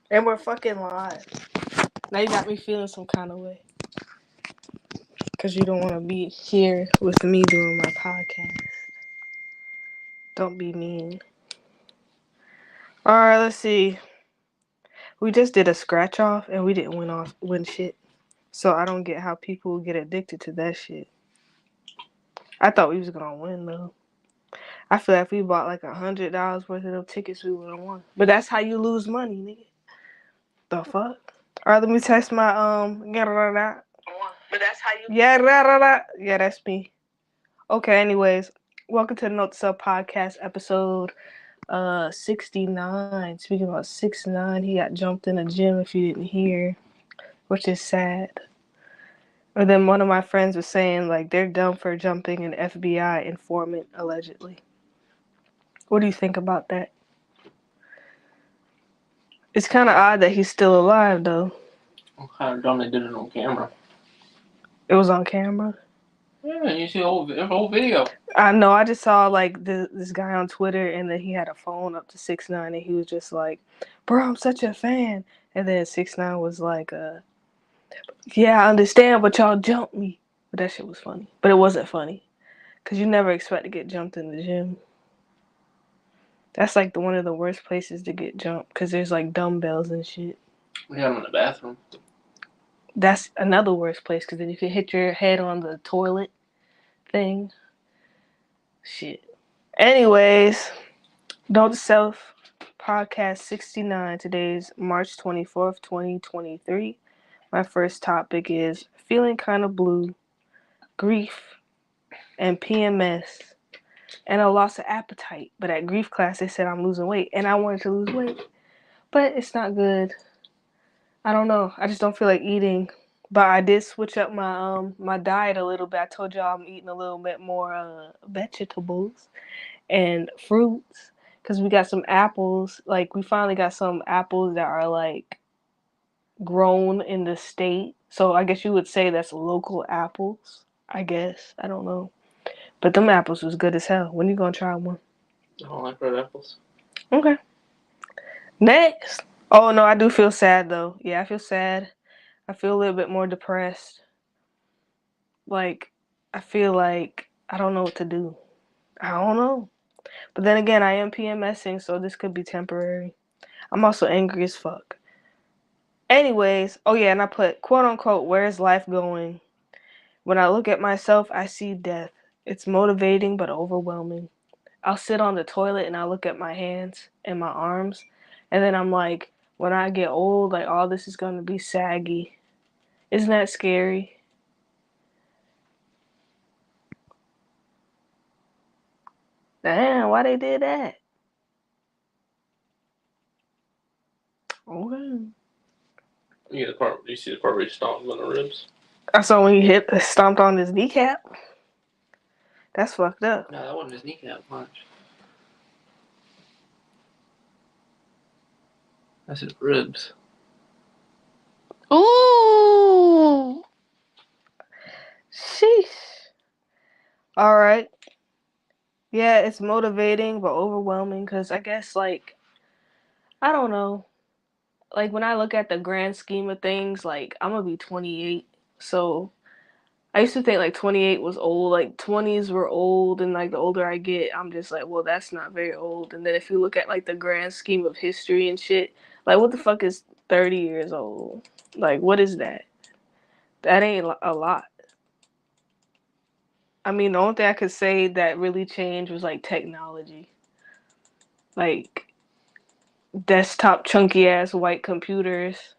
And we're fucking live. Now you got me feeling some kind of way. Because you don't want to be here with me doing my podcast. Don't be mean. Alright, let's see. We just did a scratch off and we didn't win shit. So I don't get how people get addicted to that shit. I thought we was gonna win though. I feel like if we bought like $100 worth of them tickets, we would have won. But that's how you lose money, nigga. The fuck? Alright, let me text my But that's how you. Yeah, that's me. Okay, anyways, welcome to the Note to Self podcast episode 69. Speaking about 6'9", he got jumped in a gym if you didn't hear, which is sad. Or then one of my friends was saying like they're dumb for jumping an FBI informant allegedly. What do you think about that? It's kind of odd that he's still alive though. I'm kind of dumb they did it on camera. It was on camera. Yeah, you see the whole video. I know. I just saw like this guy on Twitter, and then he had a phone up to 6ix9ine, and he was just like, "Bro, I'm such a fan." And then 6ix9ine was like, "Yeah, I understand, but y'all jumped me." But that shit was funny. But it wasn't funny, cause you never expect to get jumped in the gym. That's like one of the worst places to get jumped, cause there's like dumbbells and shit. We had them in the bathroom. That's another worst place, cause then you can hit your head on the toilet thing. Shit. Anyways, Note to Self podcast 69. Today's March 24th, 2023. My first topic is feeling kind of blue, grief, and PMS, and a loss of appetite. But at grief class, they said I'm losing weight, and I wanted to lose weight, but it's not good. I don't know. I just don't feel like eating. But I did switch up my diet a little bit. I told y'all I'm eating a little bit more vegetables and fruits, because we got some apples. Like, we finally got some apples that are like grown in the state, so I guess you would say that's local apples. I guess, I don't know, but them apples was good as hell. When you gonna try one? I don't like red apples. Okay, next. Oh no, I do feel sad though. Yeah, I feel sad. I feel a little bit more depressed. Like, I feel like I don't know what to do. I don't know. But then again, I am PMSing, so this could be temporary. I'm also angry as fuck. Anyways, oh yeah, and I put, quote unquote, where's life going? When I look at myself, I see death. It's motivating but overwhelming. I'll sit on the toilet and I look at my hands and my arms, and then I'm like, when I get old, like, all this is gonna be saggy. Isn't that scary? Damn, why they did that? Okay. You see the part where he stomped on the ribs? I saw when he stomped on his kneecap. That's fucked up. No, that wasn't his kneecap punch. That's his ribs. Ooh. Sheesh. Alright. Yeah, it's motivating but overwhelming, because I guess, like, I don't know. Like, when I look at the grand scheme of things, like, I'm gonna be 28. So I used to think like 28 was old, like 20s were old, and like the older I get, I'm just like, well, that's not very old. And then if you look at like the grand scheme of history and shit, like, what the fuck is 30 years old? Like, what is that? That ain't a lot. I mean, the only thing I could say that really changed was like technology. Like, desktop chunky ass white computers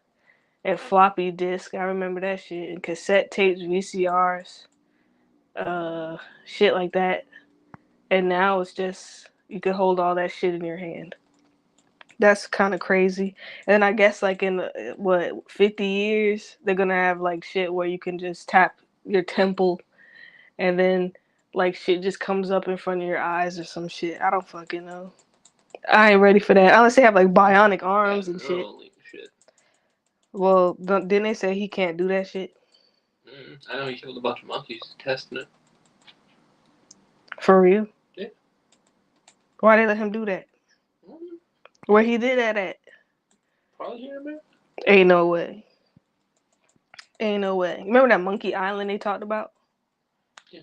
and floppy disk. I remember that shit. And cassette tapes, VCRs, shit like that. And now it's just, you can hold all that shit in your hand. That's kind of crazy. And then I guess like in what, 50 years, they're gonna have like shit where you can just tap your temple, and then like shit just comes up in front of your eyes or some shit. I don't fucking know. I ain't ready for that. Unless they have like bionic arms and shit. Holy shit. Well, didn't they say he can't do that shit? I know he killed a bunch of monkeys testing it. For real? Yeah. Why they let him do that? Where he did that at? Probably here, man. Ain't no way. Ain't no way. Remember that Monkey Island they talked about? Yeah,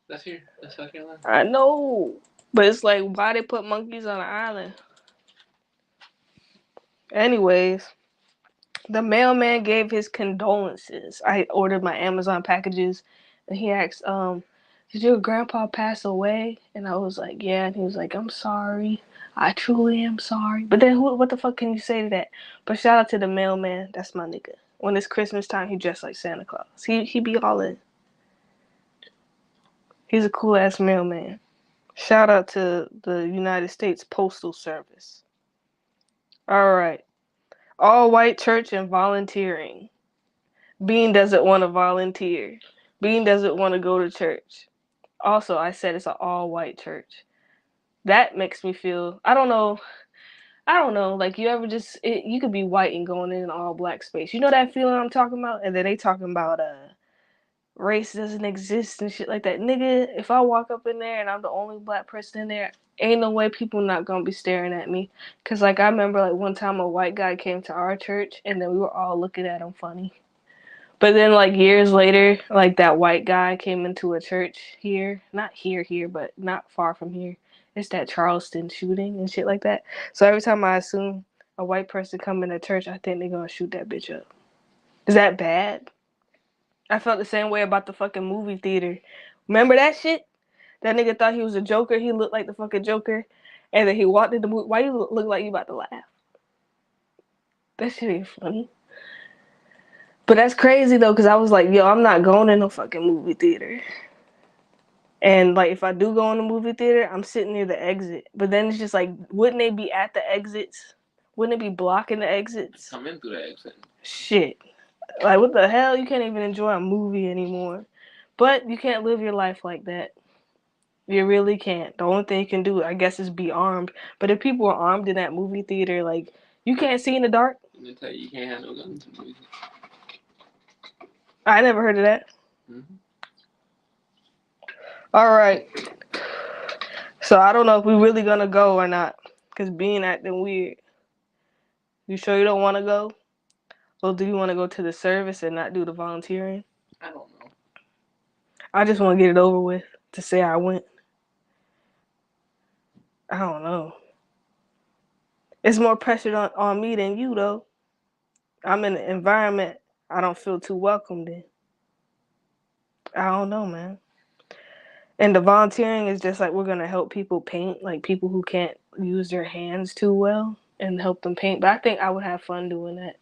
that's here. That's South Carolina. I know. But it's like, why they put monkeys on an island? Anyways, the mailman gave his condolences. I ordered my Amazon packages, and he asked, did your grandpa pass away? And I was like, yeah. And he was like, I'm sorry. I truly am sorry. But then what the fuck can you say to that? But shout out to the mailman. That's my nigga. When it's Christmas time, he dressed like Santa Claus. He be all in. He's a cool ass mailman. Shout out to the United States Postal Service. All right. All white church and volunteering. Bean doesn't want to volunteer. Bean doesn't want to go to church. Also, I said it's an all white church. That makes me feel, I don't know. Like, you ever you could be white and going in an all black space. You know that feeling I'm talking about? And then they talking about race doesn't exist and shit like that. Nigga, if I walk up in there and I'm the only black person in there, ain't no way people not gonna be staring at me. Cause like I remember like one time a white guy came to our church and then we were all looking at him funny. But then like years later, like that white guy came into a church here, not here, but not far from here. It's that Charleston shooting and shit like that. So every time I assume a white person come into church, I think they're gonna shoot that bitch up. Is that bad? I felt the same way about the fucking movie theater. Remember that shit? That nigga thought he was a Joker. He looked like the fucking Joker. And then he walked in the movie. Why you look like you about to laugh? That shit ain't funny. But that's crazy though, because I was like, yo, I'm not going to no fucking movie theater. And like, if I do go in the movie theater, I'm sitting near the exit. But then it's just like, wouldn't they be at the exits? Wouldn't it be blocking the exits? Come in through the exit. Shit. Like, what the hell? You can't even enjoy a movie anymore. But you can't live your life like that. You really can't. The only thing you can do, I guess, is be armed. But if people are armed in that movie theater, like, you can't see in the dark. Let me tell you can't have no guns in the movie. I never heard of that. Mm-hmm. All right. So I don't know if we're really gonna go or not, cause being acting weird. You sure you don't want to go? Or do you want to go to the service and not do the volunteering? I don't know. I just want to get it over with to say I went. I don't know. It's more pressure on me than you, though. I'm in an environment I don't feel too welcomed in. I don't know, man. And the volunteering is just like we're going to help people paint, like people who can't use their hands too well and help them paint. But I think I would have fun doing that.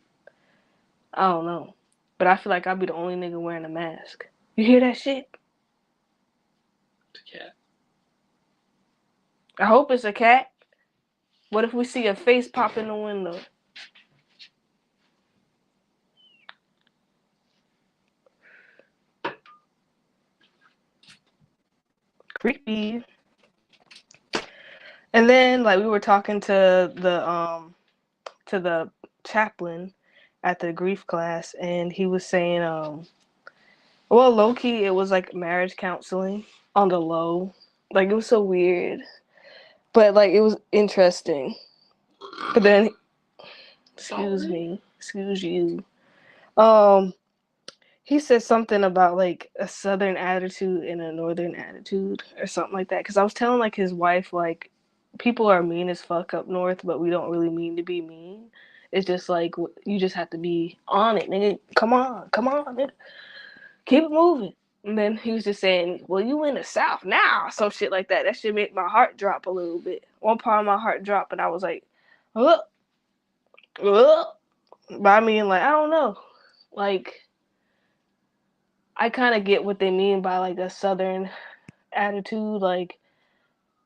I don't know. But I feel like I'd be the only nigga wearing a mask. You hear that shit? It's a cat. I hope it's a cat. What if we see a face pop in the window? Creepy. And then like we were talking to the chaplain at the grief class, and he was saying well, low-key it was like marriage counseling on the low. Like it was so weird. But like it was interesting. But then excuse you. Um he said something about like a southern attitude and a northern attitude or something like that. Cause I was telling like his wife like people are mean as fuck up north, but we don't really mean to be mean. It's just like you just have to be on it, nigga. Come on, nigga. Keep it moving. And then he was just saying, "Well, you in the South now," some shit like that. That shit made my heart drop a little bit. One part of my heart dropped, and I was like, "Ugh, ugh." But I mean, like I don't know, like. I kind of get what they mean by like a southern attitude, like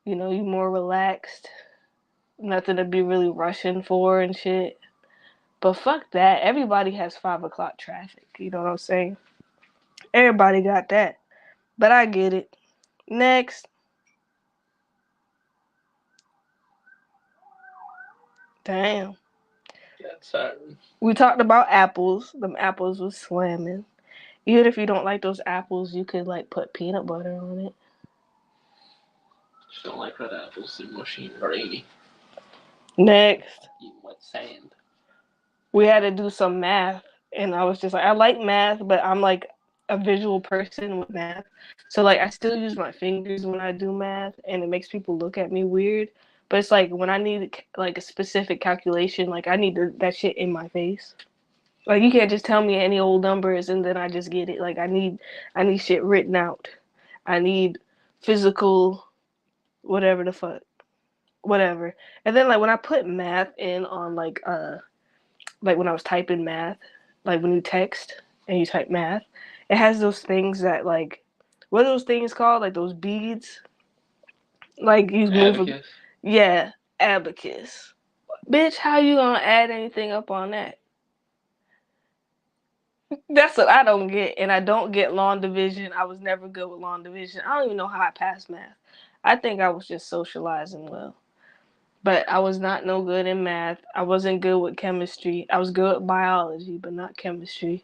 you know, you more relaxed, nothing to be really rushing for and shit. But fuck that, everybody has 5 o'clock traffic. You know what I'm saying? Everybody got that, but I get it. Next, damn. Got siren. We talked about apples. Them apples was slamming. Even if you don't like those apples, you could like put peanut butter on it. Just don't like red apples. They're mushy and grainy. Next. Eating wet sand. we had to do some math, and I was just like, I like math, but I'm like a visual person with math, so like I still use my fingers when I do math, and it makes people look at me weird. But it's like when I need like a specific calculation, like I need that shit in my face. Like you can't just tell me any old numbers and then I just get it. Like I need shit written out. I need physical whatever the fuck. Whatever. And then like when I put math in on like when I was typing math, like when you text and you type math, it has those things that like what are those things called? Like those beads? Like you move Abacus. yeah, abacus. Bitch, how you gonna add anything up on that? That's what I don't get, and I don't get long division. I was never good with long division. I don't even know how I passed math. I think I was just socializing well, but I was not no good in math. I wasn't good with chemistry. I was good with biology, but not chemistry.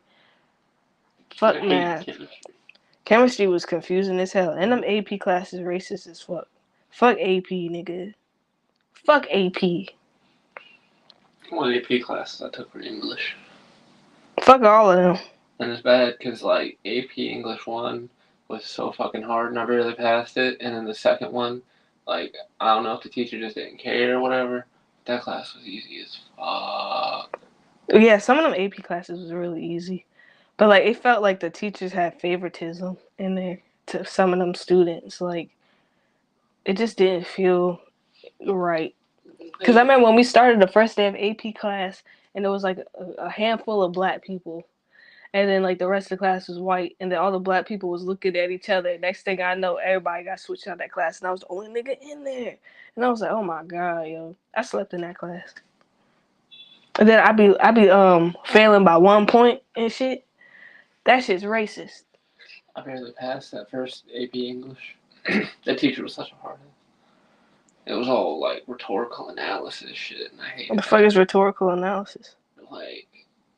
I Fuck hate math. chemistry. Chemistry was confusing as hell, and them AP classes racist as fuck. Fuck AP, nigga. Fuck AP. One of the AP classes I took for English. Fuck all of them. And it's bad because, like, AP English 1 was so fucking hard and I barely passed it. And then the second one, like, I don't know if the teacher just didn't care or whatever. But that class was easy as fuck. Yeah, some of them AP classes was really easy. But like it felt like the teachers had favoritism in there to some of them students. Like it just didn't feel right. Because I remember when we started the first day of AP class, and there was like a handful of black people, and then like the rest of the class was white, and then all the black people was looking at each other. Next thing I know, everybody got switched out of that class, and I was the only nigga in there. And I was like, oh my god, yo, I slept in that class. And then I be failing by 1 point and shit. That shit's racist. I barely passed that first AP English. That teacher was such a hard ass. It was all like rhetorical analysis shit, and I What hated the fuck that. is rhetorical analysis? Like,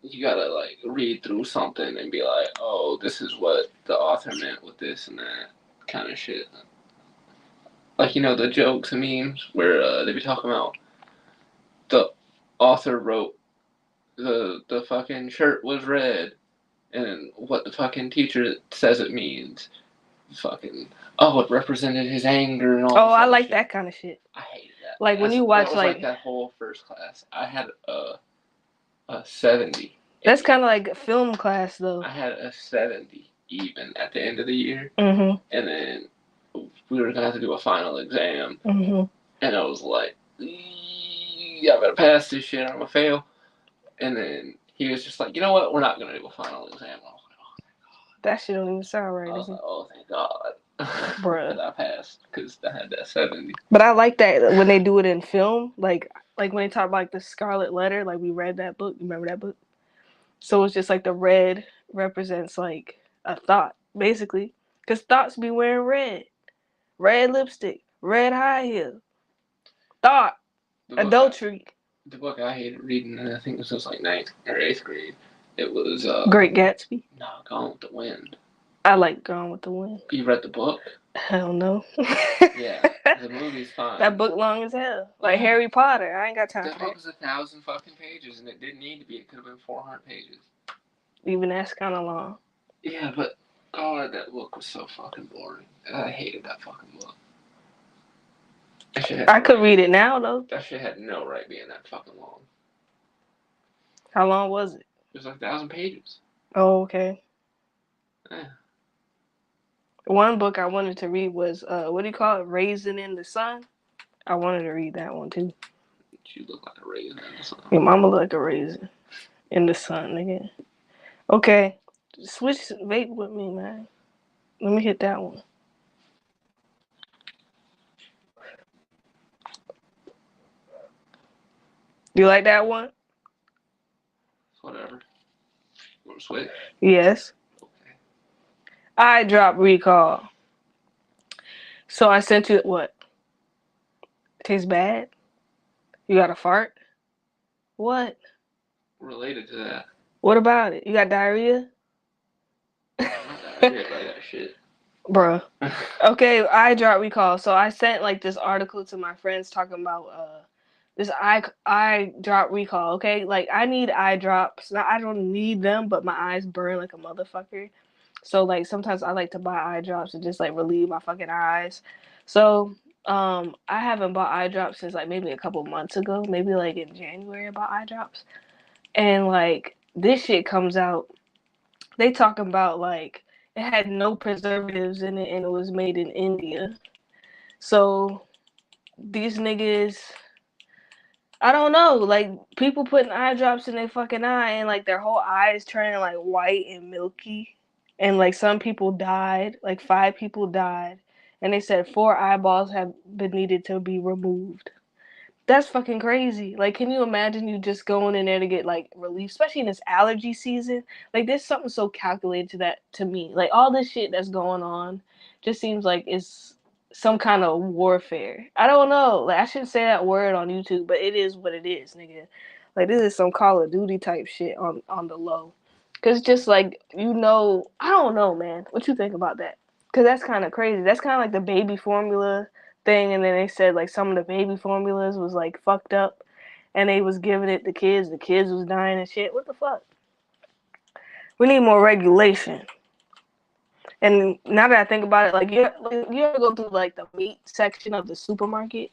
you gotta like read through something and be like, oh, this is what the author meant with this and that kind of shit. Like, you know, the jokes and memes where they be talking about the author wrote the fucking shirt was red and what the fucking teacher says it means. Fucking, oh, it represented his anger and all Oh, this I other like shit. that kind of shit. I hated that. Like when you watch That was like that whole first class. I had a 70. that's kind of like film class though. I had a 70 even at the end of the year. Mhm. And then we were gonna have to do a final exam. Mhm. And I was like, I better pass this shit, I'm gonna fail. And then he was just like, you know what, we're not gonna do a final exam. And I was like, oh, That shit don't even sound right. I was like, oh, thank God. Bruh. That I passed because I had that 70. But I like that when they do it in film, like when they talk about like the Scarlet Letter, like we read that book. You remember that book? So it's just like the red represents like a thought, basically, because thoughts be wearing red lipstick, red high heel, thought, adultery. The book I hated reading, and I think this was like 9th or 8th grade. It was Great Gatsby. No, Gone with the Wind. I like Gone with the Wind. You read the book? Hell no. Yeah, the movie's fine. That book long as hell. Like Harry Potter. I ain't got time that for book that. was 1,000 fucking pages, and it didn't need to be. It could have been 400 pages. Even that's kind of long. Yeah, but God, that book was so fucking boring. I hated that fucking book. I could read it now though. That shit had no right being that fucking long. How long was it? It was like 1,000 pages. Oh, okay. Yeah. One book I wanted to read was what do you call it? Raisin in the Sun. I wanted to read that one too. You look like a raisin in the sun. Your mama look like a raisin in the sun, nigga. Okay, switch vape with me, man. Let me hit that one. You like that one? Whatever. You want to switch? Yes. Okay. I dropped recall. So I sent you what? It tastes bad? You got a fart? What? Related to that. What about it? You got diarrhea? I'm not diarrhea, but I got shit. Bruh. Okay, I dropped recall. So I sent like this article to my friends talking about This eye drop recall, okay? Like I need eye drops. Now, I don't need them, but my eyes burn like a motherfucker. So like sometimes I like to buy eye drops and just like relieve my fucking eyes. So I haven't bought eye drops since like maybe a couple months ago, maybe like in January I bought eye drops. And like this shit comes out, they talking about like it had no preservatives in it and it was made in India. So these niggas, I don't know, like people putting eye drops in their fucking eye and like their whole eye is turning like white and milky. And like some people died, like 5 people died. And they said 4 eyeballs have been needed to be removed. That's fucking crazy. Like, can you imagine you just going in there to get like relief, especially in this allergy season? Like, there's something so calculated to that to me. Like, all this shit that's going on just seems like it's some kind of warfare. I don't know. Like, I shouldn't say that word on YouTube, but it is what it is, nigga. Like, this is some Call of Duty type shit on the low. Cause just like I don't know, man. What you think about that? Cause that's kind of crazy. That's kind of like the baby formula thing, and then they said like some of the baby formulas was like fucked up, and they was giving it to kids. The kids was dying and shit. What the fuck? We need more regulation. And now that I think about it, like you ever go through like the meat section of the supermarket,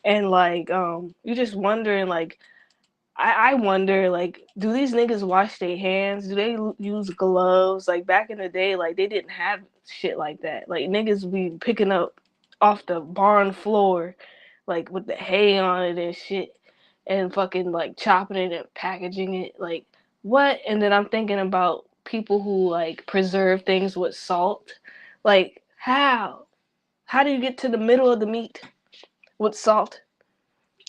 and like you just wondering like I wonder, like, do these niggas wash their hands? Do they use gloves? Like, back in the day, like, they didn't have shit like that. Like, niggas be picking up off the barn floor, like, with the hay on it and shit, and fucking, like, chopping it and packaging it. Like, what? And then I'm thinking about people who, like, preserve things with salt. Like, how? How do you get to the middle of the meat with salt?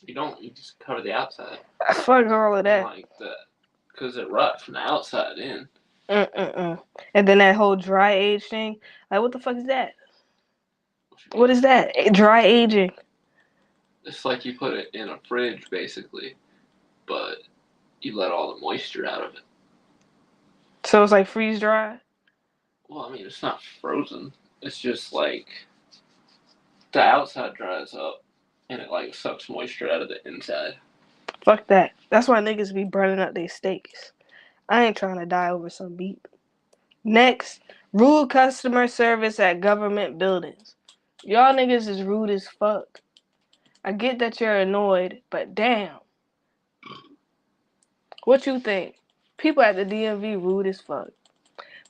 You don't. You just cover the outside. Fuck all of that. Like that, because it rots from the outside in. And then that whole dry age thing. Like, what the fuck is that? What is that? Dry aging. It's like you put it in a fridge, basically, but you let all the moisture out of it. So it's like freeze dry? Well, I mean, it's not frozen. It's just like the outside dries up, and it like sucks moisture out of the inside. Fuck that. That's why niggas be burning up their steaks. I ain't trying to die over some beef. Next, rude customer service at government buildings. Y'all niggas is rude as fuck. I get that you're annoyed, but damn. What you think? People at the DMV rude as fuck.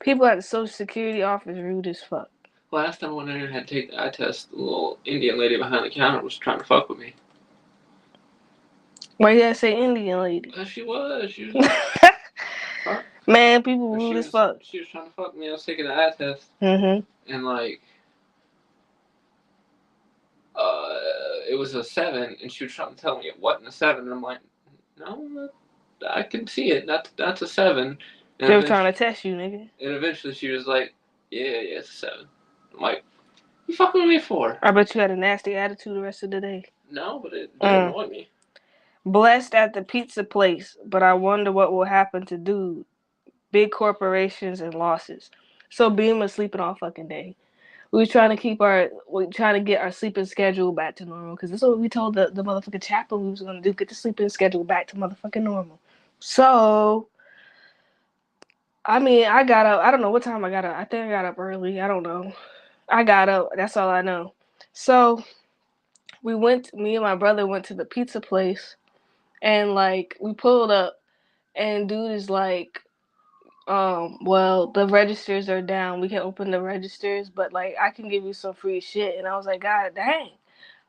People at the Social Security office rude as fuck. Last time I went in there and had to take the eye test, the little Indian lady behind the counter was trying to fuck with me. Why you gotta say Indian lady? She was. She was. Man, people rude as fuck. She was trying to fuck me. I was taking the eye test. And like, it was a 7, and she was trying to tell me it wasn't a 7. And I'm like, no, I can see it. That's a 7. And they were trying to test you, nigga. And eventually she was like, yeah, it's a 7. I'm like, you fucking with me for? I bet you had a nasty attitude the rest of the day. No, but it did annoy me. Blessed at the pizza place, but I wonder what will happen to dude. Big corporations and losses. So Beam was sleeping all fucking day. We trying to get our sleeping schedule back to normal, because this is what we told the motherfucking chaplain we was gonna do, get the sleeping schedule back to motherfucking normal. So, I mean, I got up, I don't know what time I got up. I think I got up early. I don't know. I got up. That's all I know. So, me and my brother went to the pizza place, and like we pulled up, and dude is like, well, the registers are down. We can open the registers, but like I can give you some free shit. And I was like, God dang,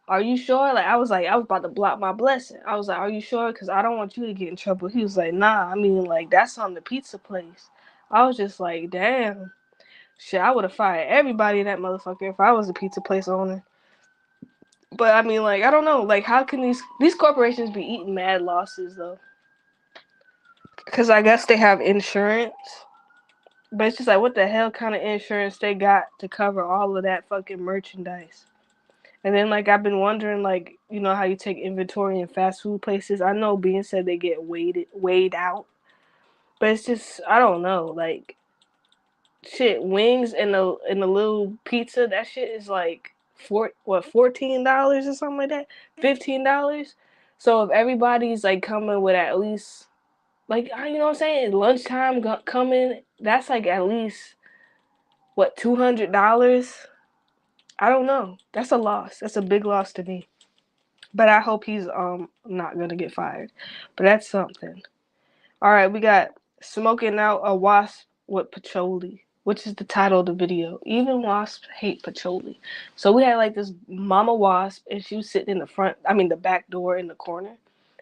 are you sure? Like I was about to block my blessing. I was like, are you sure? Because I don't want you to get in trouble. He was like, nah, I mean, like that's on the pizza place. I was just like, damn, shit, I would have fired everybody in that motherfucker if I was a pizza place owner. But I mean, like, I don't know, like, how can these corporations be eating mad losses though? Because I guess they have insurance. But it's just like, what the hell kind of insurance they got to cover all of that fucking merchandise? And then, like, I've been wondering, like, you know how you take inventory in fast food places? I know being said they get weighed out. But it's just, I don't know. Like, shit, wings and a little pizza, that shit is like, $14 or something like that? $15? So if everybody's like coming with at least like you know what I'm saying, lunchtime coming, that's like at least what $200. I don't know. That's a loss. That's a big loss to me. But I hope he's not gonna get fired. But that's something. All right, we got smoking out a wasp with patchouli, which is the title of the video. Even wasps hate patchouli. So we had like this mama wasp, and she was sitting in the back door in the corner.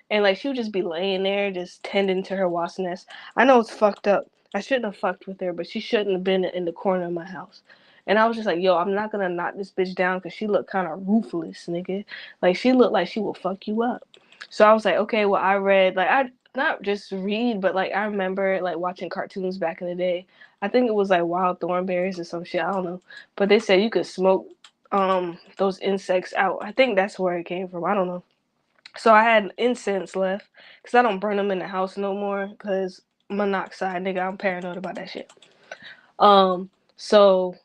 And like she would just be laying there, just tending to her wasp nest. I know it's fucked up. I shouldn't have fucked with her, but she shouldn't have been in the corner of my house. And I was just like, yo, I'm not gonna knock this bitch down because she looked kind of ruthless, nigga. Like she looked like she will fuck you up. So I was like, okay, well I read like I not just read, but like I remember like watching cartoons back in the day. I think it was like wild thornberries or some shit. I don't know, but they said you could smoke those insects out. I think that's where it came from. I don't know. So I had incense left because I don't burn them in the house no more because monoxide, nigga. I'm paranoid about that shit. So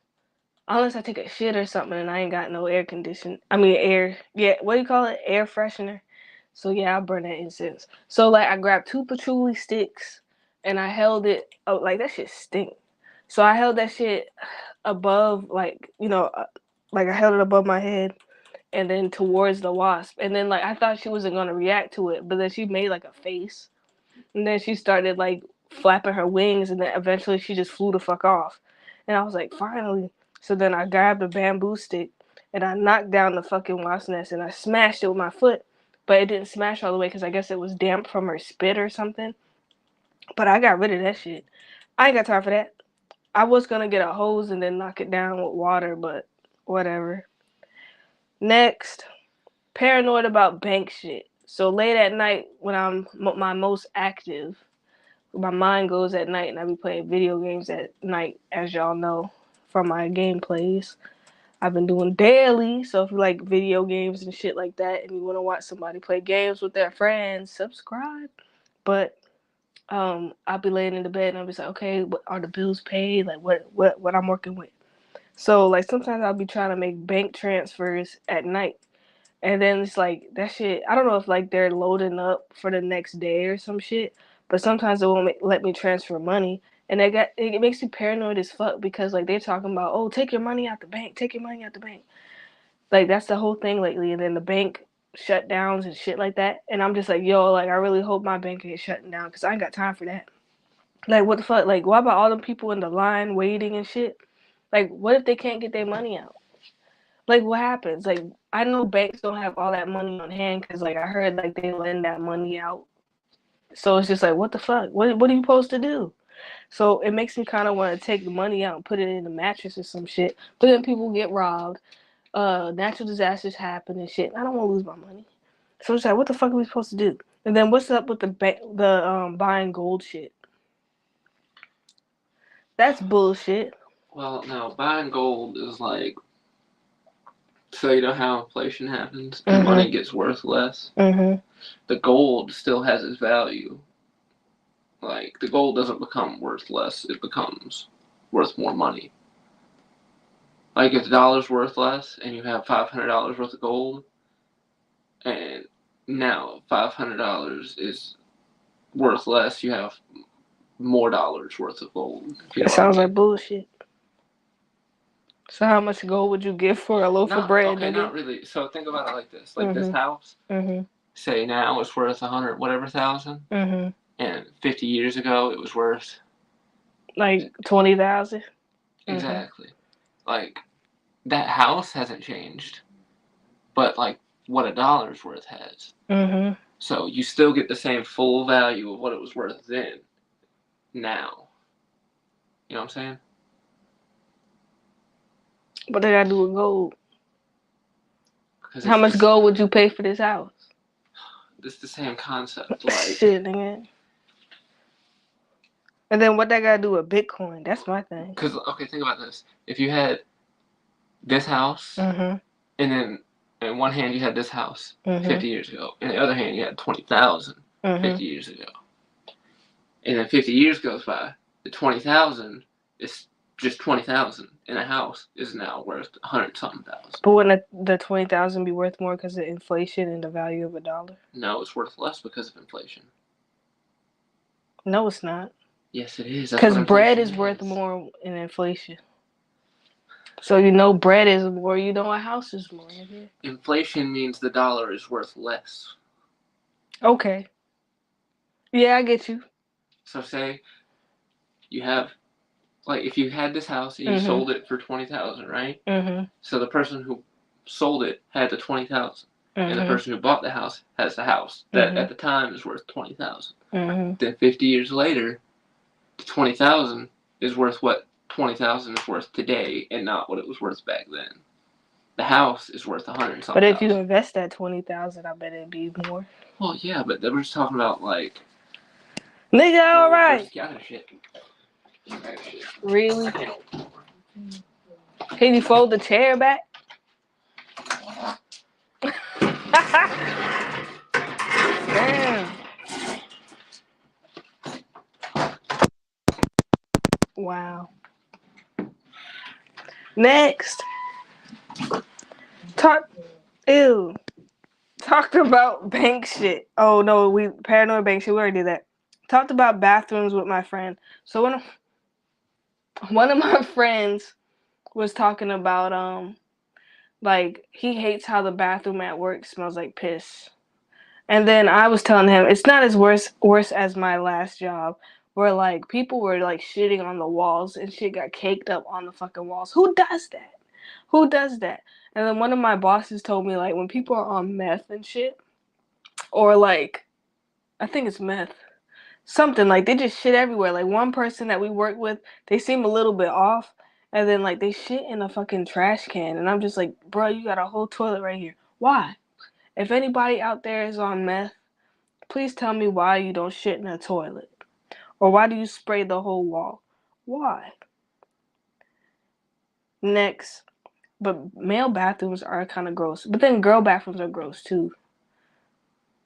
unless I take a shit or something and I ain't got no air. Yeah, what do you call it? Air freshener. So yeah, I burn that incense. So like I grabbed two patchouli sticks and I held it. Oh, like that shit stink. So I held that shit above, like I held it above my head and then towards the wasp. And then like I thought she wasn't gonna react to it, but then she made like a face. And then she started like flapping her wings and then eventually she just flew the fuck off. And I was like, finally. So then I grabbed a bamboo stick and I knocked down the fucking wasp nest and I smashed it with my foot. But it didn't smash all the way because I guess it was damp from her spit or something. But I got rid of that shit. I ain't got time for that. I was gonna get a hose and then knock it down with water, but whatever. Next, paranoid about bank shit. So late at night when I'm my most active, my mind goes at night and I be playing video games at night, as y'all know from my gameplays. I've been doing daily, so if you like video games and shit like that and you want to watch somebody play games with their friends, subscribe. But I'll be laying in the bed and I'll be like, okay, what are the bills paid? Like what I'm working with. So like sometimes I'll be trying to make bank transfers at night. And then it's like that shit. I don't know if like they're loading up for the next day or some shit, but sometimes it won't let me transfer money, and it makes me paranoid as fuck because like they're talking about, oh, take your money out the bank, take your money out the bank. Like that's the whole thing lately, and then the bank shutdowns and shit like that, and I'm just like, yo, like I really hope my bank ain't shutting down because I ain't got time for that. Like what the fuck? Like what about all the people in the line waiting and shit? Like what if they can't get their money out? Like what happens? Like I know banks don't have all that money on hand because like I heard like they lend that money out. So it's just like what the fuck? What are you supposed to do? So it makes me kind of want to take the money out and put it in the mattress or some shit. But then people get robbed. Natural disasters happen and shit. I don't want to lose my money. So it's like what the fuck are we supposed to do? And then what's up with the buying gold shit? That's bullshit. Well, now buying gold is like, so you know how inflation happens and money gets worth less. The gold still has its value. Like the gold doesn't become worth less; it becomes worth more money. Like if the dollar's worth less and you have $500 worth of gold, and now $500 is worth less, you have more dollars worth of gold. It sounds like bullshit. So how much gold would you give for a loaf of bread? Okay, nigga? Not really. So think about it like this: like this house, say now it's worth 100 whatever thousand, and 50 years ago it was worth like 20,000. Exactly. Like that house hasn't changed, but like what a dollar's worth has. So you still get the same full value of what it was worth then, now. You know what I'm saying? But they gotta do with gold. How much gold would you pay for this house? It's the same concept. Like shit, nigga. And then what that gotta do with Bitcoin? That's my thing. Because okay, think about this: if you had this house, and then in one hand you had this house 50 years ago, in the other hand you had 20,000 50 years ago, and then 50 years goes by, the 20,000 is just 20,000 in a house is now worth 100-something thousand. But wouldn't the 20,000 be worth more because of inflation and the value of a dollar? No, it's worth less because of inflation. No, it's not. Yes, it is. Because bread is worth more in inflation. So bread is more. A house is more. Inflation means the dollar is worth less. Okay. Yeah, I get you. So say you have, like, if you had this house and you sold it for 20,000, right? Mm-hmm. So the person who sold it had the 20,000, and the person who bought the house has the house that at the time is worth 20,000. Then 50 years later, the 20,000 is worth what 20,000 is worth today, and not what it was worth back then. The house is worth 100 something. But if you invest that 20,000, I bet it'd be more. Well, yeah, but we're just talking about like. Nigga, all right. Really? Can you fold the chair back? Damn. Wow. Next. Talked about bank shit. Oh no, paranoid bank shit. We already did that. Talked about bathrooms with my friend. So one of my friends was talking about like he hates how the bathroom at work smells like piss. And then I was telling him it's not as worse as my last job, where like people were like shitting on the walls and shit got caked up on the fucking walls. Who does that? Who does that? And then one of my bosses told me like when people are on meth and shit, or like I think it's meth, something like they just shit everywhere. Like one person that we work with, they seem a little bit off, and then like they shit in a fucking trash can, and I'm just like, bro, you got a whole toilet right here. Why? If anybody out there is on meth, please tell me why you don't shit in a toilet. Or why do you spray the whole wall? Why? Next. But male bathrooms are kind of gross. But then girl bathrooms are gross too.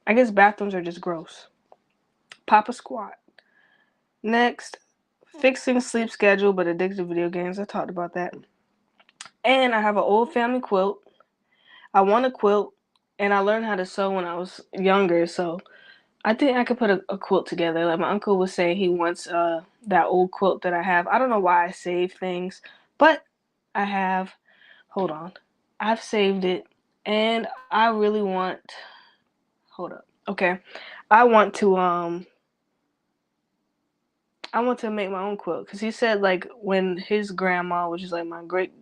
I guess bathrooms are just gross. Papa squat. Next. Fixing sleep schedule but addicted to video games. I talked about that. And I have an old family quilt. I want a quilt. And I learned how to sew when I was younger, so I think I could put a quilt together. Like my uncle was saying he wants that old quilt that I have. I don't know why I save things, but I have. Hold on. I've saved it and I really want. Hold up. Okay. I want to make my own quilt cuz he said like when his grandma, which is like my great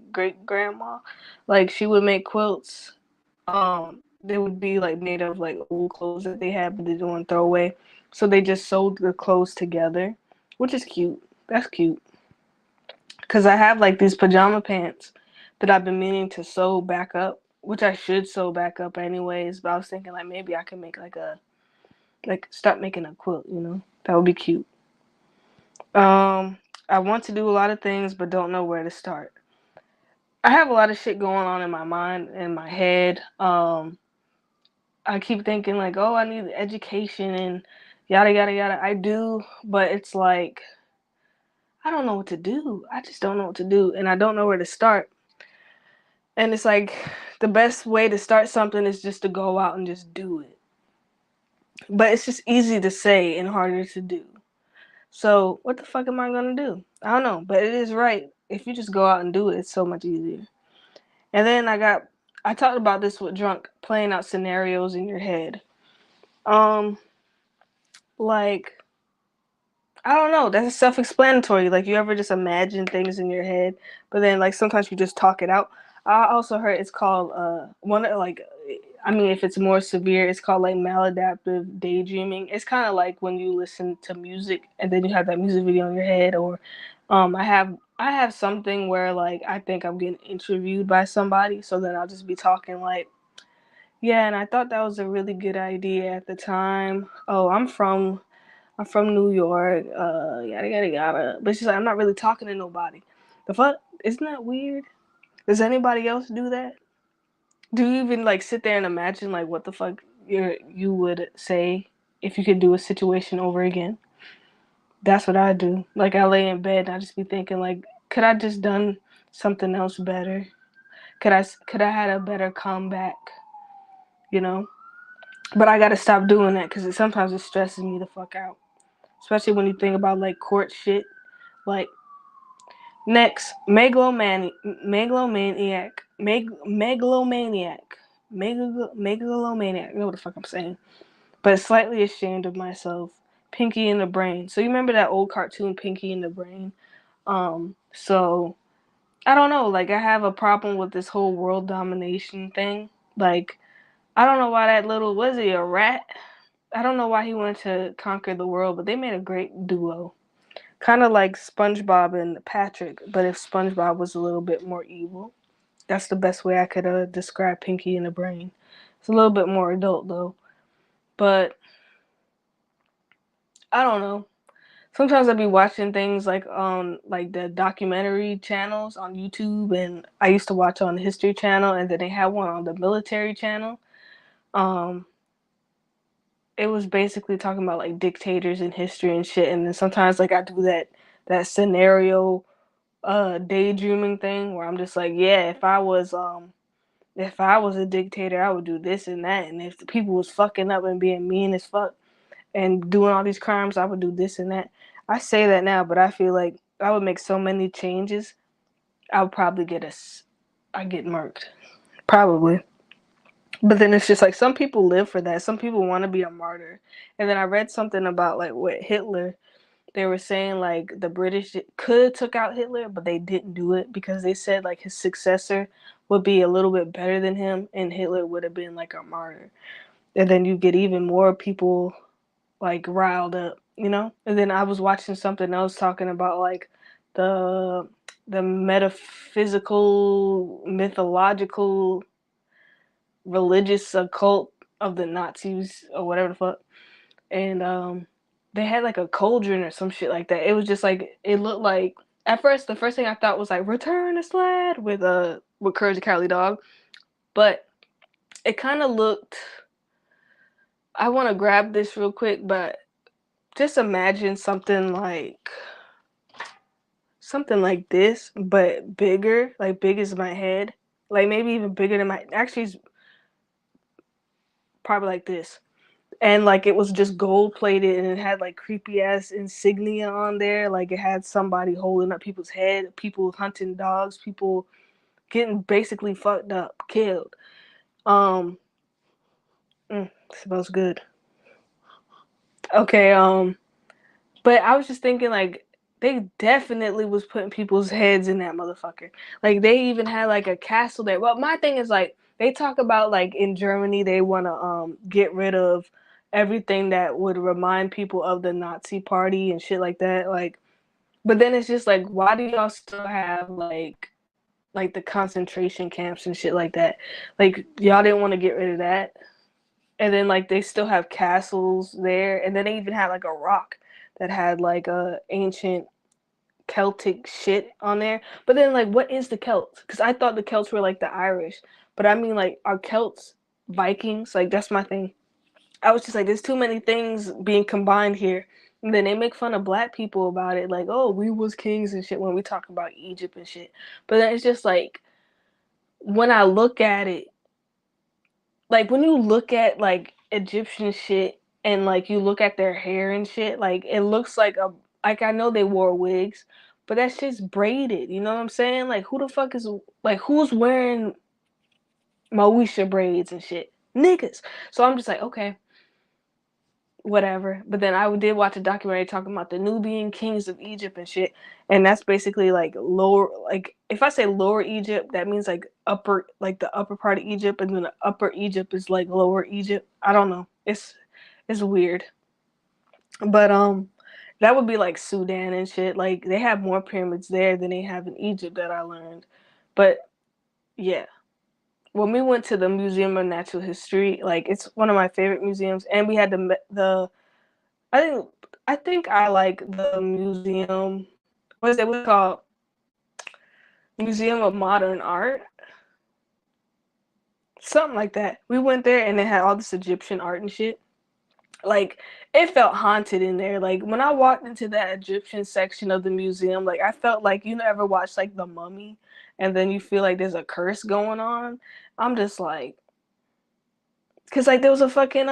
grandma, like she would make quilts. They would be like made of like old clothes that they had but they didn't want to throw away. So they just sewed the clothes together, which is cute. That's cute. Cause I have like these pajama pants that I've been meaning to sew back up, which I should sew back up anyways. But I was thinking like maybe I can make start making a quilt. That would be cute. I want to do a lot of things but don't know where to start. I have a lot of shit going on in my mind and my head. I keep thinking like, oh, I need education and yada yada yada. I do, but it's like I don't know what to do. I just don't know what to do, and I don't know where to start. And it's like the best way to start something is just to go out and just do it. But it's just easy to say and harder to do. So what the fuck am I gonna do? I don't know, but it is right. If you just go out and do it, it's so much easier. And then I talked about this with Drunk, playing out scenarios in your head. Like I don't know. That's self-explanatory. Like you ever just imagine things in your head, but then like sometimes you just talk it out. I also heard it's called if it's more severe, it's called like maladaptive daydreaming. It's kind of like when you listen to music and then you have that music video in your head. Or I have something where like I think I'm getting interviewed by somebody, so then I'll just be talking like, yeah, and I thought that was a really good idea at the time. Oh, I'm from New York, yada yada yada. But she's like, I'm not really talking to nobody. The fuck? Isn't that weird? Does anybody else do that? Do you even like sit there and imagine like what the fuck you would say if you could do a situation over again? That's what I do. Like I lay in bed and I just be thinking like Could I just done something else better? Could I had a better comeback? You know. But I gotta stop doing that because sometimes it stresses me the fuck out. Especially when you think about like court shit. Like next, megalomaniac. You know what the fuck I'm saying? But slightly ashamed of myself. Pinky in the Brain. So you remember that old cartoon Pinky in the Brain? So I don't know. Like I have a problem with this whole world domination thing. Like I don't know why that little was he a rat? I don't know why he wanted to conquer the world, but they made a great duo. Kind of like SpongeBob and Patrick, but if SpongeBob was a little bit more evil. That's the best way I could describe Pinky in the Brain. It's a little bit more adult though, but I don't know. Sometimes I'd be watching things like on like the documentary channels on YouTube, and I used to watch on the History Channel, and then they had one on the Military Channel. Um, it was basically talking about like dictators in history and shit, and then sometimes like I do that scenario daydreaming thing where I'm just like, yeah, if I was a dictator, I would do this and that, and if the people was fucking up and being mean as fuck and doing all these crimes, I would do this and that. I say that now, but I feel like I would make so many changes. I would probably I get murked, probably. But then it's just like some people live for that. Some people want to be a martyr. And then I read something about like what Hitler. They were saying like the British could have took out Hitler, but they didn't do it because they said like his successor would be a little bit better than him, and Hitler would have been like a martyr. And then you get even more people like riled up, you know? And then I was watching something else talking about like the the metaphysical, mythological, religious occult of the Nazis or whatever the fuck. And they had like a cauldron or some shit like that. It was just like it looked like at first the first thing I thought was like Return to Sled with Courage the Cowardly Dog, but it kind of looked. I want to grab this real quick, but just imagine something like this, but bigger, like big as my head, like maybe even bigger than my. Actually, it's probably like this, and like it was just gold plated, and it had like creepy ass insignia on there. Like it had somebody holding up people's head, people hunting dogs, people getting basically fucked up, killed. Um, smells good. Okay, but I was just thinking like they definitely was putting people's heads in that motherfucker. Like they even had like a castle there. Well, my thing is like they talk about like in Germany they want to get rid of everything that would remind people of the Nazi party and shit like that. Like, but then it's just like why do y'all still have like the concentration camps and shit like that? Like y'all didn't want to get rid of that. And then like they still have castles there, and then they even had like a rock that had like a ancient Celtic shit on there. But then like what is the Celts? Because I thought the Celts were like the Irish, but I mean like are Celts Vikings? Like that's my thing. I was just like there's too many things being combined here. And then they make fun of black people about it, like, oh, we was kings and shit when we talk about Egypt and shit. But then it's just like when I look at it, like when you look at like Egyptian shit and like you look at their hair and shit, like it looks like a like I know they wore wigs, but that shit's braided. You know what I'm saying? Like who the fuck is like who's wearing Moesha braids and shit? Niggas. So I'm just like, okay, whatever. But then I did watch a documentary talking about the Nubian kings of Egypt and shit, and that's basically like lower. Like if I say lower Egypt, that means like the upper part of Egypt, and then the upper Egypt is like lower Egypt. I don't know. It's weird, but that would be like Sudan and shit. Like they have more pyramids there than they have in Egypt that I learned. But yeah, when we went to the Museum of Natural History, like it's one of my favorite museums, and we had the I think I like the museum. What is it? What's it called? Museum of Modern Art, something like that. We went there and they had all this Egyptian art and shit. Like, it felt haunted in there. Like, when I walked into that Egyptian section of the museum, like, I felt like, you ever watch, like, The Mummy, and then you feel like there's a curse going on? I'm just like, because, like, there was a fucking,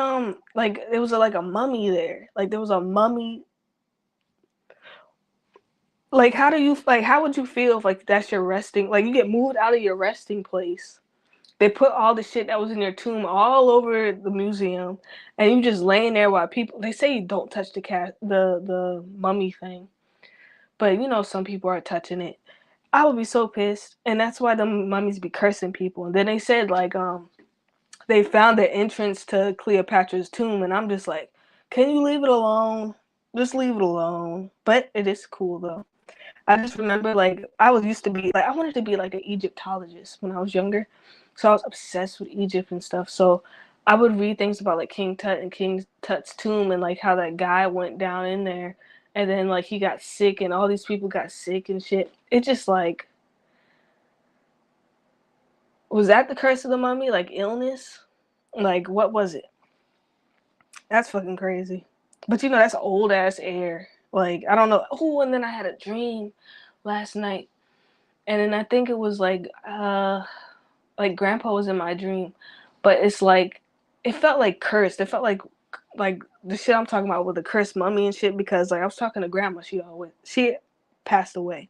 like, there was, like, a mummy there. Like, there was a mummy. Like, how would you feel if, like, that's your resting, like, you get moved out of your resting place? They put all the shit that was in your tomb all over the museum, and you just laying there while people. They say you don't touch the mummy thing, but some people are touching it. I would be so pissed, and that's why the mummies be cursing people. And then they said like they found the entrance to Cleopatra's tomb, and I'm just like, can you leave it alone? Just leave it alone. But it is cool though. I just remember like I was used to be like I wanted to be like an Egyptologist when I was younger. So I was obsessed with Egypt and stuff. So I would read things about like King Tut and King Tut's tomb and like how that guy went down in there and then like he got sick and all these people got sick and shit. It just like was that the curse of the mummy? Like illness? Like what was it? That's fucking crazy. But that's old ass air. Like I don't know. Oh, and then I had a dream last night. And then I think it was like grandpa was in my dream, but it's like it felt like cursed. It felt like the shit I'm talking about with the cursed mummy and shit because like I was talking to grandma, she passed away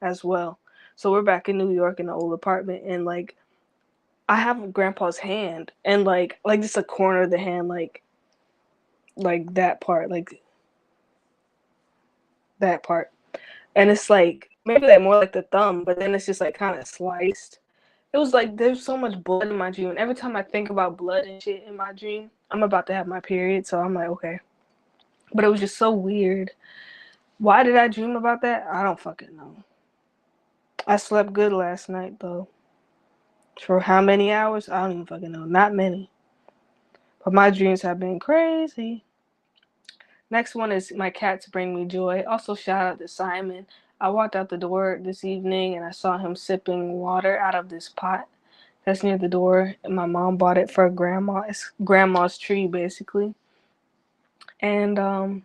as well. So we're back in New York in the old apartment and like I have grandpa's hand and like just a corner of the hand like that part, like that part. And it's like maybe like more like the thumb, but then it's just like kind of sliced. It was like there's so much blood in my dream. And every time I think about blood and shit in my dream, I'm about to have my period, so I'm like, okay. But it was just so weird. Why did I dream about that? I don't fucking know. I slept good last night though. For how many hours? I don't even fucking know. Not many. But my dreams have been crazy. Next one is my cats bring me joy. Also shout out to Simon. I walked out the door this evening and I saw him sipping water out of this pot that's near the door. And my mom bought it for grandma. It's grandma's tree basically. And I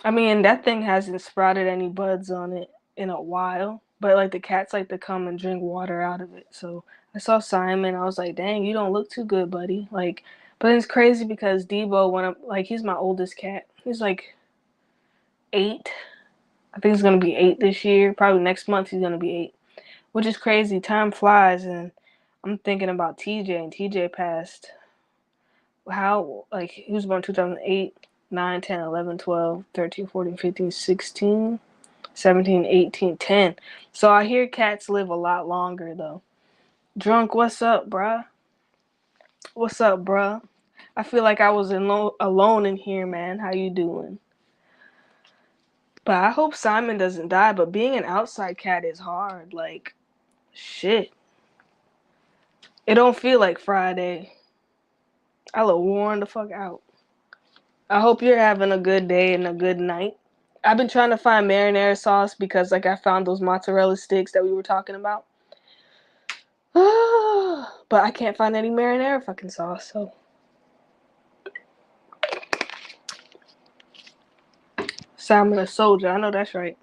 mean that thing hasn't sprouted any buds on it in a while. But like the cats like to come and drink water out of it. So I saw Simon. I was like, dang, you don't look too good, buddy. Like, but it's crazy because Debo, when I'm like, he's my oldest cat. He's like 8. I think he's gonna be 8 this year. Probably next month he's gonna be 8, which is crazy. Time flies, and I'm thinking about TJ, and TJ passed. How like he was born 2008, 9, 10, 11, 12, 13, 14, 15, 16, 17, 18, 10. So I hear cats live a lot longer though. Drunk, what's up, bruh? What's up, bruh? I feel like I was alone in here, man. How you doing? But I hope Simon doesn't die. But being an outside cat is hard. Like, shit. It don't feel like Friday. I look worn the fuck out. I hope you're having a good day and a good night. I've been trying to find marinara sauce because like I found those mozzarella sticks that we were talking about. But I can't find any marinara fucking sauce, so Simon a soldier, I know that's right.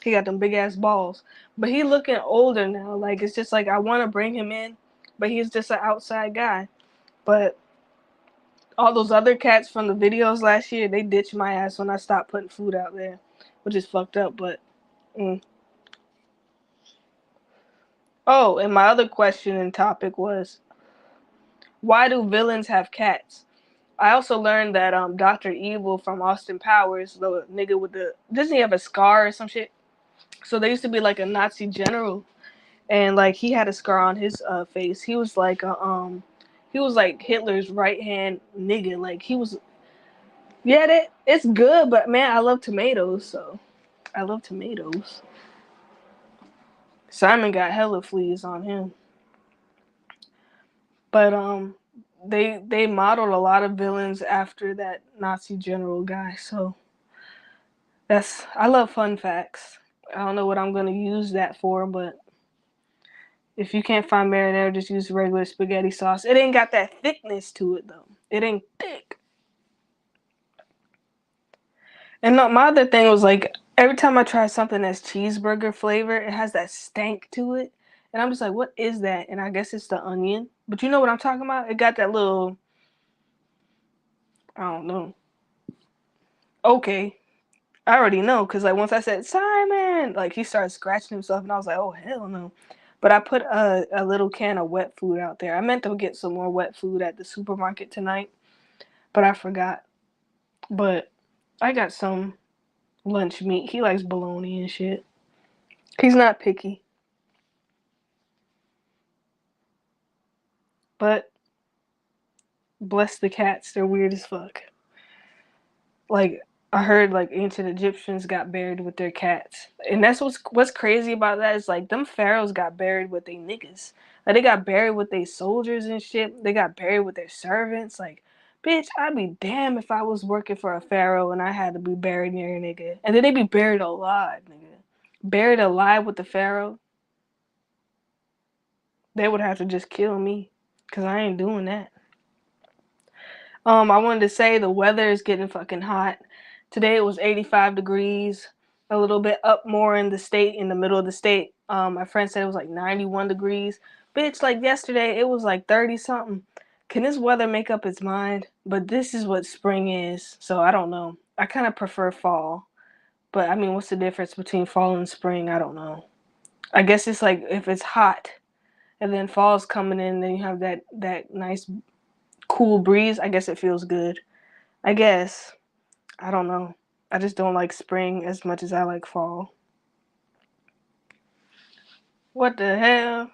He got them big ass balls. But he looking older now. Like it's just like I wanna bring him in, but he's just an outside guy. But all those other cats from the videos last year, they ditched my ass when I stopped putting food out there, which is fucked up. But oh, and my other question and topic was why do villains have cats? I also learned that Doctor Evil from Austin Powers, the nigga with the doesn't he have a scar or some shit? So there used to be like a Nazi general, and like he had a scar on his face. He was like Hitler's right hand nigga. Like he was yeah, it's good, but man, I love tomatoes, so I love tomatoes. Simon got hella fleas on him, but they modeled a lot of villains after that Nazi general guy. So that's I love fun facts. I don't know what I'm gonna use that for, but if you can't find marinara, just use regular spaghetti sauce. It ain't got that thickness to it though. It ain't thick. And no, my other thing was like every time I try something that's cheeseburger flavor, it has that stank to it. And I'm just like, what is that? And I guess it's the onion. But you know what I'm talking about? It got that little, I don't know. Okay. I already know because like once I said Simon, like he started scratching himself, and I was like, oh hell no. But I put a little can of wet food out there. I meant to get some more wet food at the supermarket tonight, but I forgot. But I got some lunch meat. He likes bologna and shit. He's not picky, but bless the cats. They're weird as fuck. Like I heard like ancient Egyptians got buried with their cats. And that's what's crazy about that is like them pharaohs got buried with their niggas. Like they got buried with their soldiers and shit. They got buried with their servants. Like, bitch, I'd be damned if I was working for a pharaoh and I had to be buried near a nigga. And then they be buried alive, nigga. Buried alive with the pharaoh. They would have to just kill me. Cause I ain't doing that. I wanted to say the weather is getting fucking hot. Today it was 85 degrees, a little bit up more in the state, in the middle of the state. My friend said it was like 91 degrees. Bitch, like yesterday it was like 30 something. Can this weather make up its mind? But this is what spring is, so I don't know. I kind of prefer fall. But I mean, what's the difference between fall and spring? I don't know. I guess it's like if it's hot and then fall's coming in, then you have that nice cool breeze. I guess it feels good. I guess. I don't know. I just don't like spring as much as I like fall. What the hell?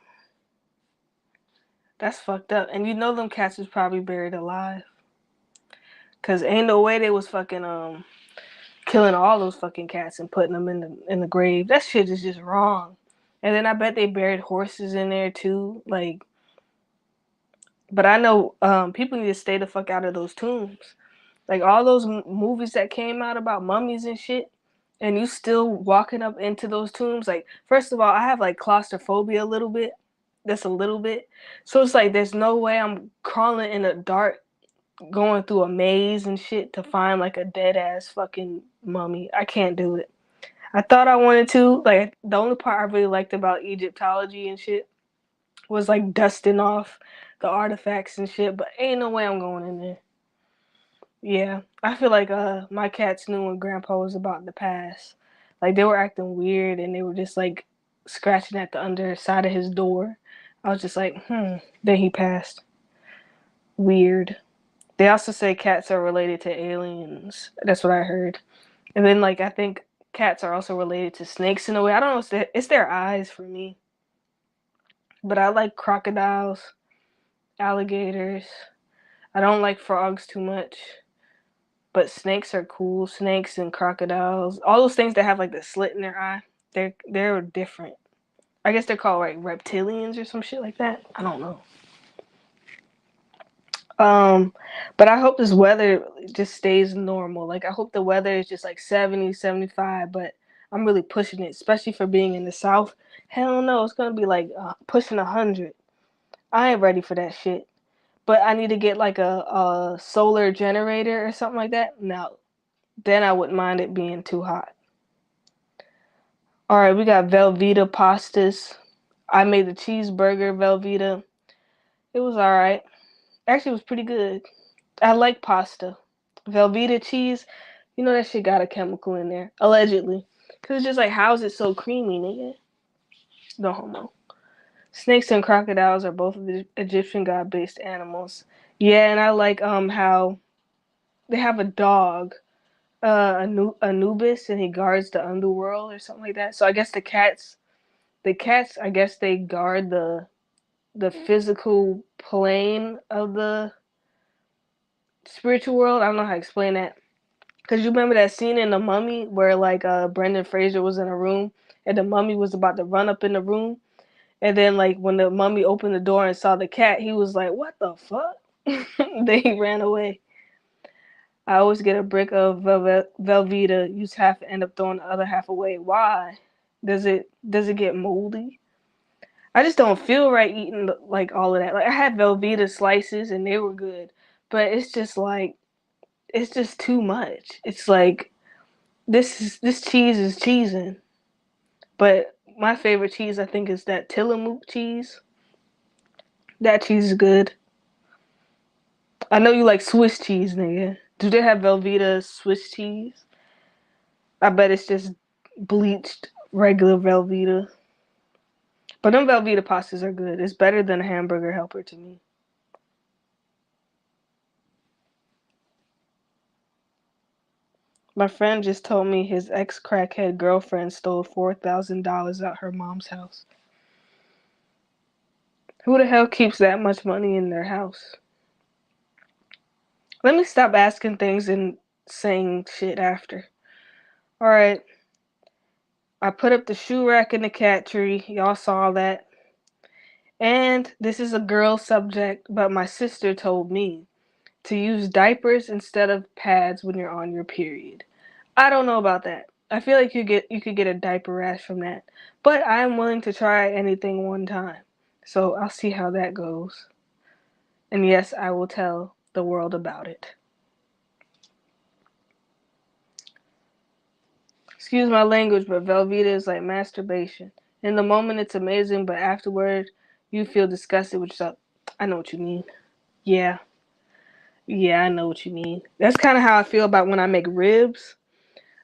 That's fucked up. And you know them cats was probably buried alive. Cause ain't no way they was fucking killing all those fucking cats and putting them in the grave. That shit is just wrong. And then I bet they buried horses in there too. Like, but I know people need to stay the fuck out of those tombs. Like all those movies that came out about mummies and shit, and you still walking up into those tombs. Like, first of all, I have like claustrophobia a little bit. That's a little bit. So it's like there's no way I'm crawling in the dark, going through a maze and shit to find like a dead ass fucking mummy. I can't do it. I thought I wanted to. Like the only part I really liked about Egyptology and shit was like dusting off the artifacts and shit, but ain't no way I'm going in there. Yeah, I feel like my cats knew when Grandpa was about to pass. Like they were acting weird and they were just like scratching at the underside of his door. I was just like, Then he passed. Weird. They also say cats are related to aliens. That's what I heard. And then like I think cats are also related to snakes in a way. I don't know. It's their eyes for me. But I like crocodiles, alligators. I don't like frogs too much. But snakes are cool. Snakes and crocodiles, all those things that have like the slit in their eye, they're different. I guess they're called like reptilians or some shit like that. I don't know. Um, but I hope this weather just stays normal. Like I hope the weather is just like 70, 75. But I'm really pushing it, especially for being in the South. Hell no, it's gonna be like pushing 100. I ain't ready for that shit. But I need to get like a solar generator or something like that. No, then I wouldn't mind it being too hot. All right, we got Velveeta pastas. I made the cheeseburger Velveeta. It was all right. Actually, it was pretty good. I like pasta. Velveeta cheese, you know that shit got a chemical in there, allegedly. Cause it's just like, how is it so creamy, nigga? No homo. Snakes and crocodiles are both of the Egyptian god-based animals. Yeah, and I like how they have a dog, Anubis, and he guards the underworld or something like that. So I guess the cats, I guess they guard the physical plane of the spiritual world. I don't know how to explain that. Cause you remember that scene in The Mummy where like Brendan Fraser was in a room and the mummy was about to run up in the room, and then like when the mummy opened the door and saw the cat, he was like, "What the fuck?" Then he ran away. I always get a brick of Velveeta, use half and end up throwing the other half away. Why? Does it get moldy? I just don't feel right eating like all of that. Like I had Velveeta slices and they were good, but it's just like it's just too much. It's like this cheese is cheesing. But my favorite cheese, I think, is that Tillamook cheese. That cheese is good. I know you like Swiss cheese, nigga. Do they have Velveeta Swiss cheese? I bet it's just bleached regular Velveeta. But them Velveeta pastas are good. It's better than a hamburger helper to me. My friend just told me his ex crackhead girlfriend stole $4,000 out her mom's house. Who the hell keeps that much money in their house? Let me stop asking things and saying shit after. Alright. I put up the shoe rack in the cat tree. Y'all saw that. And this is a girl subject, but my sister told me to use diapers instead of pads when you're on your period. I don't know about that. I feel like you could get a diaper rash from that. But I'm willing to try anything one time. So I'll see how that goes. And yes, I will tell the world about it. Excuse my language, but Velveeta is like masturbation. In the moment, it's amazing, but afterward, you feel disgusted, which is up. I know what you mean. Yeah, yeah, I know what you mean. That's kind of how I feel about when I make ribs.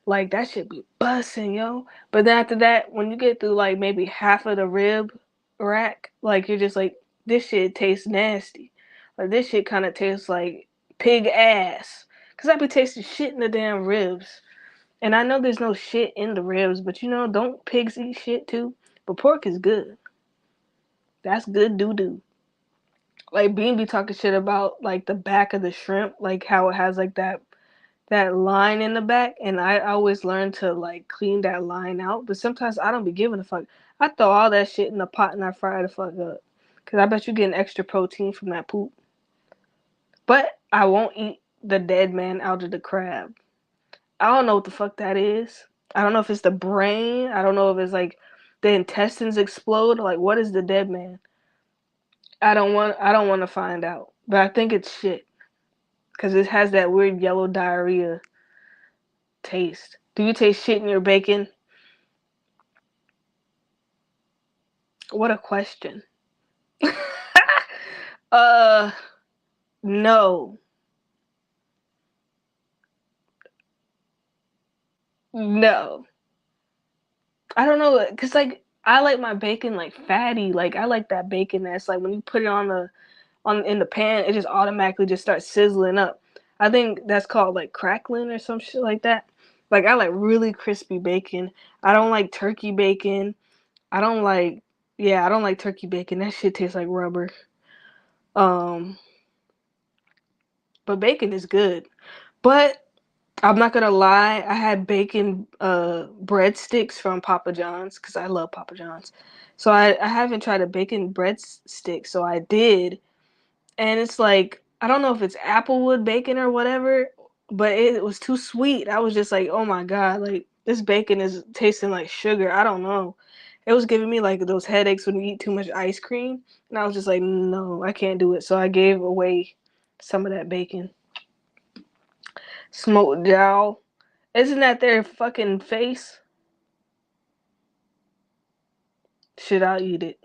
Like, that should be busting, yo. But then after that, when you get through, like, maybe half of the rib rack, like, you're just like, this shit tastes nasty. Like, this shit kind of tastes like pig ass. Because I be tasting shit in the damn ribs. And I know there's no shit in the ribs, but you know, don't pigs eat shit too? But pork is good. That's good doo doo. Like Bean be talking shit about like the back of the shrimp, like how it has like that line in the back, and I always learn to like clean that line out. But sometimes I don't be giving a fuck. I throw all that shit in the pot and I fry the fuck up, cause I bet you getting extra protein from that poop. But I won't eat the dead man out of the crab. I don't know what the fuck that is. I don't know if it's the brain. I don't know if it's like the intestines explode. Like what is the dead man? I don't want to find out. But I think it's shit cuz it has that weird yellow diarrhea taste. Do you taste shit in your bacon? What a question. uh no. No. I don't know cuz like I like my bacon like fatty. Like I like that bacon that's like when you put it on in the pan, it just automatically just starts sizzling up. I think that's called like crackling or some shit like that. Like I like really crispy bacon. I don't like turkey bacon. I don't like I don't like turkey bacon. That shit tastes like rubber. Um but bacon is good. But I'm not gonna lie, I had bacon breadsticks from Papa John's because I love Papa John's. So I haven't tried a bacon breadstick, so I did, and it's like I don't know if it's applewood bacon or whatever, but it was too sweet. I was just like, oh my god, like this bacon is tasting like sugar. I don't know. It was giving me like those headaches when you eat too much ice cream, and I was just like, no, I can't do it. So I gave away some of that bacon. Smoked jowl. Isn't that their fucking face? Should I eat it?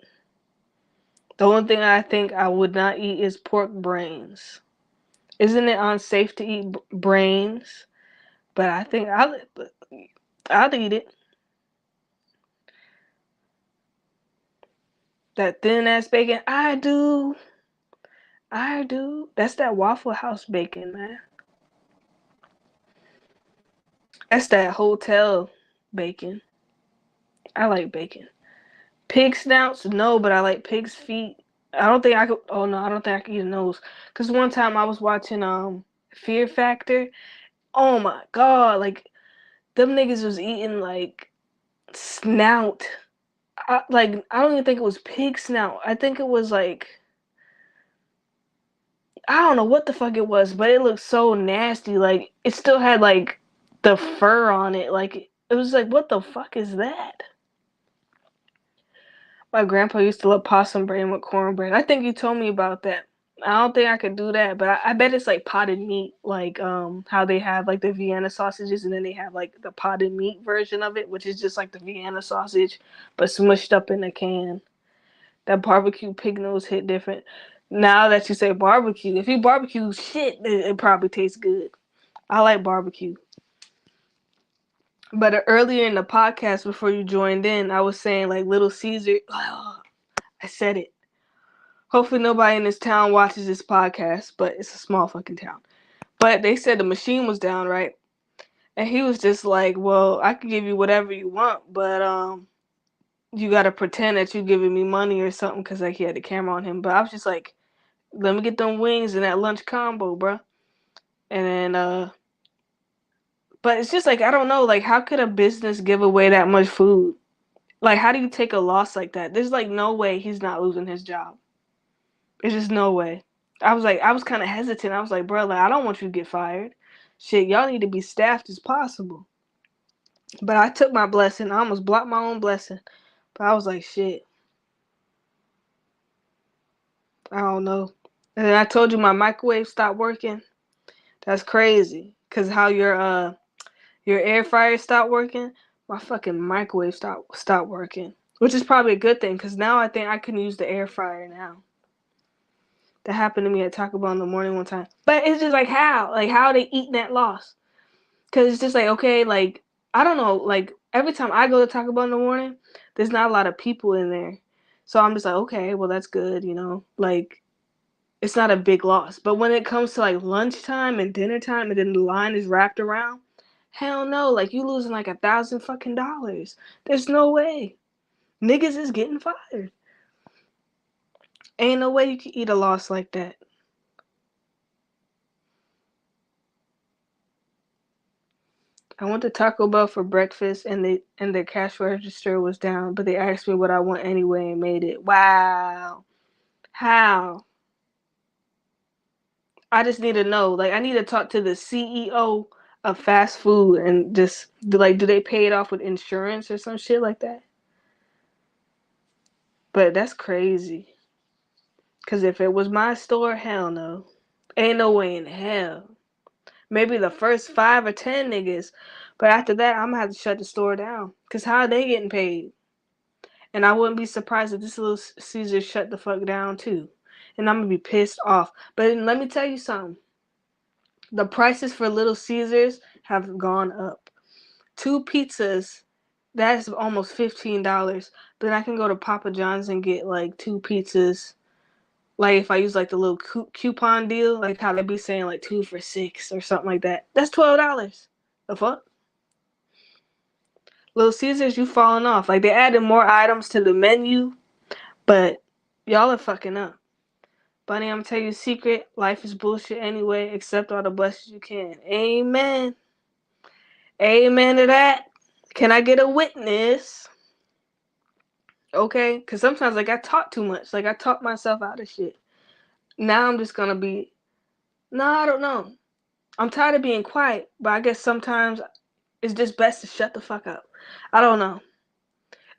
The only thing I think I would not eat is pork brains. Isn't it unsafe to eat brains? But I think I'll eat it. That thin ass bacon, I do. I do. That's that Waffle House bacon, man. That's that hotel bacon. I like bacon. Pig snouts, no, but I like pig's feet. I don't think I could. Oh no, I don't think I could eat a nose. Cause one time I was watching Fear Factor. Oh my god, like them niggas was eating like snout. I don't even think it was pig snout. I think it was like I don't know what the fuck it was, but it looked so nasty. Like it still had like the fur on it. Like it was like what the fuck is that? My grandpa used to love possum brain with cornbread. I think you told me about that. I don't think I could do that, but I bet it's like potted meat, like how they have like the Vienna sausages, and then they have like the potted meat version of it, which is just like the Vienna sausage, but smushed up in a can. That barbecue pig nose hit different. Now that you say barbecue, if you barbecue shit, it probably tastes good. I like barbecue. But earlier in the podcast, before you joined in, I was saying like Little Caesar. I said it. Hopefully nobody in this town watches this podcast, but it's a small fucking town. But they said the machine was down, right? And he was just like, "Well, I could give you whatever you want, but you gotta pretend that you're giving me money or something," because like he had the camera on him. But I was just like, "Let me get them wings and that lunch combo, bro." And then, but it's just like I don't know, like how could a business give away that much food? Like, how do you take a loss like that? There's like no way he's not losing his job. There's just no way. I was kind of hesitant. I was like, bro, like I don't want you to get fired. Shit, y'all need to be staffed as possible. But I took my blessing. I almost blocked my own blessing. But I was like, shit, I don't know. And then I told you my microwave stopped working. That's crazy. Cause how your air fryer stopped working, my fucking microwave stopped working. Which is probably a good thing, cause now I think I can use the air fryer now. That happened to me at Taco Bell in the morning one time. But it's just like how? Like how are they eating that loss? Cause it's just like, okay, like I don't know, like every time I go to Taco Bell in the morning, there's not a lot of people in there. So I'm just like, okay, well that's good, you know? Like it's not a big loss. But when it comes to like lunchtime and dinner time and then the line is wrapped around, hell no, like you losing like $1,000 fucking. There's no way. Niggas is getting fired. Ain't no way you can eat a loss like that. I went to Taco Bell for breakfast and the cash register was down, but they asked me what I want anyway and made it. Wow. How? I just need to know. Like I need to talk to the CEO of fast food and just like do they pay it off with insurance or some shit like that? But that's crazy. Cause if it was my store, hell no. Ain't no way in hell. Maybe the first 5 or 10 niggas. But after that, I'm gonna have to shut the store down. Cause how are they getting paid? And I wouldn't be surprised if this Little Caesar shut the fuck down too. And I'm gonna be pissed off. But let me tell you something. The prices for Little Caesars have gone up. 2 pizzas, that's almost $15. Then I can go to Papa John's and get like 2 pizzas. Like if I use like the little coupon deal, like how they be saying like 2 for $6 or something like that. That's $12. The fuck? Little Caesars, you falling off. Like they added more items to the menu, but y'all are fucking up. Bunny, I'm gonna tell you a secret. Life is bullshit anyway. Accept all the blessings you can. Amen. Amen to that. Can I get a witness? Okay? Because sometimes, like, I talk too much. Like, I talk myself out of shit. Now I'm just gonna be. No, I don't know. I'm tired of being quiet, but I guess sometimes it's just best to shut the fuck up. I don't know.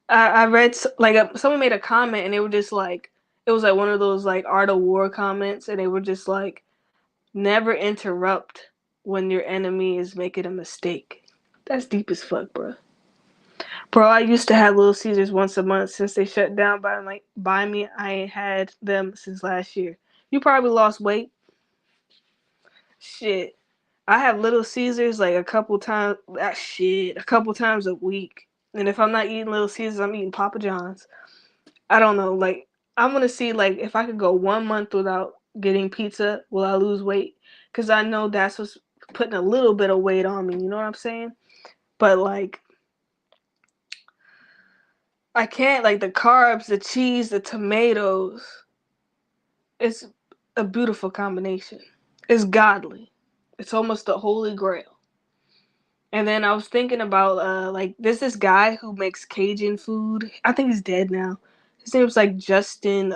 I read, like, someone made a comment and they were just like, it was like one of those, like, Art of War comments, and they were just like, never interrupt when your enemy is making a mistake. That's deep as fuck, bro. Bro, I used to have Little Caesars once a month since they shut down by me. I ain't had them since last year. You probably lost weight. Shit. I have Little Caesars like a couple times. A couple times a week. And if I'm not eating Little Caesars, I'm eating Papa John's. I don't know. Like I'm gonna see like if I could go 1 month without getting pizza, will I lose weight? Because I know that's what's putting a little bit of weight on me. You know what I'm saying? But like I can't like the carbs, the cheese, the tomatoes. It's a beautiful combination. It's godly. It's almost the holy grail. And then I was thinking about like there's this guy who makes Cajun food. I think he's dead now. His name was like Justin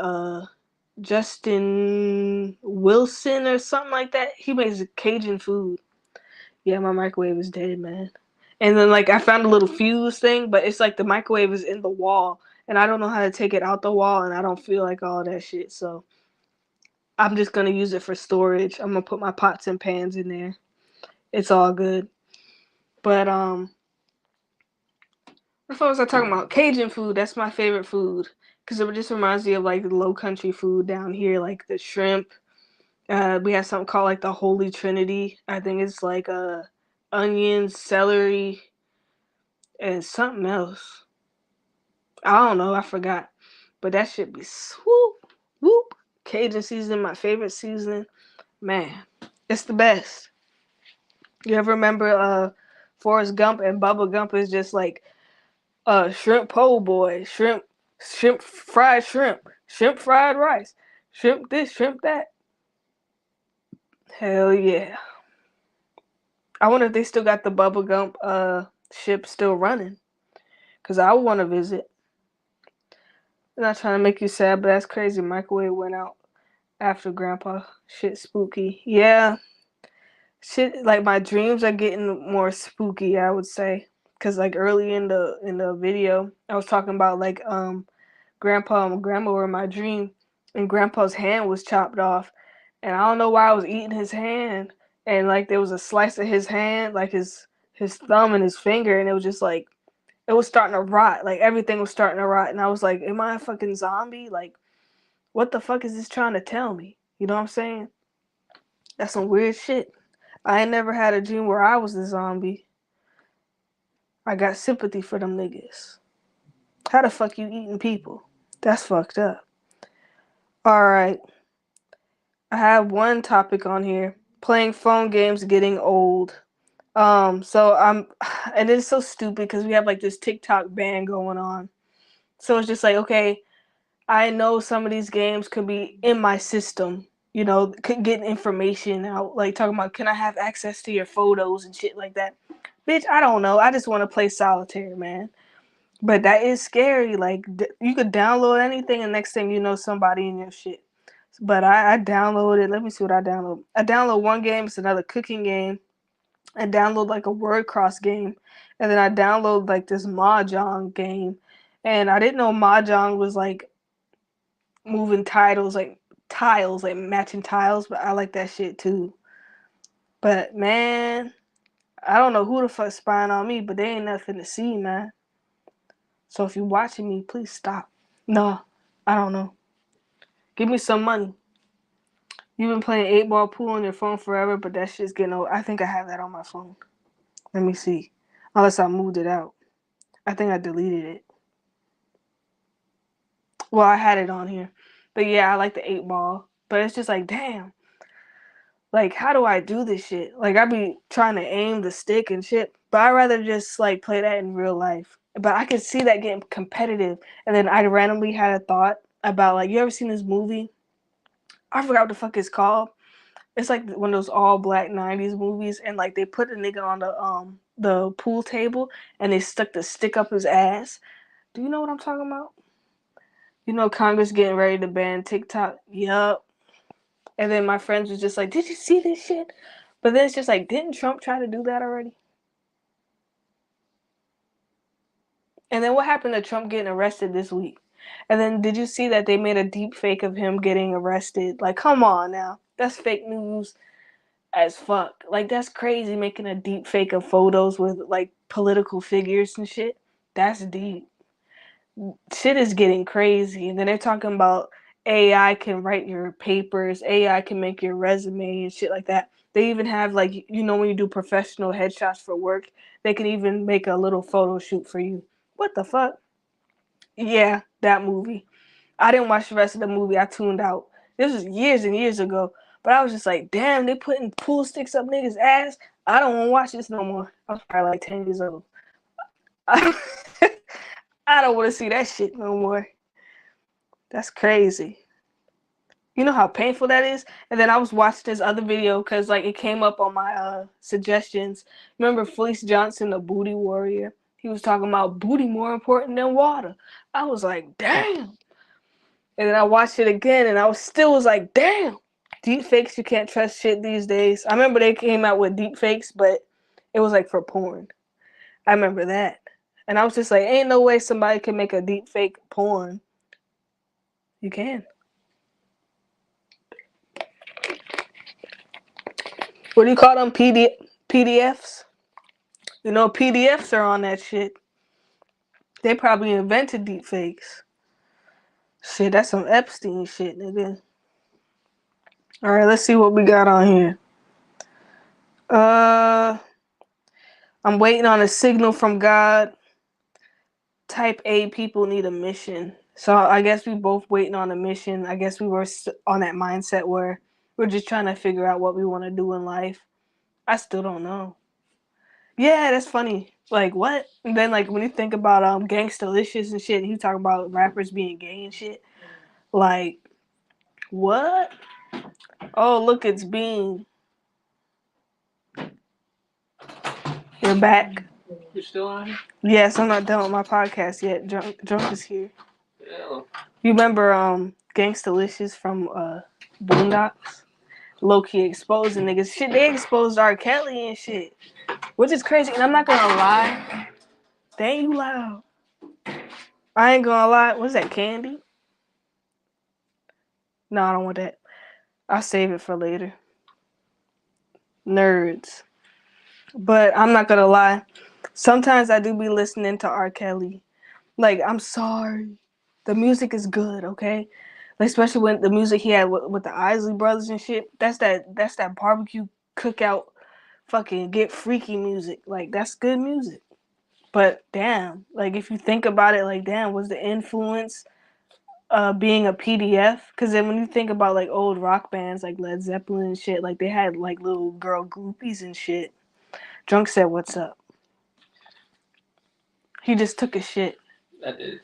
Wilson or something like that. He makes Cajun food. Yeah, my microwave is dead, man. And then like I found a little fuse thing, but it's like the microwave is in the wall, and I don't know how to take it out the wall, and I don't feel like all that shit. So I'm just gonna use it for storage. I'm gonna put my pots and pans in there. It's all good. But what was I talking about? Cajun food. That's my favorite food because it just reminds me of like the low country food down here, like the shrimp. We have something called like the Holy Trinity. I think it's like onions, celery, and something else. I don't know. I forgot. But that should be swoop whoop. Cajun seasoning, my favorite seasoning. Man, it's the best. You ever remember Forrest Gump and Bubba Gump is just like shrimp po' boy, shrimp fried shrimp fried rice, shrimp this, shrimp that. Hell yeah. I wonder if they still got the Bubba Gump ship still running. Cause I want to visit. I'm not trying to make you sad, but that's crazy. Microwave went out after Grandpa. Shit spooky. Yeah. Shit like my dreams are getting more spooky, I would say. Cause like early in the video, I was talking about like Grandpa and Grandma were in my dream, and Grandpa's hand was chopped off, and I don't know why I was eating his hand, and like there was a slice of his hand, like his thumb and his finger, and it was just like it was starting to rot, like everything was starting to rot, and I was like, am I a fucking zombie? Like, what the fuck is this trying to tell me? You know what I'm saying? That's some weird shit. I ain't never had a dream where I was the zombie. I got sympathy for them niggas. How the fuck you eating people? That's fucked up. Alright. I have one topic on here. Playing phone games getting old. So I'm and it's so stupid because we have like this TikTok ban going on. So it's just like, okay, I know some of these games could be in my system, you know, could get information out, like talking about can I have access to your photos and shit like that. Bitch, I don't know. I just want to play solitaire, man. But that is scary. Like you could download anything, and next thing you know, somebody in your shit. But I downloaded. Let me see what I download. I download one game. It's another cooking game. I download like a word cross game, and then I download like this mahjong game. And I didn't know mahjong was like moving tiles, like matching tiles. But I like that shit too. But man, I don't know who the fuck spying on me, but they ain't nothing to see, man. So if you're watching me, please stop. No, I don't know. Give me some money. You've been playing 8 ball pool on your phone forever, but that shit's getting old. I think I have that on my phone. Let me see. Unless I moved it out. I think I deleted it. Well, I had it on here. But yeah, I like the 8 ball. But it's just like, damn. Like, how do I do this shit? Like, I be trying to aim the stick and shit. But I'd rather just, like, play that in real life. But I could see that getting competitive. And then I randomly had a thought about, like, you ever seen this movie? I forgot what the fuck it's called. It's like one of those all black '90s movies, and like they put a nigga on the pool table, and they stuck the stick up his ass. Do you know what I'm talking about? You know, Congress getting ready to ban TikTok. Yup. And then my friends was just like, "Did you see this shit?" But then it's just like, didn't Trump try to do that already? And then what happened to Trump getting arrested this week? And then did you see that they made a deep fake of him getting arrested? Like, come on now, that's fake news as fuck. Like that's crazy making a deep fake of photos with like political figures and shit. That's deep. Shit is getting crazy. And then they're talking about AI can write your papers, AI can make your resume and shit like that. They even have like you know when you do professional headshots for work, they can even make a little photo shoot for you. What the fuck? Yeah, that movie. I didn't watch the rest of the movie. I tuned out. This was years and years ago. But I was just like, damn, they putting pool sticks up niggas' ass. I don't want to watch this no more. I was probably like 10 years old. I don't want to see that shit no more. That's crazy. You know how painful that is? And then I was watching this other video because like it came up on my suggestions. Remember Felice Johnson, the booty warrior? He was talking about booty more important than water. I was like, damn. And then I watched it again and I was like, damn. Deep fakes, you can't trust shit these days. I remember they came out with deep fakes, but it was like for porn. I remember that. And I was just like, ain't no way somebody can make a deep fake porn. You can. What do you call them? PDFs? You know, PDFs are on that shit. They probably invented deepfakes. Shit, that's some Epstein shit, nigga. Alright, let's see what we got on here. I'm waiting on a signal from God. Type A people need a mission. So I guess we both waiting on a mission. I guess we were on that mindset where we're just trying to figure out what we want to do in life. I still don't know. Yeah, that's funny. Like what? And then like when you think about Gangstalicious and shit, he talk about rappers being gay and shit. Like what? Oh look, it's Bean. You're back. You still on here? Yes, I'm not done with my podcast yet. Drunk is here. Yeah. You remember Gangstalicious from Boondocks? Lowkey exposing niggas. Shit, they exposed R. Kelly and shit. Which is crazy. And I'm not gonna lie. Dang, you loud. I ain't gonna lie. What's that, candy? No, I don't want that. I'll save it for later. Nerds. But I'm not gonna lie. Sometimes I do be listening to R. Kelly. Like, I'm sorry. The music is good, okay? Like, especially when the music he had with the Isley Brothers and shit. That's that barbecue cookout fucking get freaky music. Like, that's good music. But damn, like if you think about it, like damn, was the influence being a PDF? Because then when you think about like old rock bands like Led Zeppelin and shit, like they had like little girl groupies and shit. Drunk said, "What's up?" He just took a shit. I did.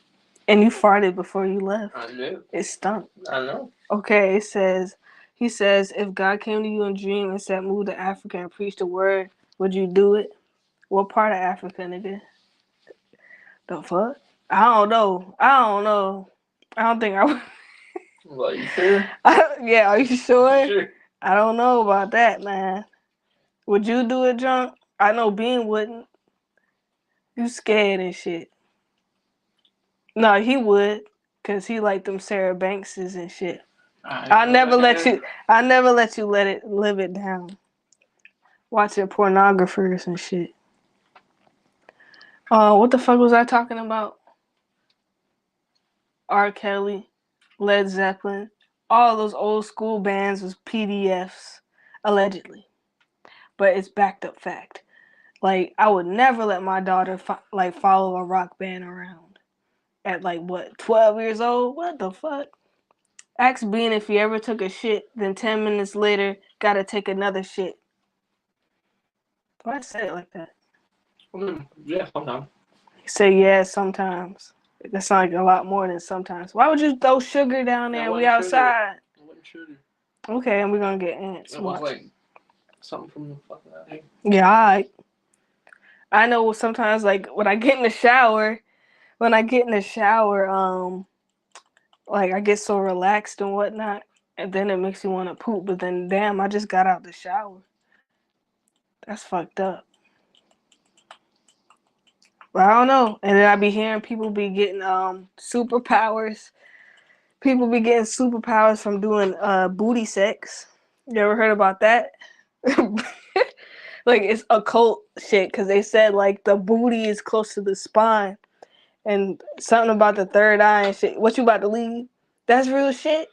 And you farted before you left. I knew. It stunk. I know. Okay, he says, if God came to you in a dream and said, move to Africa and preach the word, would you do it? What part of Africa, nigga? The fuck? I don't know. I don't think I would. Well, you sure? Yeah, are you sure? Sure. I don't know about that, man. Would you do it, Drunk? I know Bean wouldn't. You scared and shit. No, he would, cause he like them Sarah Bankses and shit. I never let you live it down. Watching pornographers and shit. What the fuck was I talking about? R. Kelly, Led Zeppelin, all those old school bands was PDFs, allegedly. But it's backed up fact. Like, I would never let my daughter follow a rock band around at like what 12 years old. What the fuck? Ask Bean if he ever took a shit, then 10 minutes later gotta take another shit. Why I say it like that? Yeah, sometimes. He said yeah, sometimes. That sounds like a lot more than sometimes. Why would you throw sugar down there? We outside. It wasn't sugar. Okay, and we're gonna get ants. It was like something from the fucking out here. Yeah, alright. I know sometimes like when I get in the shower, like I get so relaxed and whatnot, and then it makes me want to poop. But then, damn, I just got out the shower. That's fucked up. But I don't know. And then I be hearing people be getting superpowers. People be getting superpowers from doing booty sex. You ever heard about that? Like it's occult shit because they said like the booty is close to the spine and something about the third eye and shit. What you about to leave? That's real shit.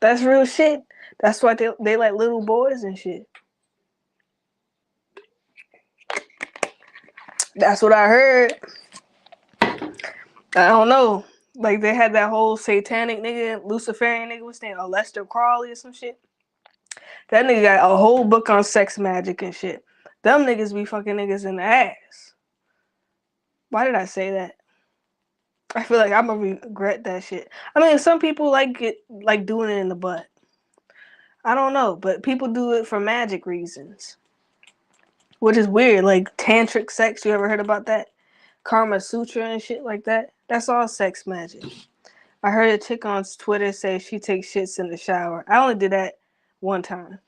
That's real shit. That's why they like little boys and shit. That's what I heard. I don't know. Like they had that whole satanic nigga, Luciferian nigga, what's his name? Lester Crowley or some shit. That nigga got a whole book on sex magic and shit. Them niggas be fucking niggas in the ass. Why did I say that? I feel like I'm gonna regret that shit. I mean, some people like doing it in the butt. I don't know, but people do it for magic reasons, which is weird. Like tantric sex, you ever heard about that? Karma Sutra and shit like that. That's all sex magic. I heard a chick on Twitter say she takes shits in the shower. I only did that one time.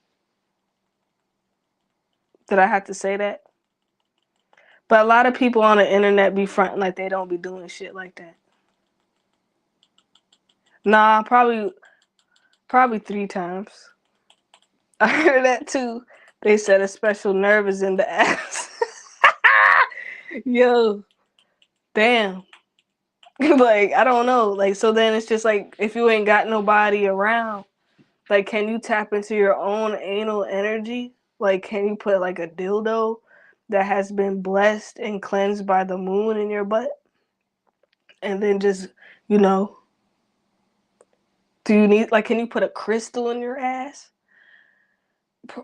Did I have to say that? But a lot of people on the internet be fronting like they don't be doing shit like that. Nah, probably 3 times. I heard that too. They said a special nerve is in the ass. Yo, damn. Like, I don't know. Like, so then it's just like, if you ain't got nobody around, like, can you tap into your own anal energy? Like, can you put like a dildo that has been blessed and cleansed by the moon in your butt? And then just, you know, do you need, like, can you put a crystal in your ass?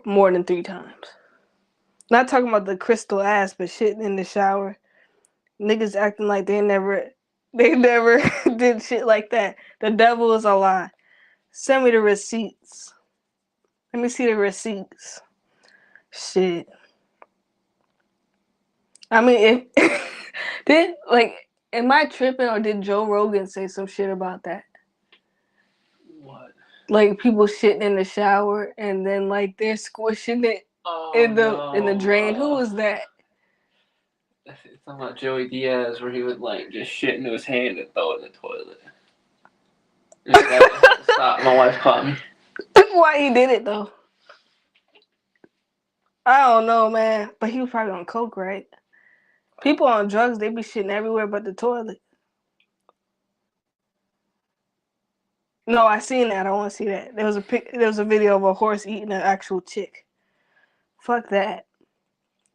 More than 3 times. Not talking about the crystal ass, but shit in the shower. Niggas acting like they never did shit like that. The devil is a lie. Send me the receipts. Let me see the receipts. Shit. I mean, if did like, am I tripping or did Joe Rogan say some shit about that? What? Like people shitting in the shower and then like they're squishing it in the drain. Who was that? It's talking about Joey Diaz, where he would like just shit into his hand and throw it in the toilet. Stop! My wife caught me. Why he did it though? I don't know, man. But he was probably on coke, right? People on drugs, they be shitting everywhere but the toilet. No, I seen that. I want to see that. There was a video of a horse eating an actual chick. Fuck that.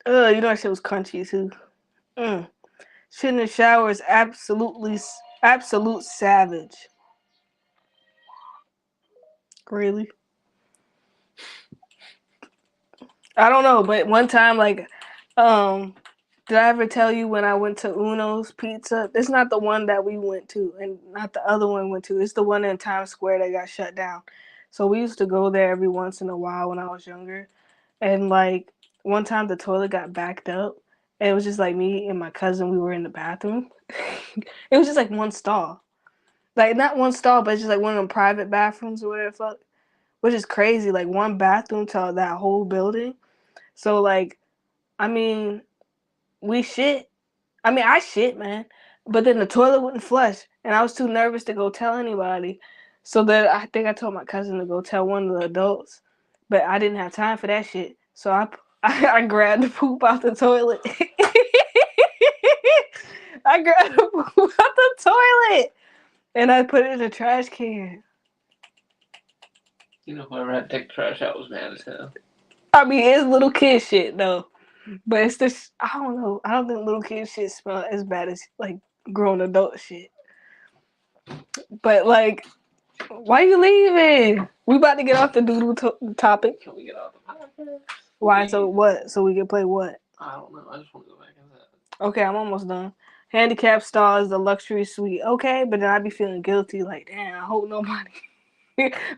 Ugh, you know that shit was crunchy too. Shit in the shower is absolute savage. Really? I don't know, but one time, like, did I ever tell you when I went to Uno's Pizza? It's not the one that we went to, and not the other one we went to. It's the one in Times Square that got shut down. So we used to go there every once in a while when I was younger. And like one time the toilet got backed up. And it was just like me and my cousin. We were in the bathroom. It was just like one stall, like not one stall, but it's just like one of them private bathrooms or whatever the fuck. Which is crazy. Like one bathroom to that whole building. So like, I mean, we shit. I mean, I shit, man. But then the toilet wouldn't flush, and I was too nervous to go tell anybody. So then I think I told my cousin to go tell one of the adults, but I didn't have time for that shit. So I grabbed the poop out the toilet. I grabbed the poop out the toilet, and I put it in the trash can. You know, whoever had to take the trash out was mad as hell. I mean, it's little kid shit though, but it's this. I don't know. I don't think little kid shit smell as bad as like grown adult shit. But like, why you leaving? We about to get off the doodle topic. Can we get off the podcast? Why? So what? So we can play what? I don't know. I just want to go back in that. Okay, I'm almost done. Handicap stall is the luxury suite. Okay, but then I'd be feeling guilty. Like, damn, I hope nobody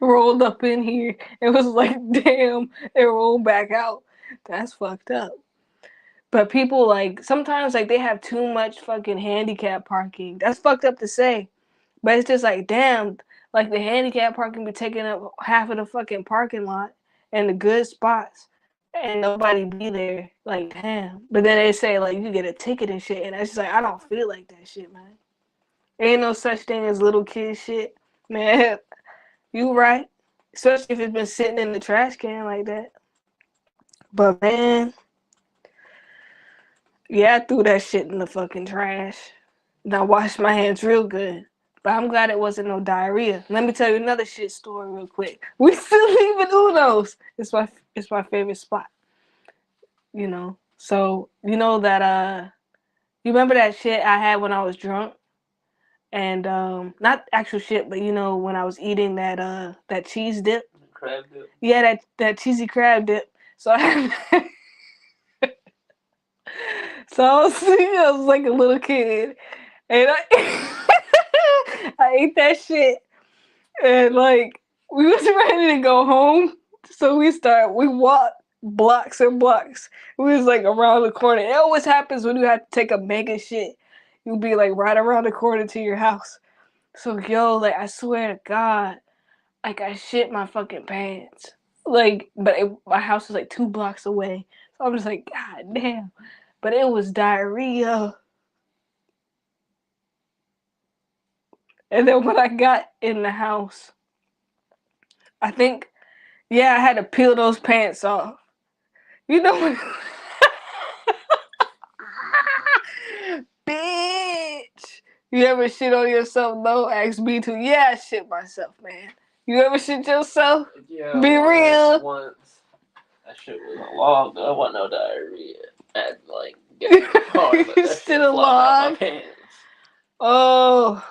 rolled up in here. It was like, damn, it rolled back out. That's fucked up. But people like sometimes like they have too much fucking handicap parking. That's fucked up to say. But it's just like, damn, like the handicap parking be taking up half of the fucking parking lot and the good spots, and nobody be there. Like, damn. But then they say like you get a ticket and shit, and it's just like I don't feel like that shit, man. Ain't no such thing as little kid shit, man. You right, especially if it's been sitting in the trash can like that. But man, yeah, I threw that shit in the fucking trash. And I washed my hands real good. But I'm glad it wasn't no diarrhea. Let me tell you another shit story real quick. We still leaving Uno's. It's my favorite spot. You know. So you know that you remember that shit I had when I was drunk? And not actual shit, but you know when I was eating that cheese dip. Crab dip. Yeah, that cheesy crab dip. So I so I was like a little kid. And I ate that shit. And like we was ready to go home. So we walked blocks and blocks. We was like around the corner. It always happens when you have to take a mega shit. You'll be like right around the corner to your house. So yo, like I swear to God, like I shit my fucking pants. Like, but my house was like 2 blocks away. So I'm just like, God damn. But it was diarrhea. And then when I got in the house, I think, yeah, I had to peel those pants off. You know what? Bitch. You ever shit on yourself? No, ask me to. Yeah, I shit myself, man. You ever shit yourself? Yeah, Be real. Once. That shit was a log. There wasn't no diarrhea. I had to, like, get in the car and let that Shit shit flop out my log. pants. Oh.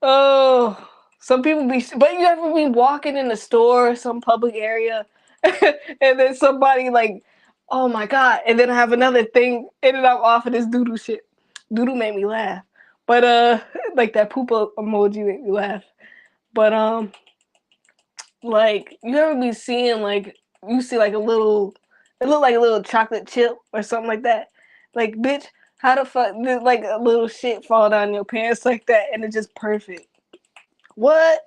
Oh. Some people be, but you ever be walking in the store, some public area, and then somebody like, oh my god, and then I have another thing, and then I'm off of this doodle shit. Doodle made me laugh, but like that poop emoji made me laugh. But like you ever be seeing like you see like a little, it look like a little chocolate chip or something like that. Like bitch, how the fuck did like a little shit fall down your pants like that and it's just perfect? What?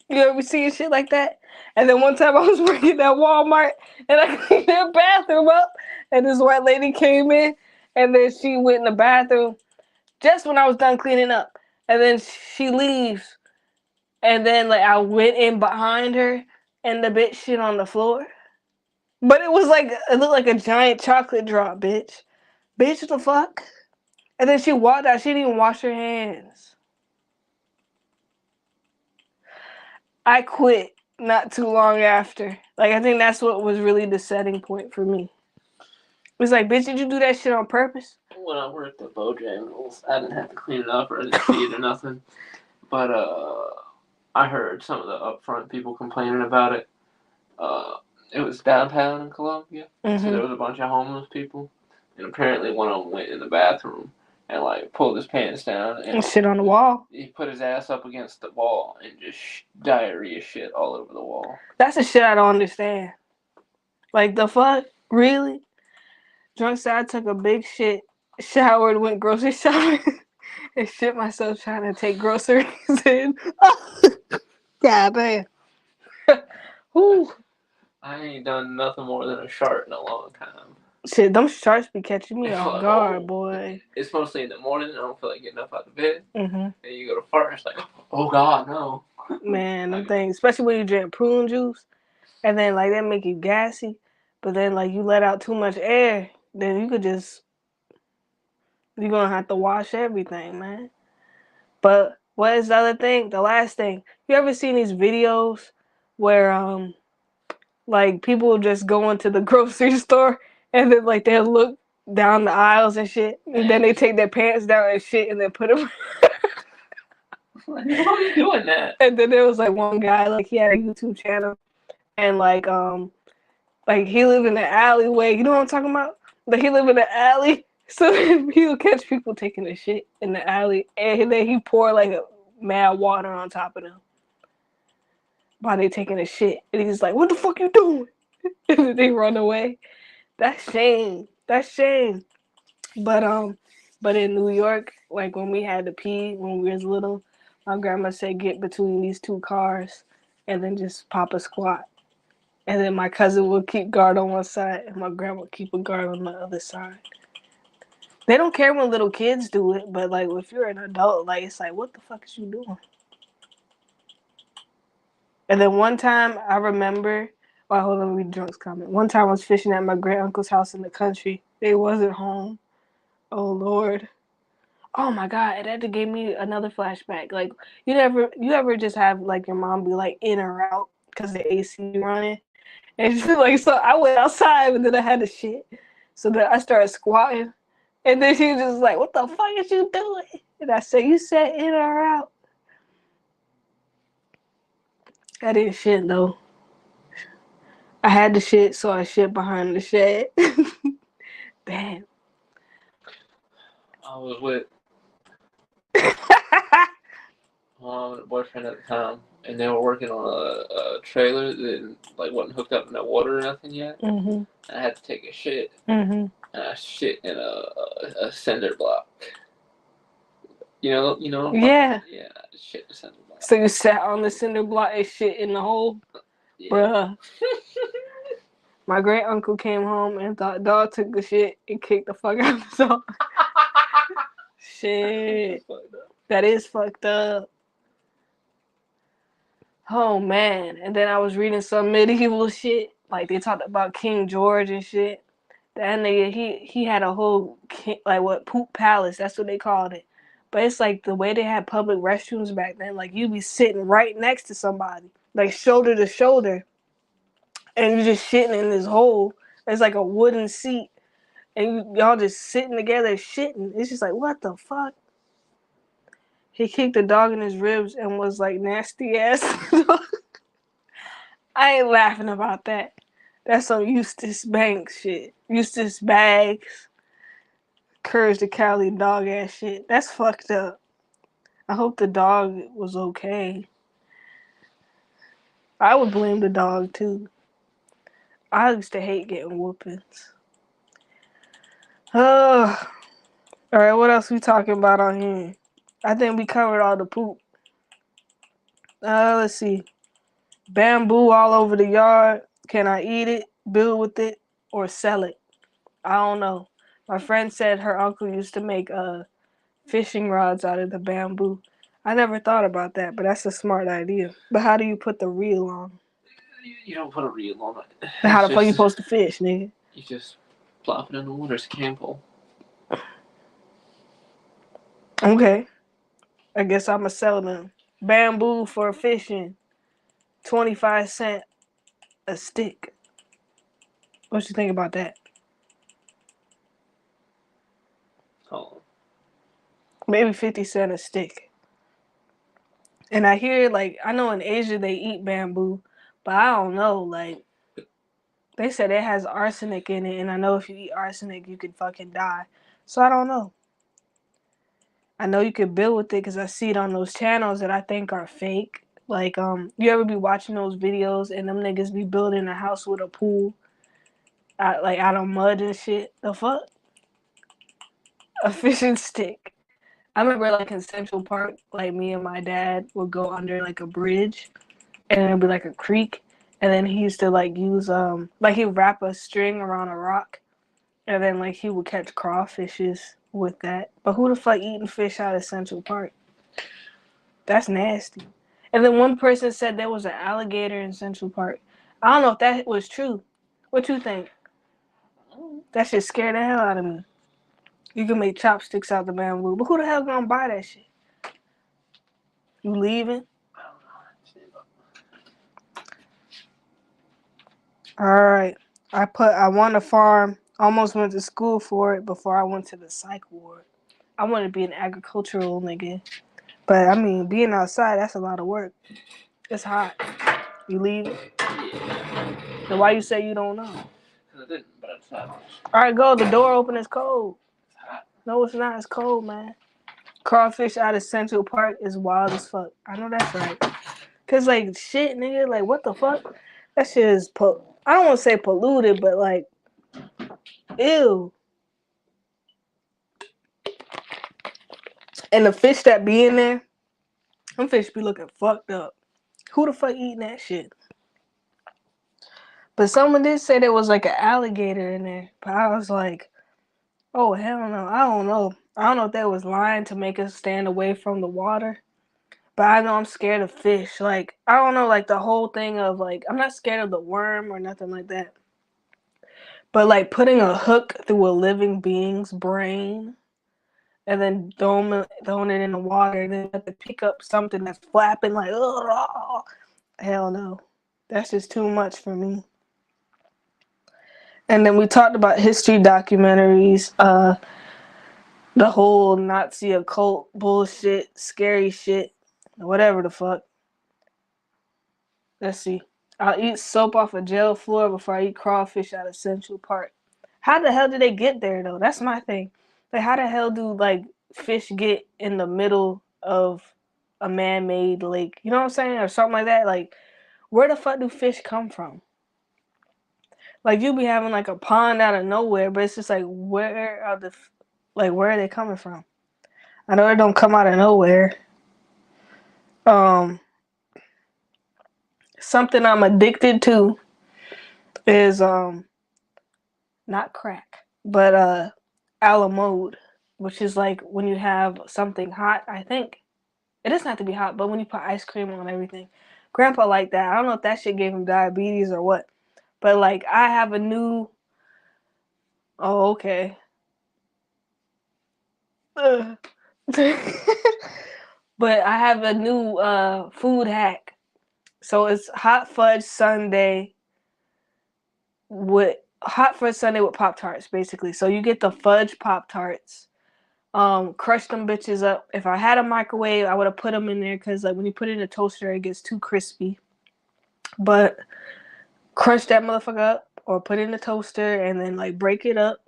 You ever seen shit like that? And then one time I was working at Walmart and I cleaned their bathroom up and this white lady came in and then she went in the bathroom just when I was done cleaning up. And then she leaves and then like I went in behind her and the bitch shit on the floor. But it was like it looked like a giant chocolate drop, bitch. Bitch, what the fuck? And then she walked out, she didn't even wash her hands. I quit not too long after. Like, I think that's what was really the setting point for me. It was like, bitch, did you do that shit on purpose? When I worked at Bojangles, I didn't have to clean it up or I didn't see it or nothing. But I heard some of the upfront people complaining about it. It was downtown in Columbia, so there was a bunch of homeless people, and apparently one of them went in the bathroom and like pulled his pants down And shit on the wall. He put his ass up against the wall and just diarrhea shit all over the wall. That's the shit I don't understand. Like, the fuck? Really? Drunk said I took a big shit, showered, went grocery shopping, and shit myself trying to take groceries in. God damn. Whew. I ain't done nothing more than a shark in a long time. Shit, them sharks be catching me off guard, boy. It's mostly in the morning. I don't feel like getting up out of bed. Mm-hmm. And you go to fart, and it's like, oh god, no. Man, them things, especially when you drink prune juice, and then like that make you gassy, but then like you let out too much air, then you could just, you're gonna have to wash everything, man. But what is the other thing? The last thing. You ever seen these videos where like people just go into the grocery store and then like they'll look down the aisles and shit, and then they take their pants down and shit and then put them. Like, why are you doing that? And then there was like one guy, like he had a YouTube channel, and like he lived in the alleyway. You know what I'm talking about? Like he lived in the alley, so he'll catch people taking a shit in the alley, and then he pour like a mad water on top of them while they taking a shit, and he's like, "What the fuck you doing?" And then they run away. That's shame. That's shame. But in New York, like when we had to pee when we was little, my grandma said get between these two cars, and then just pop a squat. And then my cousin would keep guard on one side, and my grandma would keep a guard on the other side. They don't care when little kids do it, but like if you're an adult, like it's like, what the fuck is you doing? And then one time I remember, oh hold on, read Drunk's comment. One time I was fishing at my great uncle's house in the country. They wasn't home. Oh Lord. Oh my god, that gave me another flashback. Like you ever just have like your mom be like in or out because the AC running, and she's like, so I went outside and then I had to shit, so then I started squatting, and then she was just like, "What the fuck is you doing?" And I said, "You said in or out." I didn't shit though. I had to shit, so I shit behind the shed. Damn. I was with mom and a boyfriend at the time, and they were working on a trailer that like wasn't hooked up to no water or nothing yet. Mm-hmm. And I had to take a shit, Mm-hmm. and I shit in a cinder block. You know. Yeah. Yeah, shit in a cinder block. So you sat on the cinder block and shit in the hole, yeah. Bruh. My great uncle came home and thought dog took the shit and kicked the fuck out of the dog. Shit. That is fucked up. Oh man. And then I was reading some medieval shit. Like they talked about King George and shit. That nigga, he had a whole like what poop palace. That's what they called it. But it's like the way they had public restrooms back then. Like you be sitting right next to somebody, like shoulder to shoulder, and you just shitting in this hole. It's like a wooden seat, and y'all just sitting together shitting. It's just like what the fuck. He kicked the dog in his ribs and was like nasty ass. I ain't laughing about that. That's some Eustace Banks shit. Eustace Bags. Courage the Cali dog ass shit. That's fucked up. I hope the dog was okay. I would blame the dog too. I used to hate getting whoopings. Alright, what else we talking about on here? I think we covered all the poop. Let's see. Bamboo all over the yard. Can I eat it, build with it, or sell it? I don't know. My friend said her uncle used to make fishing rods out of the bamboo. I never thought about that, but that's a smart idea. But how do you put the reel on? You don't put a reel on it. How the fuck you supposed to fish, nigga? You just plop it in the water. It's a can pull. Okay. I guess I'ma sell them. Bamboo for fishing. 25 cents a stick. What you think about that? Oh. Maybe 50 cents a stick. And I hear like I know in Asia they eat bamboo, but I don't know, like they said it has arsenic in it, and I know if you eat arsenic you could fucking die. So I don't know. I know you could build with it because I see it on those channels that I think are fake. Like, you ever be watching those videos and them niggas be building a house with a pool, out of mud and shit? The fuck? A fishing stick. I remember like in Central Park, like me and my dad would go under like a bridge, and it'd be like a creek, and then he used to like use like he'd wrap a string around a rock, and then like he would catch crawfishes with that. But who the fuck eating fish out of Central Park? That's nasty. And then one person said there was an alligator in Central Park. I don't know if that was true. What you think? That shit scared the hell out of me. You can make chopsticks out the bamboo, but who the hell gonna buy that shit? You leaving? Alright. I want to farm. Almost went to school for it before I went to the psych ward. I want to be an agricultural nigga. But I mean, being outside, that's a lot of work. It's hot. You leaving? Yeah. Then why you say you don't know? I didn't, but it's hot. Alright, go. The door open. It's cold. It's hot. No, it's not. It's cold, man. Crawfish out of Central Park is wild as fuck. I know that's right. Cause like shit, nigga. Like what the fuck? That shit is I don't want to say polluted, but like, ew. And the fish that be in there, them fish be looking fucked up. Who the fuck eating that shit? But someone did say there was like an alligator in there. But I was like, oh hell no. I don't know. I don't know if that was lying to make us stand away from the water. But I know I'm scared of fish. Like, I don't know, like the whole thing of like, I'm not scared of the worm or nothing like that. But like putting a hook through a living being's brain and then throwing it in the water and then you have to pick up something that's flapping like, oh, hell no. That's just too much for me. And then we talked about history documentaries, the whole Nazi occult bullshit, scary shit, whatever the fuck. Let's see. I'll eat soap off a jail floor before I eat crawfish out of Central Park. How the hell did they get there though? That's my thing. Like, how the hell do like fish get in the middle of a man-made lake? You know what I'm saying, or something like that? Like, where the fuck do fish come from? Like, you be having like a pond out of nowhere, but it's just like, where are they coming from? I know it don't come out of nowhere. Something I'm addicted to is not crack, but a la mode, which is like when you have something hot. I think it doesn't have to be hot, but when you put ice cream on everything. Grandpa liked that. I don't know if that shit gave him diabetes or what, but like I have a new Oh, okay. Ugh. But I have a new food hack. So it's hot fudge sundae with Pop Tarts, basically. So you get the fudge Pop Tarts, crush them bitches up. If I had a microwave, I would have put them in there because like when you put it in a toaster, it gets too crispy. But crush that motherfucker up, or put it in the toaster and then like break it up,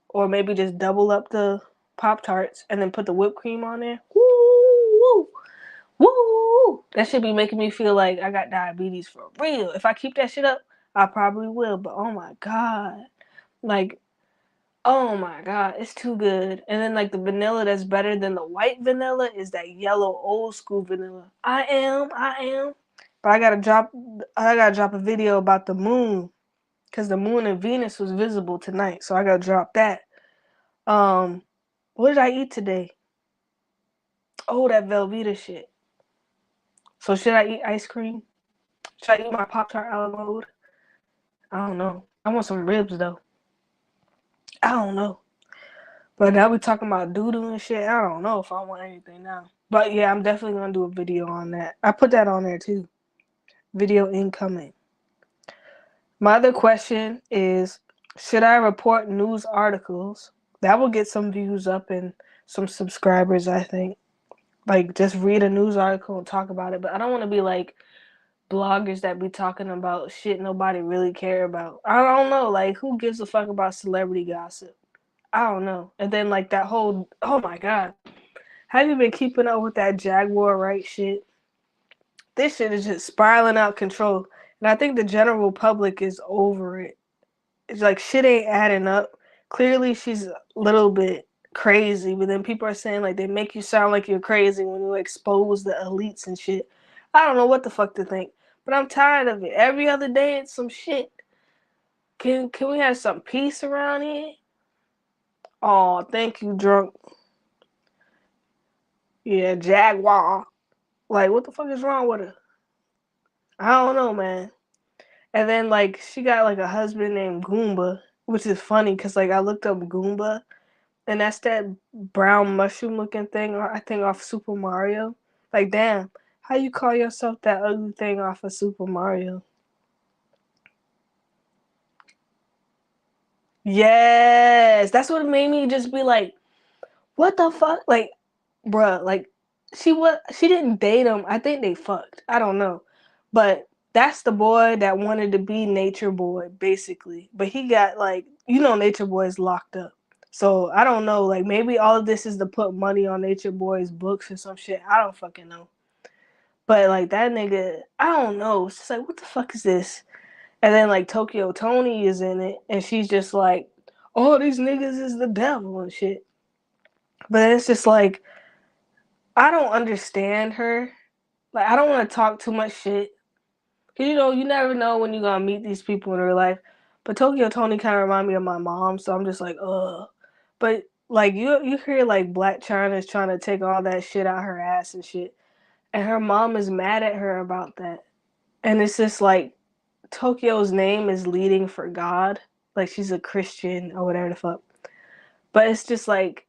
or maybe just double up the Pop Tarts and then put the whipped cream on there. Woo! Woo! That should be making me feel like I got diabetes for real. If I keep that shit up, I probably will. But oh my god, like oh my god, it's too good. And then like the vanilla that's better than the white vanilla is that yellow old school vanilla. I am. But I gotta drop a video about the moon. Cause the moon and Venus was visible tonight. So I gotta drop that. Um what did I eat today? Oh, that Velveeta shit. So should I eat ice cream? Should I eat my Pop Tart a la mode? I don't know. I want some ribs though. I don't know. But now we talking about doodoo and shit. I don't know if I want anything now. But yeah, I'm definitely gonna do a video on that. I put that on there too. Video incoming. My other question is, should I report news articles? That will get some views up and some subscribers, I think. Like just read a news article and talk about it. But I don't want to be like bloggers that be talking about shit nobody really care about. I don't know. Like who gives a fuck about celebrity gossip? I don't know. And then like that whole, oh my god, have you been keeping up with that Jaguar right shit? This shit is just spiraling out of control. And I think the general public is over it. It's like shit ain't adding up. Clearly she's a little bit crazy, but then people are saying like they make you sound like you're crazy when you expose the elites and shit. I don't know what the fuck to think. But I'm tired of it. Every other day it's some shit. Can we have some peace around here? Oh, thank you, drunk. Yeah, Jaguar. Like, what the fuck is wrong with her? I don't know, man. And then, like, she got, like, a husband named Goomba, which is funny because, like, I looked up Goomba, and that's that brown mushroom looking thing, I think, off Super Mario. Like, damn, how you call yourself that ugly thing off of Super Mario? Yes, that's what made me just be like, what the fuck? Like, bruh, like she didn't date him. I think they fucked. I don't know. But that's the boy that wanted to be Nature Boy, basically. But he got like Nature Boy is locked up. So I don't know, like maybe all of this is to put money on Nature Boy's books or some shit. I don't fucking know. But like that nigga, I don't know. It's just like what the fuck is this? And then like Tokyo Tony is in it and she's just like, oh, these niggas is the devil and shit. But it's just like I don't understand her. Like I don't want to talk too much shit. Cause you never know when you're gonna meet these people in real life. But Tokyo Tony kind of remind me of my mom, so I'm just like, ugh. But like you hear like Black China is trying to take all that shit out her ass and shit, and her mom is mad at her about that. And it's just like Tokyo's name is leading for God, like she's a Christian or whatever the fuck. But it's just like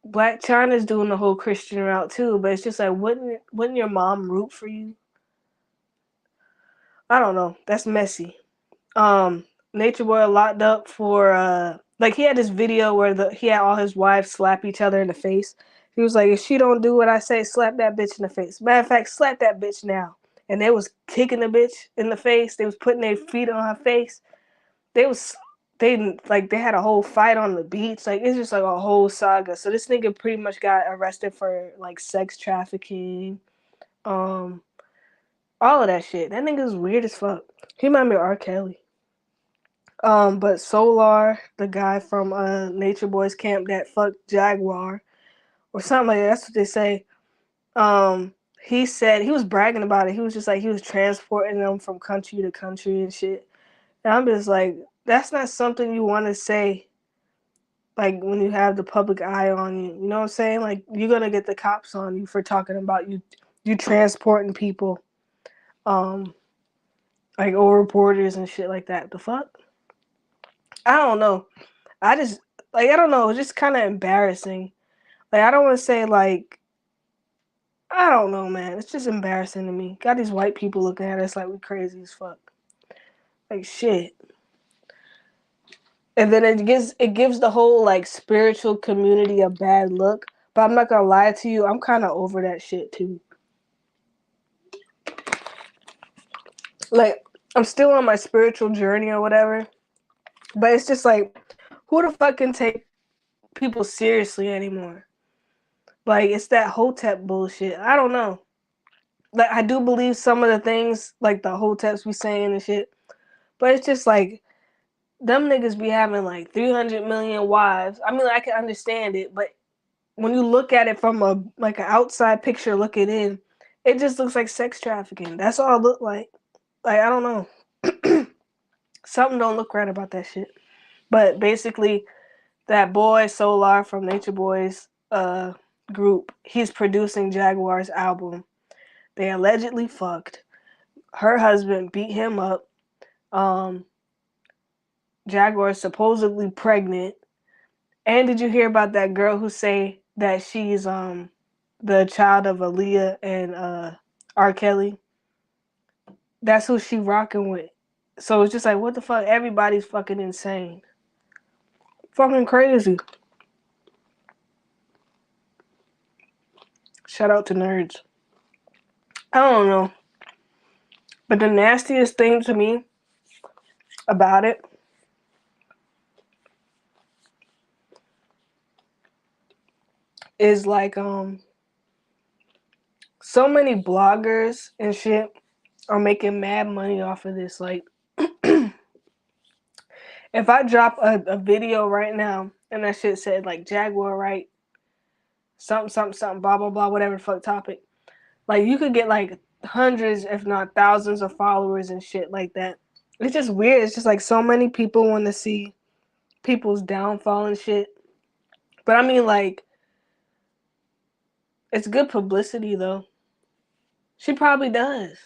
Black China's doing the whole Christian route too, but it's just like wouldn't your mom root for you? I don't know. That's messy. Um Nature Boy locked up for like he had this video where he had all his wives slap each other in the face. He was like, if she don't do what I say, slap that bitch in the face. Matter of fact, slap that bitch now. And they was kicking the bitch in the face. They was putting their feet on her face. They was they had a whole fight on the beach. Like it's just like a whole saga. So this nigga pretty much got arrested for like sex trafficking, um, all of that shit. That nigga's weird as fuck. He remind me of R. Kelly. But Solar, the guy from Nature Boys Camp that fucked Jaguar or something like that, that's what they say. He said he was bragging about it. He was just like he was transporting them from country to country and shit. And I'm just like, that's not something you want to say. Like when you have the public eye on you, you know what I'm saying? Like you're gonna get the cops on you for talking about you transporting people, um, like over borders and shit like that. The fuck? I don't know. I just like I don't know, it's just kind of embarrassing. Like I don't want to say like I don't know, man. It's just embarrassing to me. Got these white people looking at us like we crazy as fuck. Like shit. And then it gives the whole like spiritual community a bad look. But I'm not gonna lie to you, I'm kind of over that shit too. Like I'm still on my spiritual journey or whatever, but it's just like who the fuck can take people seriously anymore? Like it's that Hotep bullshit. I don't know. Like I do believe some of the things like the Hoteps be saying and shit, but it's just like them niggas be having like 300 million wives. I mean, like, I can understand it, but when you look at it from a like an outside picture looking in, it just looks like sex trafficking. That's all it look like. Like I don't know. Something don't look right about that shit. But basically, that boy Solar from Nature Boys group, he's producing Jaguar's album. They allegedly fucked. Her husband beat him up. Um, Jaguar's supposedly pregnant. And did you hear about that girl who say that she's the child of Aaliyah and R. Kelly? That's who she rocking with. So it's just like, what the fuck? Everybody's fucking insane. Fucking crazy. Shout out to nerds. I don't know. But the nastiest thing to me about it is like so many bloggers and shit are making mad money off of this. Like if I drop a video right now and that shit said like Jaguar right something something something blah blah blah whatever the fuck topic, like you could get like hundreds if not thousands of followers and shit like that. It's just weird. It's just like so many people want to see people's downfall and shit. But I mean like it's good publicity though. She probably does.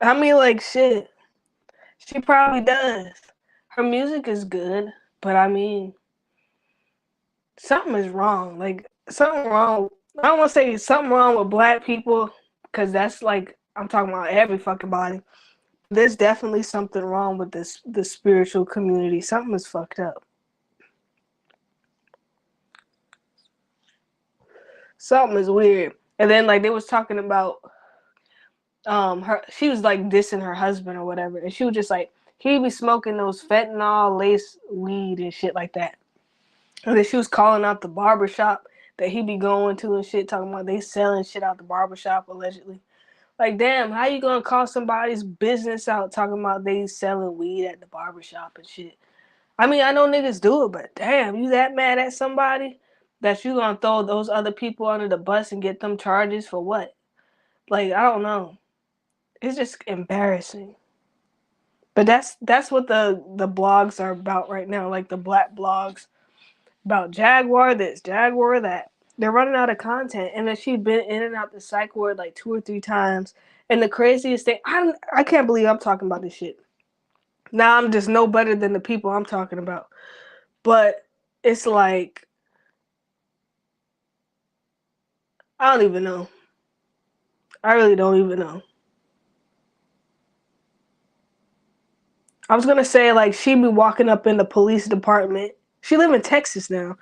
I mean like shit. She probably does. Her music is good, but I mean something is wrong. Like something wrong. I don't want to say something wrong with black people because that's like I'm talking about every fucking body. There's definitely something wrong with the spiritual community. Something is fucked up. Something is weird. And then like they was talking about her she was like dissing her husband or whatever, and she was just like he be smoking those fentanyl lace weed and shit like that. And then she was calling out the barbershop that he be going to and shit, talking about they selling shit out the barbershop allegedly. Like, damn, how you gonna call somebody's business out talking about they selling weed at the barbershop and shit? I mean, I know niggas do it, but damn, you that mad at somebody that you gonna throw those other people under the bus and get them charges for what? Like, I don't know. It's just embarrassing. But that's what the blogs are about right now, like the black blogs about Jaguar this, Jaguar that. They're running out of content, and then she's been in and out the psych ward like 2 or 3 times. And the craziest thing, I can't believe I'm talking about this shit. Now I'm just no better than the people I'm talking about. But it's like I don't even know. I really don't even know. I was gonna say like she be walking up in the police department. She live in Texas now.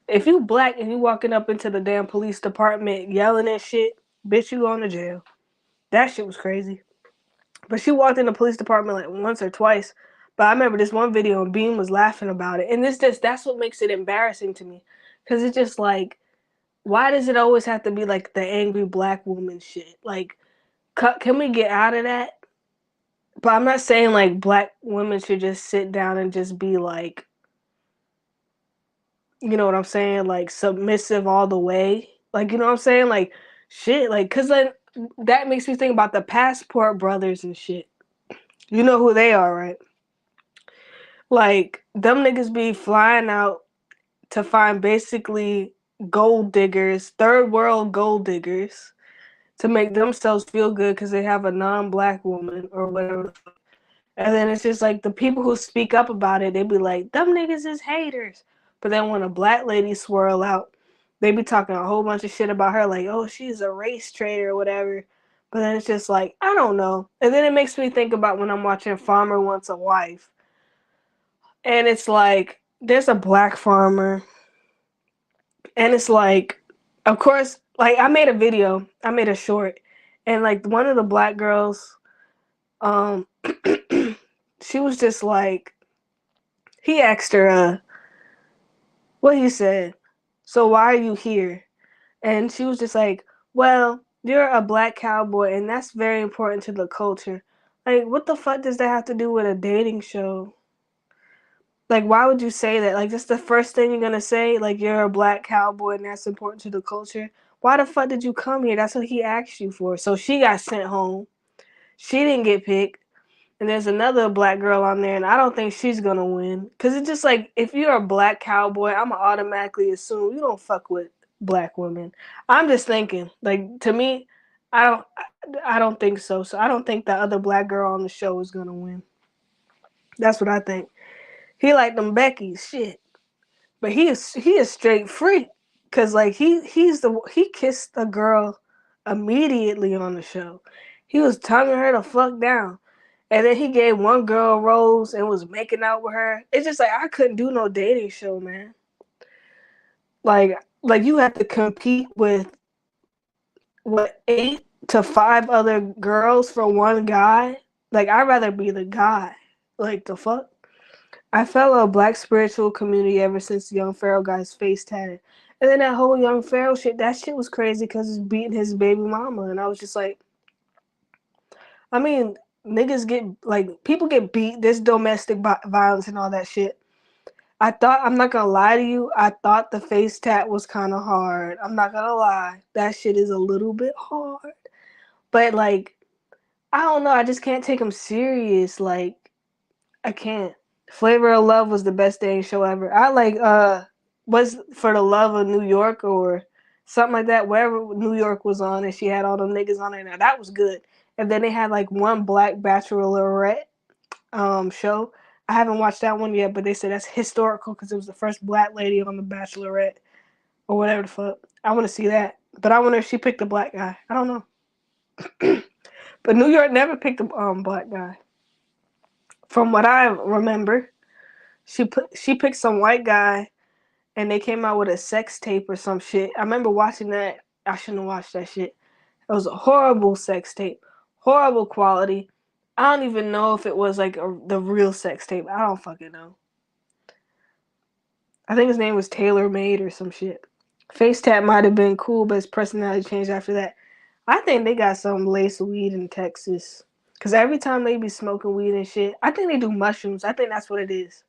If you black and you walking up into the damn police department yelling and shit, bitch, you going to jail. That shit was crazy. But she walked in the police department like once or twice. But I remember this one video and Bean was laughing about it. And that's what makes it embarrassing to me. Cause it's just like, why does it always have to be like the angry black woman shit? Like, can we get out of that? But I'm not saying like black women should just sit down and just be like, you know what I'm saying? Like submissive all the way. Like, you know what I'm saying? Like, shit. Like, cause then that makes me think about the Passport Brothers and shit. You know who they are, right? Like, them niggas be flying out to find basically gold diggers, third world gold diggers, to make themselves feel good because they have a non-black woman or whatever. And then it's just like the people who speak up about it, they be like, them niggas is haters. But then when a black lady swirl out, they be talking a whole bunch of shit about her, like, oh, she's a race traitor or whatever. But then it's just like, I don't know. And then it makes me think about when I'm watching Farmer Wants a Wife. And it's like, there's a black farmer. And it's like, of course, like I made a video, I made a short. And like one of the black girls, um, she was just like, he asked her, what he said, so why are you here? And she was just like, well, you're a black cowboy and that's very important to the culture. Like, what the fuck does that have to do with a dating show? Like, why would you say that? Like, that's the first thing you're gonna say? Like, you're a black cowboy and that's important to the culture? Why the fuck did you come here? That's what he asked you for. So she got sent home. She didn't get picked. And there's another black girl on there, and I don't think she's gonna win. Cause it's just like if you're a black cowboy, I'ma automatically assume you don't fuck with black women. I'm just thinking, like to me, I don't, I don't think so. So I don't think the other black girl on the show is gonna win. That's what I think. He like them Becky's shit, but he is straight freak. Cause like he kissed a girl immediately on the show. He was tonguing her the fuck down. And then he gave one girl a rose and was making out with her. It's just like I couldn't do no dating show, man. Like you have to compete with what 8 to 5 other girls for one guy. Like I'd rather be the guy. Like the fuck. I felt a black spiritual community ever since the Young Pharaoh guy's face tatted. And then that whole Young Pharaoh shit, that shit was crazy because he's beating his baby mama. And I was just like, I mean, niggas get, like, people get beat. There's domestic violence and all that shit. I'm not gonna lie to you, I thought the face tat was kind of hard. I'm not gonna lie. That shit is a little bit hard. But, like, I don't know. I just can't take him serious. Like, I can't. Flavor of Love was the best dating show ever. I like was For the Love of New York or something like that. Wherever New York was on, and she had all them niggas on it. Now that was good. And then they had like one black bachelorette show. I haven't watched that one yet, but they said that's historical because it was the first black lady on the Bachelorette or whatever the fuck. I want to see that, but I wonder if she picked a black guy. I don't know. But New York never picked a black guy. From what I remember, she picked some white guy, and they came out with a sex tape or some shit. I remember watching that. I shouldn't have watched that shit. It was a horrible sex tape, horrible quality. I don't even know if it was like the real sex tape. I don't fucking know. I think his name was Taylor Made or some shit. Face Tap might have been cool, but his personality changed after that. I think they got some lace weed in Texas. Cause every time they be smoking weed and shit, I think they do mushrooms. I think that's what it is.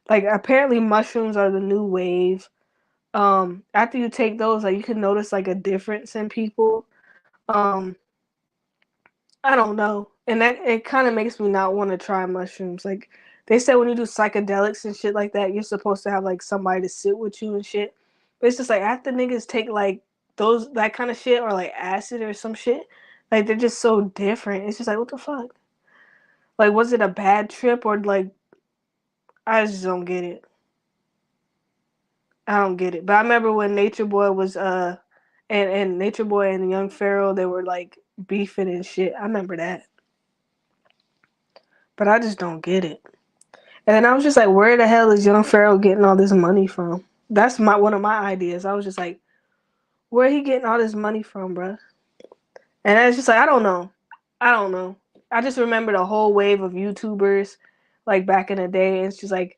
Like apparently mushrooms are the new wave. After you take those, like you can notice like a difference in people. Um, I don't know. And that it kind of makes me not want to try mushrooms. Like they said when you do psychedelics and shit like that, you're supposed to have like somebody to sit with you and shit. But it's just like after niggas take like that kind of shit or like acid or some shit, like they're just so different. It's just like what the fuck? Like was it a bad trip or like I just don't get it. I don't get it. But I remember when Nature Boy was and Nature Boy and Young Pharaoh they were like beefing and shit. I remember that. But I just don't get it. And then I was just like, where the hell is Young Pharaoh getting all this money from? That's one of my ideas. I was just like, where he getting all this money from, bruh? And it's just like, I don't know. I don't know. I just remember the whole wave of YouTubers, like back in the day. It's just like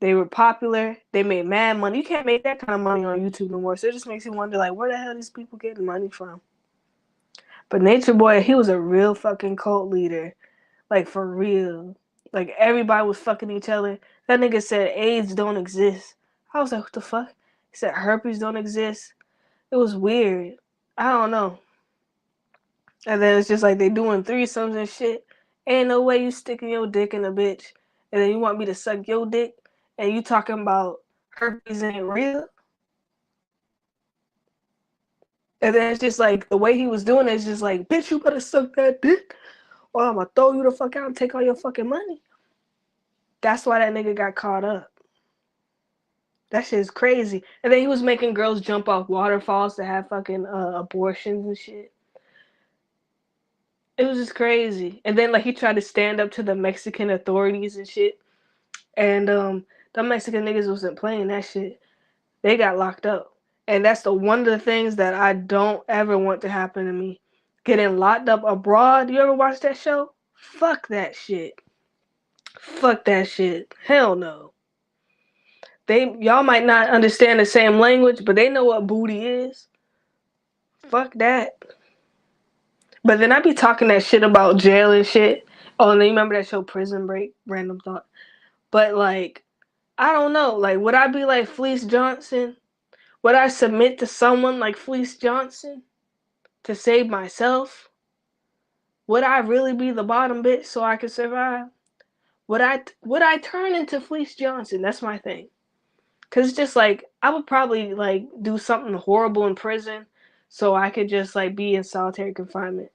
they were popular. They made mad money. You can't make that kind of money on YouTube no more. So it just makes you wonder, like, where the hell are these people getting money from? But Nature Boy, he was a real fucking cult leader. Like, for real. Like, everybody was fucking each other. That nigga said AIDS don't exist. I was like, what the fuck? He said herpes don't exist. It was weird. I don't know. And then it's just like they doing threesomes and shit. Ain't no way you sticking your dick in a bitch. And then you want me to suck your dick. And you talking about herpes ain't real. And then it's just like the way he was doing it is just like, bitch, you better suck that dick. or I'm gonna throw you the fuck out and take all your fucking money. That's why that nigga got caught up. That shit is crazy. And then he was making girls jump off waterfalls to have fucking abortions and shit. It was just crazy. And then like he tried to stand up to the Mexican authorities and shit. And the Mexican niggas wasn't playing that shit. They got locked up. And that's the one of the things that I don't ever want to happen to me. Getting locked up abroad. You ever watch that show? Fuck that shit. Fuck that shit. Hell no. Y'all might not understand the same language, but they know what booty is. Fuck that. But then I be talking that shit about jail and shit. Oh, and then you remember that show Prison Break? Random thought. But like, I don't know. Like, would I be like Fleece Johnson? Would I submit to someone like Fleece Johnson to save myself? Would I really be the bottom bitch so I could survive? Would I turn into Fleece Johnson? That's my thing. Cause it's just like I would probably like do something horrible in prison so I could just like be in solitary confinement.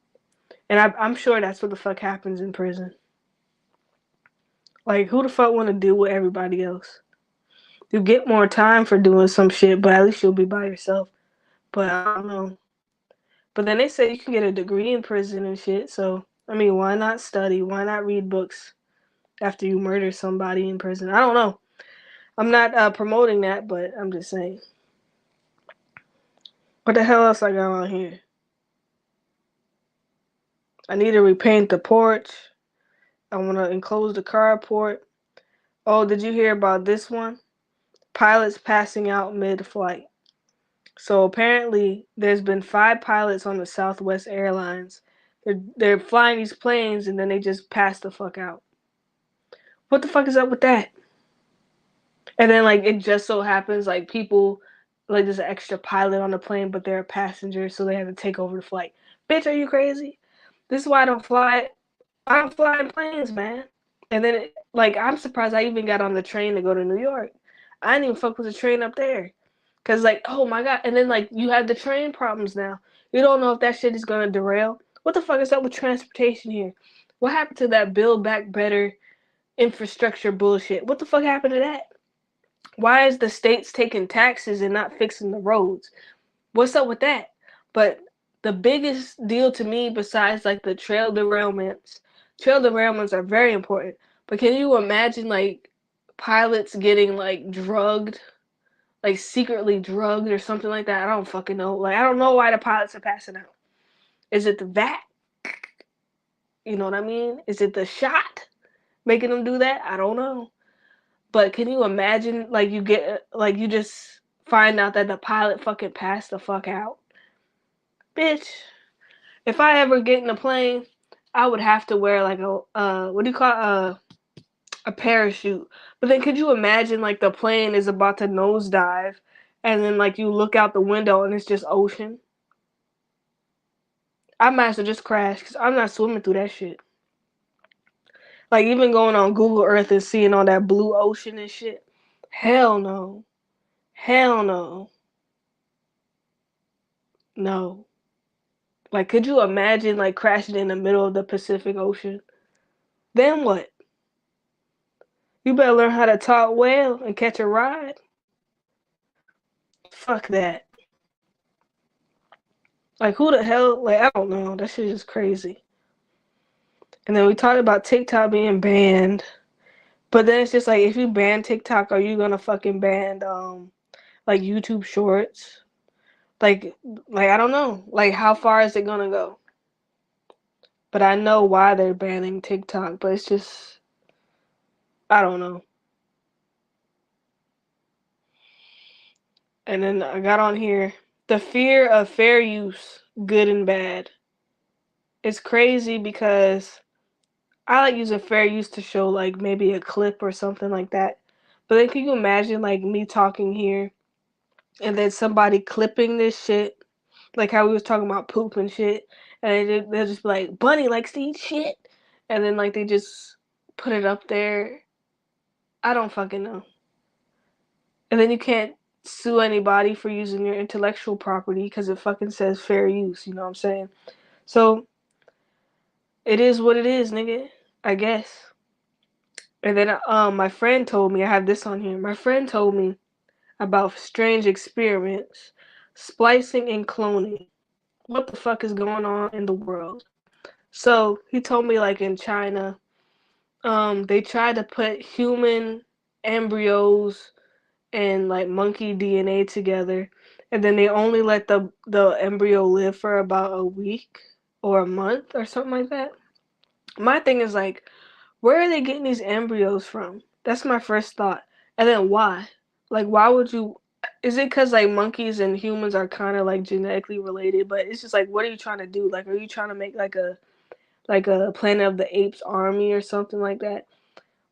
And I'm sure that's what the fuck happens in prison. Like, who the fuck want to deal with everybody else? You get more time for doing some shit, but at least you'll be by yourself. But I don't know. But then they say you can get a degree in prison and shit. So I mean, why not study? Why not read books after you murder somebody in prison? I don't know. I'm not promoting that, but I'm just saying. What the hell else I got on here? I need to repaint the porch. I want to enclose the carport. Oh, did you hear about this one? Pilots passing out mid-flight. So apparently, there's been 5 pilots on the Southwest Airlines. They're flying these planes and then they just pass the fuck out. What the fuck is up with that? And then like it just so happens like people like there's an extra pilot on the plane, but they're a passenger, so they have to take over the flight. Bitch, are you crazy? This is why I don't fly. I don't fly in planes, man. And then like I'm surprised I even got on the train to go to New York. I didn't even fuck with the train up there. Cause like, oh my god, and then like you have the train problems now. You don't know if that shit is gonna derail. What the fuck is up with transportation here? What happened to that Build Back Better infrastructure bullshit? What the fuck happened to that? Why is the states taking taxes and not fixing the roads? What's up with that? But the biggest deal to me, besides like the trail derailments are very important. But can you imagine like pilots getting like drugged, like secretly drugged or something like that? I don't fucking know. Like I don't know why the pilots are passing out. Is it the vat? You know what I mean? Is it the shot making them do that? I don't know. But can you imagine, like, you just find out that the pilot fucking passed the fuck out? Bitch, if I ever get in a plane, I would have to wear, like, what do you call it? A parachute. But then could you imagine, like, the plane is about to nosedive, and then, like, you look out the window and it's just ocean? I might as well just crash, because I'm not swimming through that shit. Like, even going on Google Earth and seeing all that blue ocean and shit. Hell no. Hell no. No. Like, could you imagine, like, crashing in the middle of the Pacific Ocean? Then what? You better learn how to talk well and catch a ride. Fuck that. Like, who the hell? Like, I don't know. That shit is crazy. And then we talked about TikTok being banned. But then it's just like, if you ban TikTok, are you gonna fucking ban, like, YouTube Shorts? Like, I don't know. Like, how far is it gonna go? But I know why they're banning TikTok, but it's just, I don't know. And then I got on here the fear of fair use, good and bad. It's crazy because I like using fair use to show like maybe a clip or something like that. But then can you imagine like me talking here and then somebody clipping this shit, like how we was talking about poop and shit, and they'll just be like, "Bunny likes to eat shit," and then like they just put it up there. I don't fucking know. And then you can't sue anybody for using your intellectual property because it fucking says fair use. You know what I'm saying? So It is what it is, nigga. I guess. And then my friend told me, I have this on here. My friend told me about strange experiments, splicing and cloning. What the fuck is going on in the world? So he told me like in China, they tried to put human embryos and like monkey DNA together, and then they only let the embryo live for about a week or a month or something like that. My thing is like, where are they getting these embryos from? That's my first thought. And then why? Like, why would you? Is it because like monkeys and humans are kind of like genetically related? But it's just like, what are you trying to do? Like, are you trying to make like a Planet of the Apes army or something like that?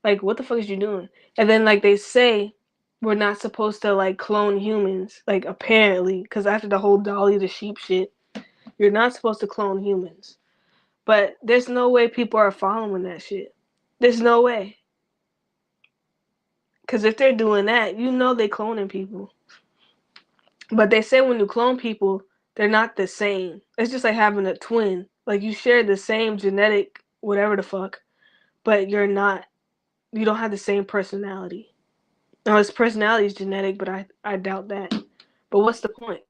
Like, what the fuck is you doing? And then like they say we're not supposed to like clone humans. Like apparently, because after the whole Dolly the sheep shit, you're not supposed to clone humans. But there's no way people are following that shit. There's no way. Because if they're doing that, you know they cloning people. But they say when you clone people, they're not the same. It's just like having a twin. Like you share the same genetic whatever the fuck, but you're not. You don't have the same personality. Now his personality is genetic, but I doubt that. But what's the point?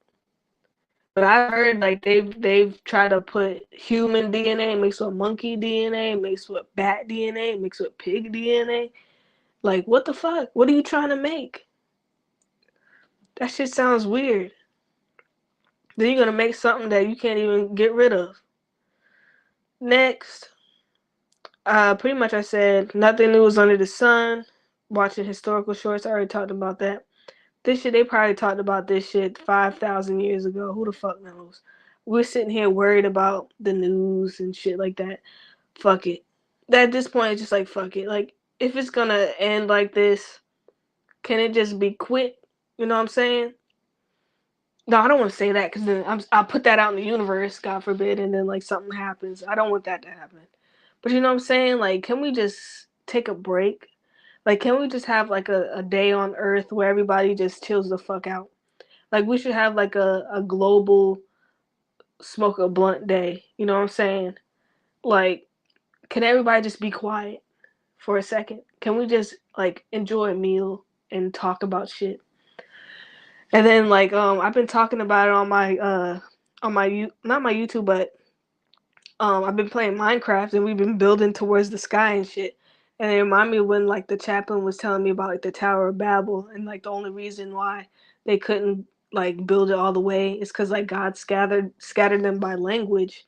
But I've heard like they've tried to put human DNA mixed with monkey DNA, mixed with bat DNA, mixed with pig DNA. Like what the fuck? What are you trying to make? That shit sounds weird. Then you're gonna make something that you can't even get rid of. Next, pretty much I said nothing new was under the sun. Watching historical shorts, I already talked about that. This shit, they probably talked about this shit 5,000 years ago. Who the fuck knows? We're sitting here worried about the news and shit like that. Fuck it. At this point, it's just like, fuck it. Like, if it's gonna end like this, can it just be quit? You know what I'm saying? No, I don't want to say that because then I'll put that out in the universe, God forbid, and then like something happens. I don't want that to happen. But you know what I'm saying? Like, can we just take a break? Like, can we just have like a day on Earth where everybody just chills the fuck out? Like, we should have like a global smoke a blunt day. You know what I'm saying? Like, can everybody just be quiet for a second? Can we just like enjoy a meal and talk about shit? And then like I've been talking about it on my not my YouTube, but I've been playing Minecraft and we've been building towards the sky and shit. And it reminded me when like the chaplain was telling me about like the Tower of Babel and like the only reason why they couldn't like build it all the way is because like God scattered them by language.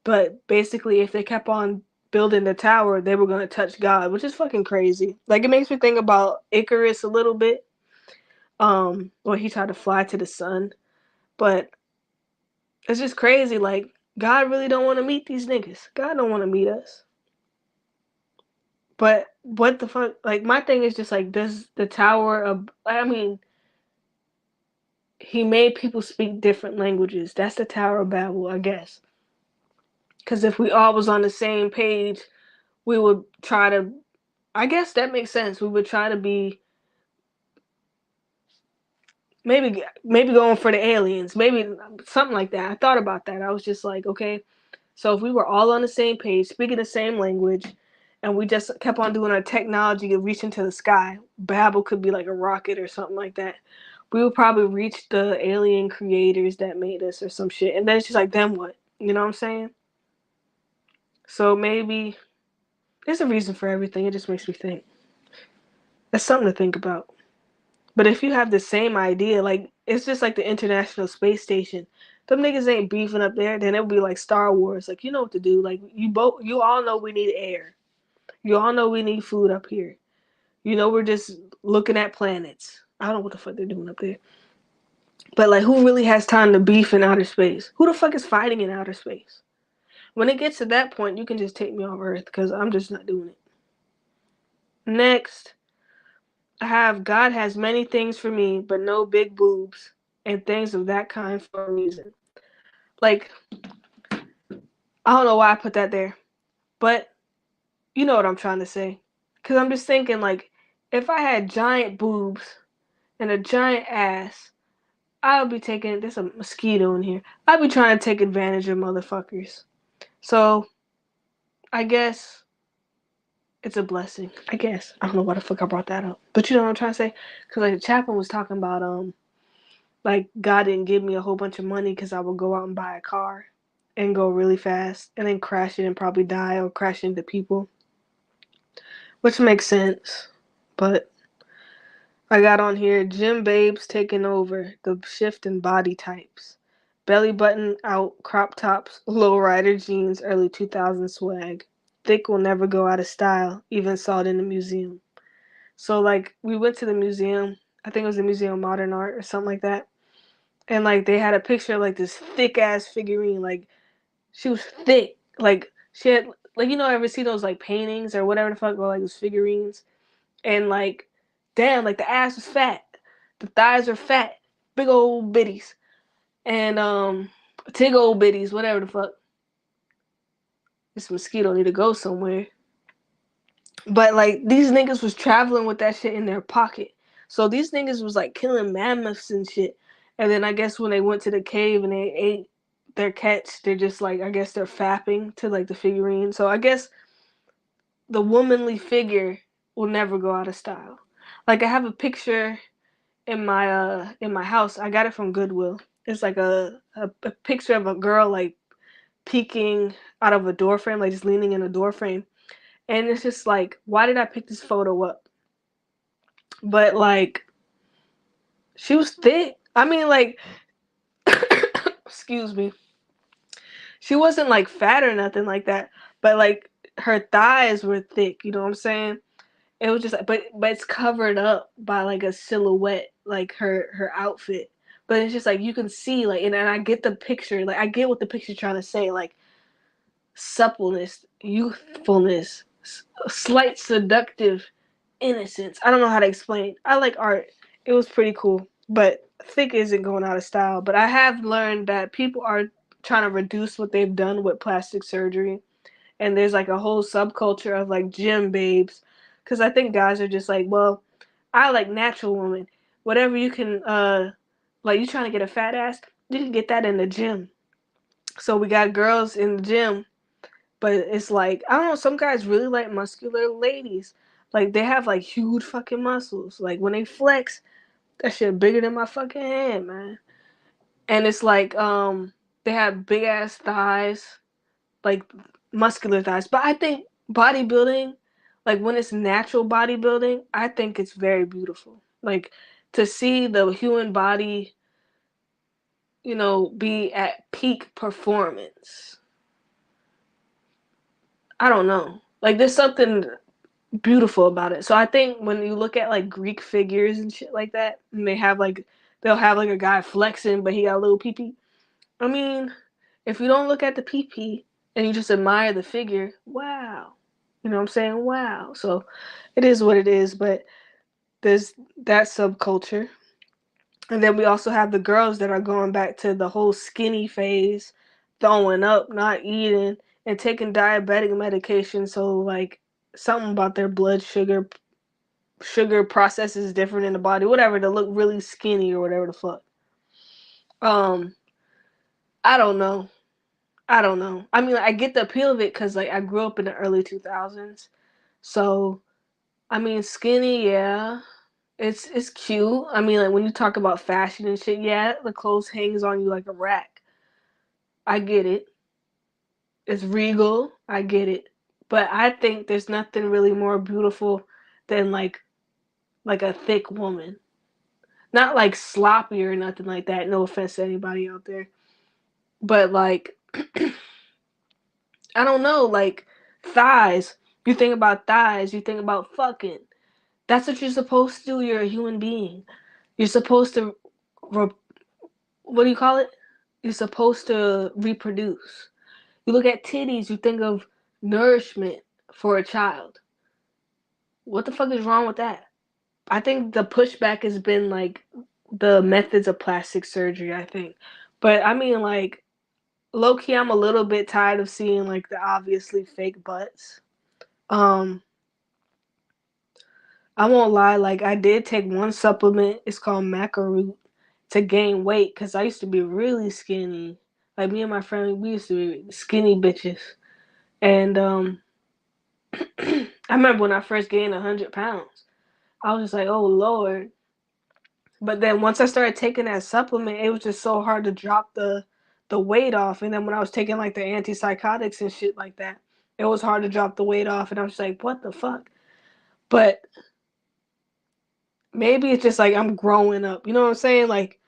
But basically, if they kept on building the tower, they were gonna touch God, which is fucking crazy. Like it makes me think about Icarus a little bit. When he tried to fly to the sun, but it's just crazy. Like God really don't want to meet these niggas. God don't want to meet us. But what the fuck? Like my thing is just like does the Tower of I mean he made people speak different languages. That's the Tower of Babel, I guess. Because if we all was on the same page, we would try to. I guess that makes sense. We would try to be maybe going for the aliens, maybe something like that. I thought about that. I was just like, okay, so if we were all on the same page, speaking the same language, and we just kept on doing our technology to reach into the sky, Babel could be like a rocket or something like that. We would probably reach the alien creators that made us or some shit. And then it's just like, then what? You know what I'm saying? So maybe there's a reason for everything. It just makes me think. That's something to think about. But if you have the same idea, like it's just like the International Space Station. Them niggas ain't beefing up there, then it would be like Star Wars. Like you know what to do. Like you all know we need air. You all know we need food up here. You know we're just looking at planets. I don't know what the fuck they're doing up there. But like who really has time to beef in outer space? Who the fuck is fighting in outer space? When it gets to that point, you can just take me off Earth because I'm just not doing it. Next, I have God has many things for me, but no big boobs and things of that kind for a reason. Like, I don't know why I put that there, but you know what I'm trying to say. Because I'm just thinking, like, if I had giant boobs and a giant ass, I would be taking, there's a mosquito in here. I'd be trying to take advantage of motherfuckers. So, I guess it's a blessing. I guess I don't know why the fuck I brought that up, but you know what I'm trying to say? Because like the chaplain was talking about like God didn't give me a whole bunch of money because I would go out and buy a car and go really fast and then crash it and probably die or crash into people, which makes sense. But I got on here gym babes taking over the shift in body types. Belly button out, crop tops, lowrider jeans, early 2000s swag. Thick will never go out of style. Even saw it in the museum. So like we went to the museum. I think it was the Museum of Modern Art or something like that. And like they had a picture of like this thick ass figurine. Like she was thick. Like she had like you know ever see those like paintings or whatever the fuck or like those figurines and like damn like the ass was fat, the thighs were fat, big old bitties, and tig old bitties, whatever the fuck. This mosquito need to go somewhere. But like these niggas was traveling with that shit in their pocket. So these niggas was like killing mammoths and shit. And then I guess when they went to the cave and they ate their catch, they're just like I guess they're fapping to like the figurine. So I guess the womanly figure will never go out of style. Like I have a picture in my house. I got it from Goodwill. It's like a picture of a girl like peeking out of a door frame, like just leaning in a door frame. And it's just like, why did I pick this photo up? But like, she was thick. I mean, like, excuse me. She wasn't like fat or nothing like that, but like her thighs were thick. You know what I'm saying? It was just, but it's covered up by like a silhouette, like her outfit. But it's just like you can see, like, and I get the picture, like I get what the picture's trying to say, like suppleness, youthfulness, slight seductive innocence. I don't know how to explain. I like art. It was pretty cool, but thick isn't going out of style. But I have learned that people are trying to reduce what they've done with plastic surgery, and there's like a whole subculture of like gym babes, because I think guys are just like, well, I like natural women. Whatever you can, like you trying to get a fat ass, you can get that in the gym. So we got girls in the gym, but it's like I don't know. Some guys really like muscular ladies. Like they have like huge fucking muscles. Like when they flex, that shit bigger than my fucking hand, man. And it's like they have big ass thighs, like muscular thighs. But I think bodybuilding, like when it's natural bodybuilding, I think it's very beautiful. Like to see the human body, you know, be at peak performance. I don't know. Like there's something beautiful about it. So I think when you look at like Greek figures and shit like that, and they'll have like a guy flexing, but he got a little pee pee. I mean, if you don't look at the pee pee and you just admire the figure, wow, you know what I'm saying? Wow. So it is what it is, but there's that subculture, and then we also have the girls that are going back to the whole skinny phase, throwing up, not eating, and taking diabetic medication. So like something about their blood sugar processes different in the body, whatever, to look really skinny or whatever the fuck. Um, I don't know. I don't know. I mean, I get the appeal of it because like I grew up in the early 2000s, so I mean, skinny, yeah, it's cute. I mean, like when you talk about fashion and shit, yeah, the clothes hangs on you like a rack. I get it. It's regal. I get it. But I think there's nothing really more beautiful than like a thick woman. Not like sloppy or nothing like that. No offense to anybody out there. But like I don't know, like thighs. You think about thighs, you think about fucking. That's what you're supposed to do. You're a human being. You're supposed to re- what do you call it? You're supposed to reproduce. You look at titties, you think of nourishment for a child. What the fuck is wrong with that? I think the pushback has been like the methods of plastic surgery, I think. But I mean like low key I'm a little bit tired of seeing like the obviously fake butts. Um I won't lie, like I did take one supplement, it's called macaroot, to gain weight because I used to be really skinny. Like me and my friend, we used to be skinny bitches. And I remember when I first gained 100 pounds, I was just like, oh Lord. But then once I started taking that supplement, it was just so hard to drop the weight off. And then when I was taking like the antipsychotics and shit like that, it was hard to drop the weight off. And I was just like, what the fuck? But maybe it's just like I'm growing up. You know what I'm saying? Like,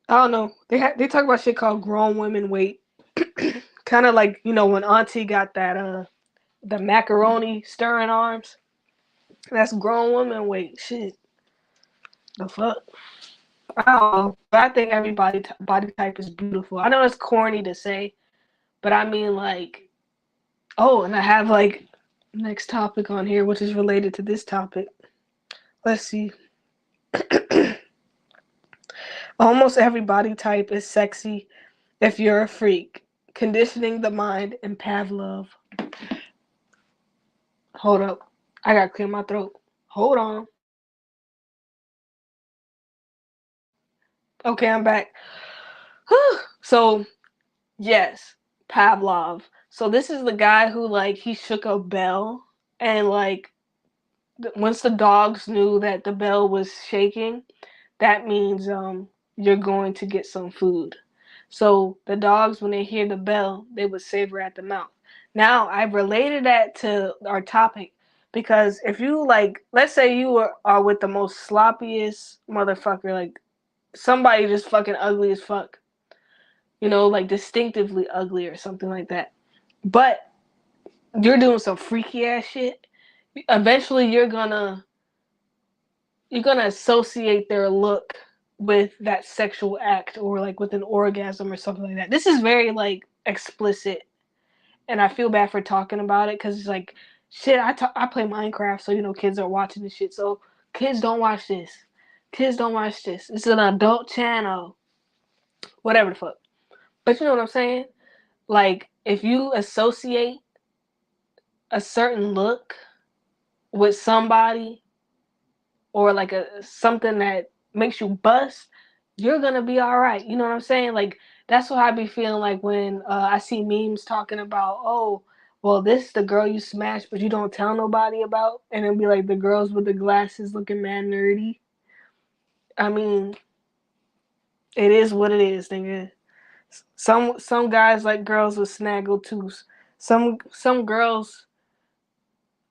I don't know. They talk about shit called grown women weight. Kind of like, you know, when Auntie got that the macaroni stirring arms. That's grown woman weight. Shit. The fuck? I don't know. But I think everybody body type is beautiful. I know it's corny to say, but I mean like, oh, and I have like next topic on here, which is related to this topic. Let's see. Almost every body type is sexy if you're a freak. Conditioning the mind and Pavlov. Hold up. I gotta clear my throat. Hold on. Okay, I'm back. So, yes, Pavlov. So this is the guy who like he shook a bell and like once the dogs knew that the bell was shaking, that means you're going to get some food. So the dogs, when they hear the bell, they would savor at the mouth. Now I've related that to our topic because if you like, let's say you are with the most sloppiest motherfucker, like somebody just fucking ugly as fuck, you know, like distinctively ugly or something like that. But you're doing some freaky ass shit. Eventually, you're gonna associate their look with that sexual act or like with an orgasm or something like that. This is very like explicit, and I feel bad for talking about it because it's like shit. I play Minecraft, so you know kids are watching this shit. So kids don't watch this. Kids don't watch this. It's an adult channel. Whatever the fuck. But you know what I'm saying? Like if you associate a certain look with somebody or like a something that makes you bust, you're gonna be all right. You know what I'm saying? Like that's what I be feeling like when I see memes talking about, oh, well, this is the girl you smashed, but you don't tell nobody about, and it'll be like the girls with the glasses looking mad nerdy. I mean, it is what it is, nigga. Some guys like girls with snaggle tooths. Some girls,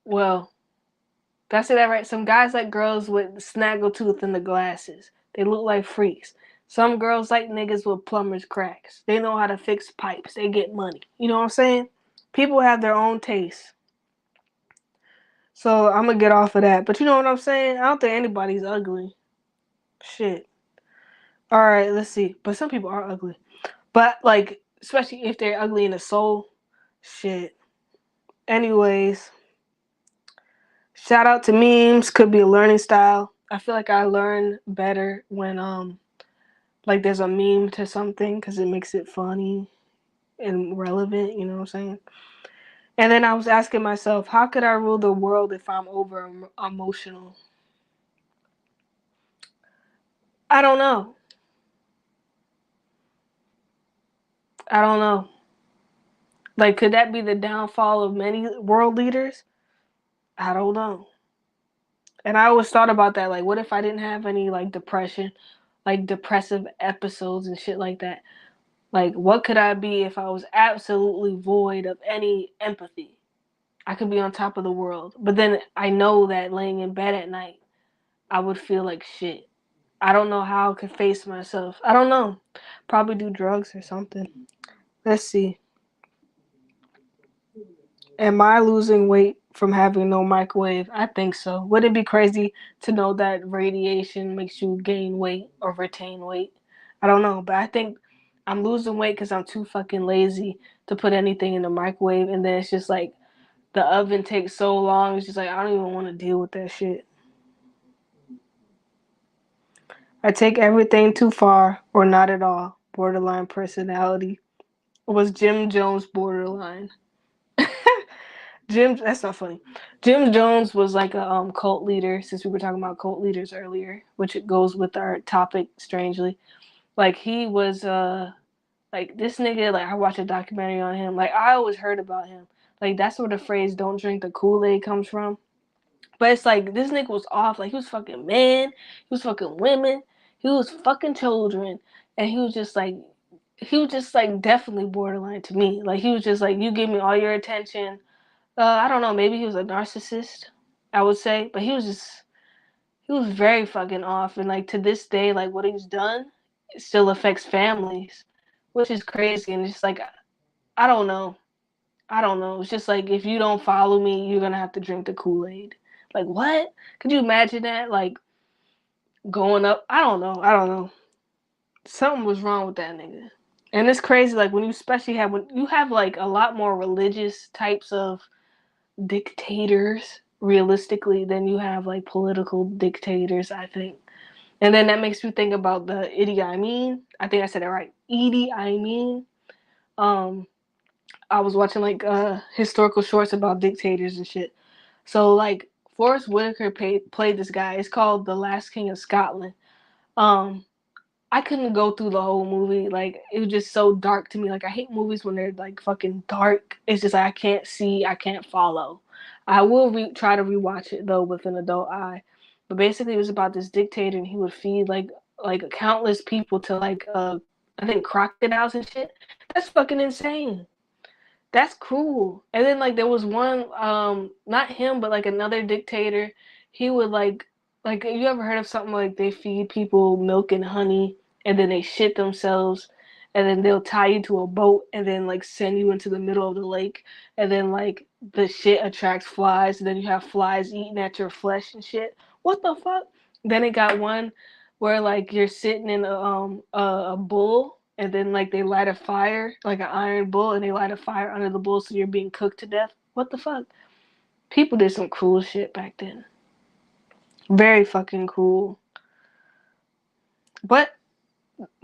well, did I say that right? Some guys like girls with snaggletooth and the glasses. They look like freaks. Some girls like niggas with plumber's cracks. They know how to fix pipes. They get money. You know what I'm saying? People have their own taste. So I'm gonna get off of that. But you know what I'm saying? I don't think anybody's ugly. Shit. Alright, let's see. But some people are ugly. But like, especially if they're ugly in the soul. Shit. Anyways. Shout out to memes. Could be a learning style. I feel like I learn better when like there's a meme to something because it makes it funny and relevant, you know what I'm saying? And then I was asking myself, how could I rule the world if I'm over emotional? I don't know. I don't know. Like, could that be the downfall of many world leaders? I don't know. And I always thought about that. Like, what if I didn't have any, like, depression, like, depressive episodes and shit like that? Like, what could I be if I was absolutely void of any empathy? I could be on top of the world. But then I know that laying in bed at night, I would feel like shit. I don't know how I could face myself. I don't know. Probably do drugs or something. Let's see. Am I losing weight from having no microwave? I think so. Would it be crazy to know that radiation makes you gain weight or retain weight? I don't know, but I think I'm losing weight because I'm too fucking lazy to put anything in the microwave, and then it's just like the oven takes so long. It's just like I don't even want to deal with that shit. I take everything too far or not at all. Borderline personality. Was Jim Jones borderline? That's not funny. Jim Jones was like a cult leader, since we were talking about cult leaders earlier, which it goes with our topic strangely. Like he was Like, this nigga, like, I watched a documentary on him. Like, I always heard about him. Like, that's where the phrase "don't drink the Kool-Aid" comes from. But it's like, this nigga was off. Like, he was fucking men, he was fucking women, he was fucking children, and he was just like definitely borderline to me. Like, he was just like, you give me all your attention. I don't know, maybe he was a narcissist, I would say, but he was very fucking off. And like, to this day, like, what he's done, it still affects families, which is crazy. And it's like, I don't know. I don't know. It's just like, if you don't follow me, you're gonna have to drink the Kool-Aid. Like, what? Could you imagine that? Like, going up? I don't know. I don't know. Something was wrong with that nigga. And it's crazy, like, when you have like a lot more religious types of dictators, realistically, than you have like political dictators, I think. And then that makes me think about the Idi Amin. I think I said it right. Idi Amin. Um, I was watching like historical shorts about dictators and shit. So like, Forrest Whitaker played this guy. It's called The Last King of Scotland. Um, I couldn't go through the whole movie. Like, it was just so dark to me. Like, I hate movies when they're like fucking dark. It's just like, I can't see, I can't follow. I will try to rewatch it though with an adult eye. But basically, it was about this dictator, and he would feed like countless people to like I think crocodiles and shit. That's fucking insane. That's cruel. And then like, there was one, not him, but like another dictator. He would like, you ever heard of something like they feed people milk and honey, and then they shit themselves, and then they'll tie you to a boat and then like send you into the middle of the lake, and then like the shit attracts flies, and then you have flies eating at your flesh and shit. What the fuck? Then it got one where like, you're sitting in a bull, and then like they light a fire, like an iron bull, and they light a fire under the bull, so you're being cooked to death. What the fuck? People did some cruel shit back then. Very fucking cruel. But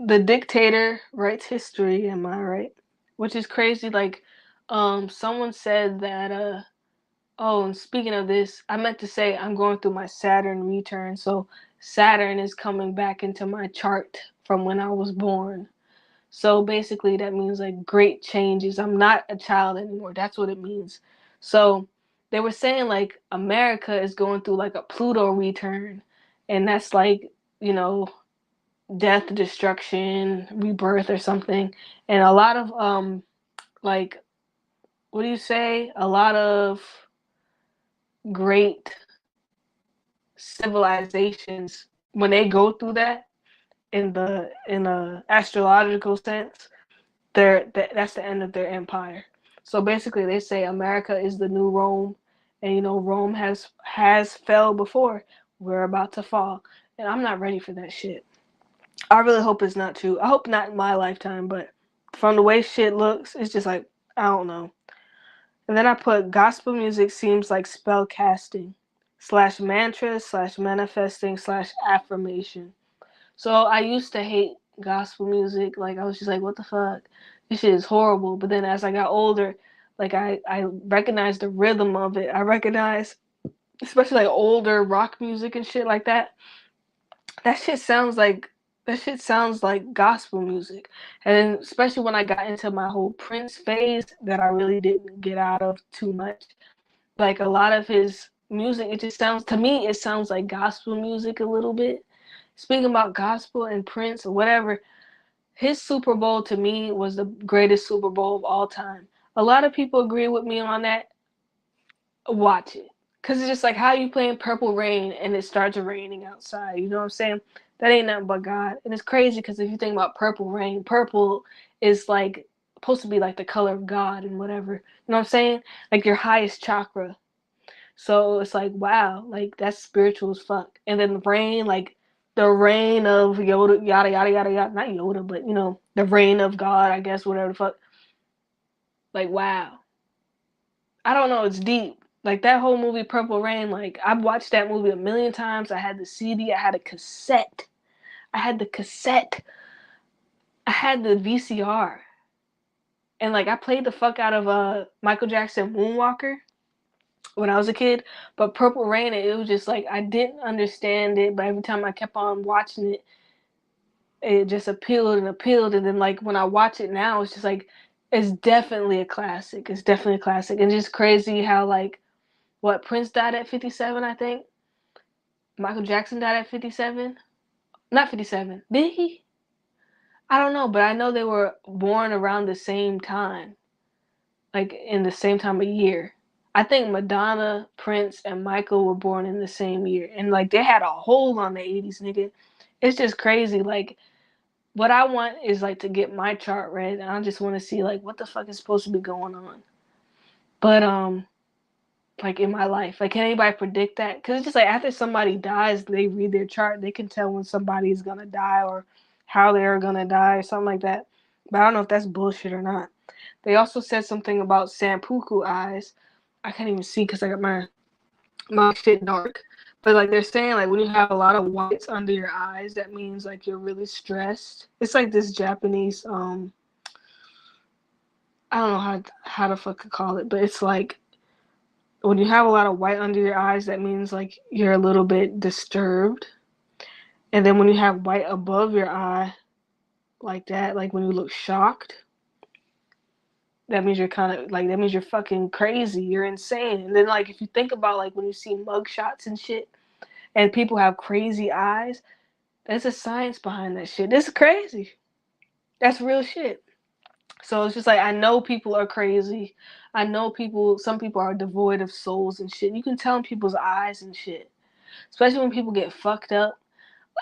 the dictator writes history, am I right? Which is crazy. Like, someone said that oh, and speaking of this, I meant to say I'm going through my Saturn return. So Saturn is coming back into my chart from when I was born. So basically, that means like great changes. I'm not a child anymore. That's what it means. So they were saying like America is going through like a Pluto return, and that's like, you know, death, destruction, rebirth, or something. And a lot of like, what do you say? A lot of great civilizations, when they go through that in a astrological sense, that's the end of their empire. So basically, they say America is the new Rome, and you know, Rome has fell before. We're about to fall, and I'm not ready for that shit. I really hope it's not true. I hope not in my lifetime, but from the way shit looks, it's just like, I don't know. And then I put gospel music seems like spell casting slash mantra slash manifesting slash affirmation. So I used to hate gospel music. Like, I was just like, what the fuck? This shit is horrible. But then as I got older, like, I recognized the rhythm of it. I recognized, especially like older rock music and shit like that. That shit sounds like gospel music. And then especially when I got into my whole Prince phase that I really didn't get out of too much. Like, a lot of his music, it just sounds, to me, it sounds like gospel music a little bit. Speaking about gospel and Prince or whatever, his Super Bowl to me was the greatest Super Bowl of all time. A lot of people agree with me on that. Watch it. Because it's just like, how you playing Purple Rain and it starts raining outside. You know what I'm saying? That ain't nothing but God. And it's crazy because if you think about Purple Rain, purple is like supposed to be like the color of God and whatever. You know what I'm saying? Like your highest chakra. So it's like, wow, like that's spiritual as fuck. And then the rain, like the reign of Yoda, yada yada yada yada. Not Yoda, but you know, the reign of God, I guess, whatever the fuck. Like, wow. I don't know, it's deep. Like, that whole movie Purple Rain, like, I've watched that movie a million times. I had the CD, I had a cassette. I had the cassette. I had the VCR. And like, I played the fuck out of Michael Jackson Moonwalker when I was a kid. But Purple Rain, it was just like, I didn't understand it, but every time I kept on watching it, it just appealed and appealed. And then like when I watch it now, it's just like it's definitely a classic. It's definitely a classic. And just crazy how like what Prince died at 57, I think. Michael Jackson died at 57. Not 57. Did he? I don't know, but I know they were born around the same time, like in the same time of year. I think Madonna, Prince, and Michael were born in the same year, and like they had a hold on the '80s, nigga. It's just crazy. Like what I want is like to get my chart read, and I just want to see like what the fuck is supposed to be going on. But like in my life, like can anybody predict that? Because it's just like after somebody dies, they read their chart, they can tell when somebody is gonna die or how they're gonna die or something like that. But I don't know if that's bullshit or not. They also said something about Sampuku eyes. I can't even see because I got my shit dark. But like they're saying, like when you have a lot of whites under your eyes, that means like you're really stressed. It's like this Japanese I don't know how to fucking call it, but it's like when you have a lot of white under your eyes, that means like you're a little bit disturbed. And then when you have white above your eye, like that, like when you look shocked, that means you're kind of like that means you're fucking crazy. You're insane. And then like if you think about like when you see mug shots and shit, and people have crazy eyes, there's a science behind that shit. This is crazy. That's real shit. So it's just like I know people are crazy. I know some people are devoid of souls and shit. You can tell in people's eyes and shit. Especially when people get fucked up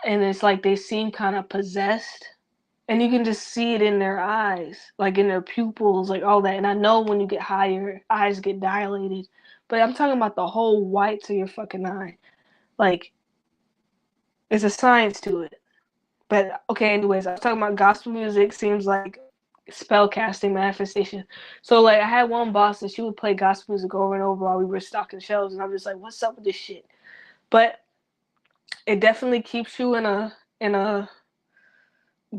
and it's like they seem kind of possessed. And you can just see it in their eyes, like in their pupils, like all that. And I know when you get higher, eyes get dilated. But I'm talking about the whole whites of your fucking eye. Like, there's a science to it. But okay, anyways, I was talking about gospel music seems like spell casting manifestation. So like I had one boss and she would play gospel music over and over while we were stocking shelves, and I'm just like, what's up with this shit? But it definitely keeps you in a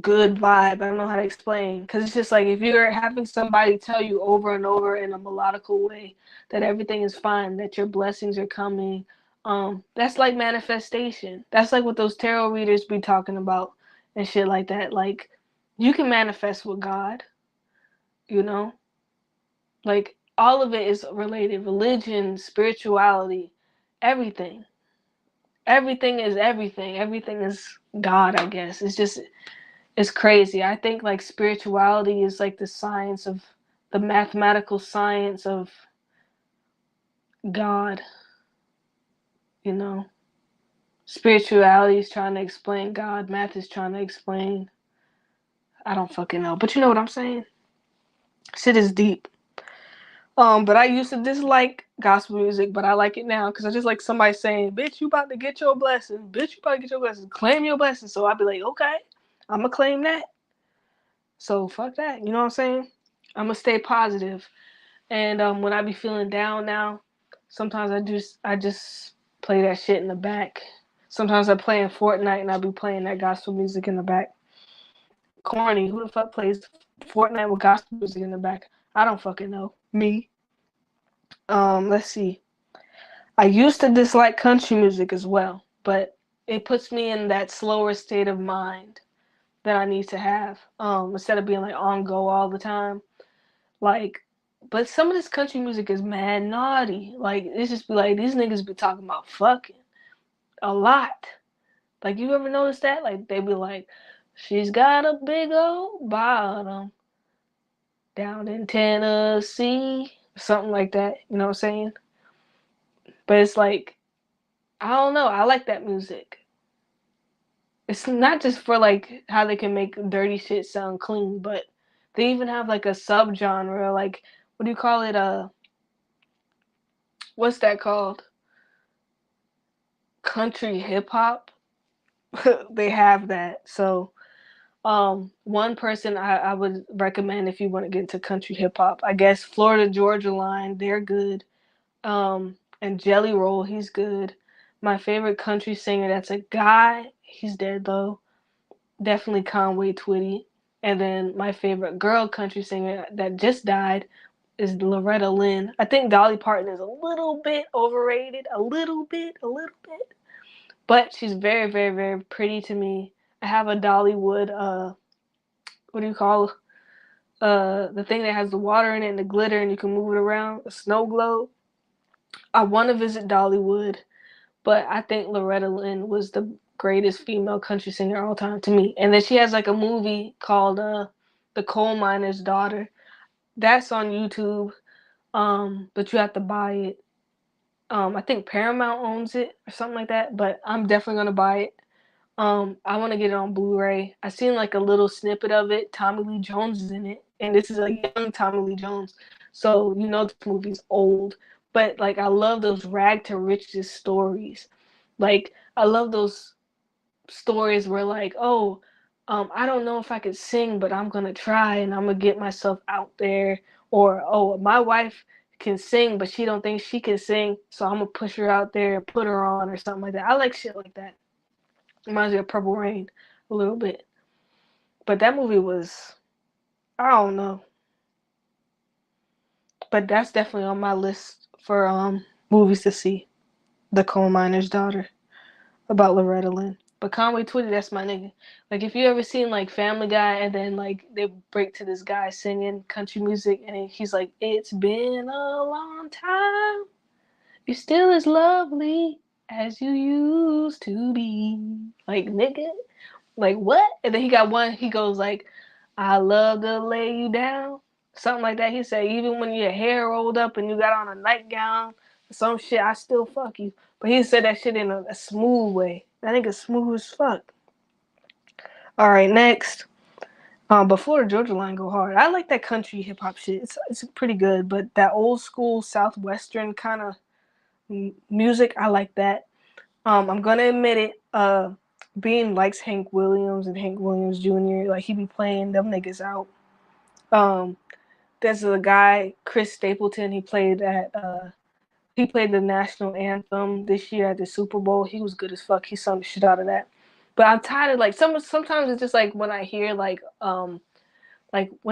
good vibe. I don't know how to explain because it's just like if you're having somebody tell you over and over in a melodical way that everything is fine, that your blessings are coming, that's like manifestation. That's like what those tarot readers be talking about and shit like that. Like you can manifest with God, you know, like all of it is related. Religion, spirituality, everything. Everything is everything. Everything is God, I guess. It's crazy. I think like spirituality is like the science of the mathematical science of God, you know. Spirituality is trying to explain God, math is trying to explain I don't fucking know. But you know what I'm saying? Shit is deep. But I used to dislike gospel music, but I like it now because I just like somebody saying, "Bitch, you about to get your blessing. Bitch, you about to get your blessing. Claim your blessing." So I'd be like, "Okay, I'm gonna claim that." So fuck that. You know what I'm saying? I'm gonna stay positive. And when I be feeling down now, sometimes I just play that shit in the back. Sometimes I play in Fortnite and I be playing that gospel music in the back. Corny. Who the fuck plays Fortnite with gospel music in the back? I don't fucking know. Me. Let's see. I used to dislike country music as well, but it puts me in that slower state of mind that I need to have. Instead of being like on go all the time. Like, but some of this country music is mad naughty. Like, it's just be like, these niggas be talking about fucking a lot. Like, you ever notice that? Like, they be like, she's got a big old bottom down in Tennessee. Something like that. You know what I'm saying? But it's like, I don't know. I like that music. It's not just for like how they can make dirty shit sound clean, but they even have like a subgenre, like what do you call it? What's that called? Country hip hop. They have that. So, one person I would recommend if you want to get into country hip hop, I guess Florida Georgia Line, they're good. And Jelly Roll, he's good. My favorite country singer that's a guy, he's dead though. Definitely Conway Twitty. And then my favorite girl country singer that just died is Loretta Lynn. I think Dolly Parton is a little bit overrated, a little bit. But she's very, very, very pretty to me. I have a Dollywood, what do you call the thing that has the water in it and the glitter and you can move it around, a snow globe. I want to visit Dollywood, but I think Loretta Lynn was the greatest female country singer of all time to me. And then she has like a movie called The Coal Miner's Daughter. That's on YouTube, but you have to buy it. I think Paramount owns it or something like that, but I'm definitely gonna buy it. I want to get it on Blu-ray. I seen like a little snippet of it. Tommy Lee Jones is in it, and this is a young Tommy Lee Jones, so you know this movie's old. But like, I love those rag to riches stories. Like, I love those stories where like, oh, I don't know if I could sing, but I'm gonna try and I'm gonna get myself out there. Or, oh, my wife can sing, but she don't think she can sing, so I'm gonna push her out there and put her on or something like that. I like shit like that. Reminds me of Purple Rain a little bit. But that movie was, I don't know. But that's definitely on my list for movies to see. The Coal Miner's Daughter, about Loretta Lynn. But Conway Twitty, that's my nigga. Like, if you ever seen like Family Guy and then like they break to this guy singing country music and he's like, "It's been a long time. You're still as lovely as you used to be." Like, nigga, like, what? And then he got one, he goes like, "I love to lay you down." Something like that. He said, even when your hair rolled up and you got on a nightgown, some shit, I still fuck you. But he said that shit in a smooth way. I think it's smooth as fuck. All right, next. Before the Georgia line go hard, I like that country hip hop shit. It's pretty good, but that old school southwestern kind of music, I like that. I'm gonna admit it. Bean likes Hank Williams and Hank Williams Jr. Like, he be playing them niggas out. Um, there's a guy, Chris Stapleton. He played the national anthem this year at the Super Bowl. He was good as fuck. He sung the shit out of that. But I'm tired of like sometimes it's just like when I hear like when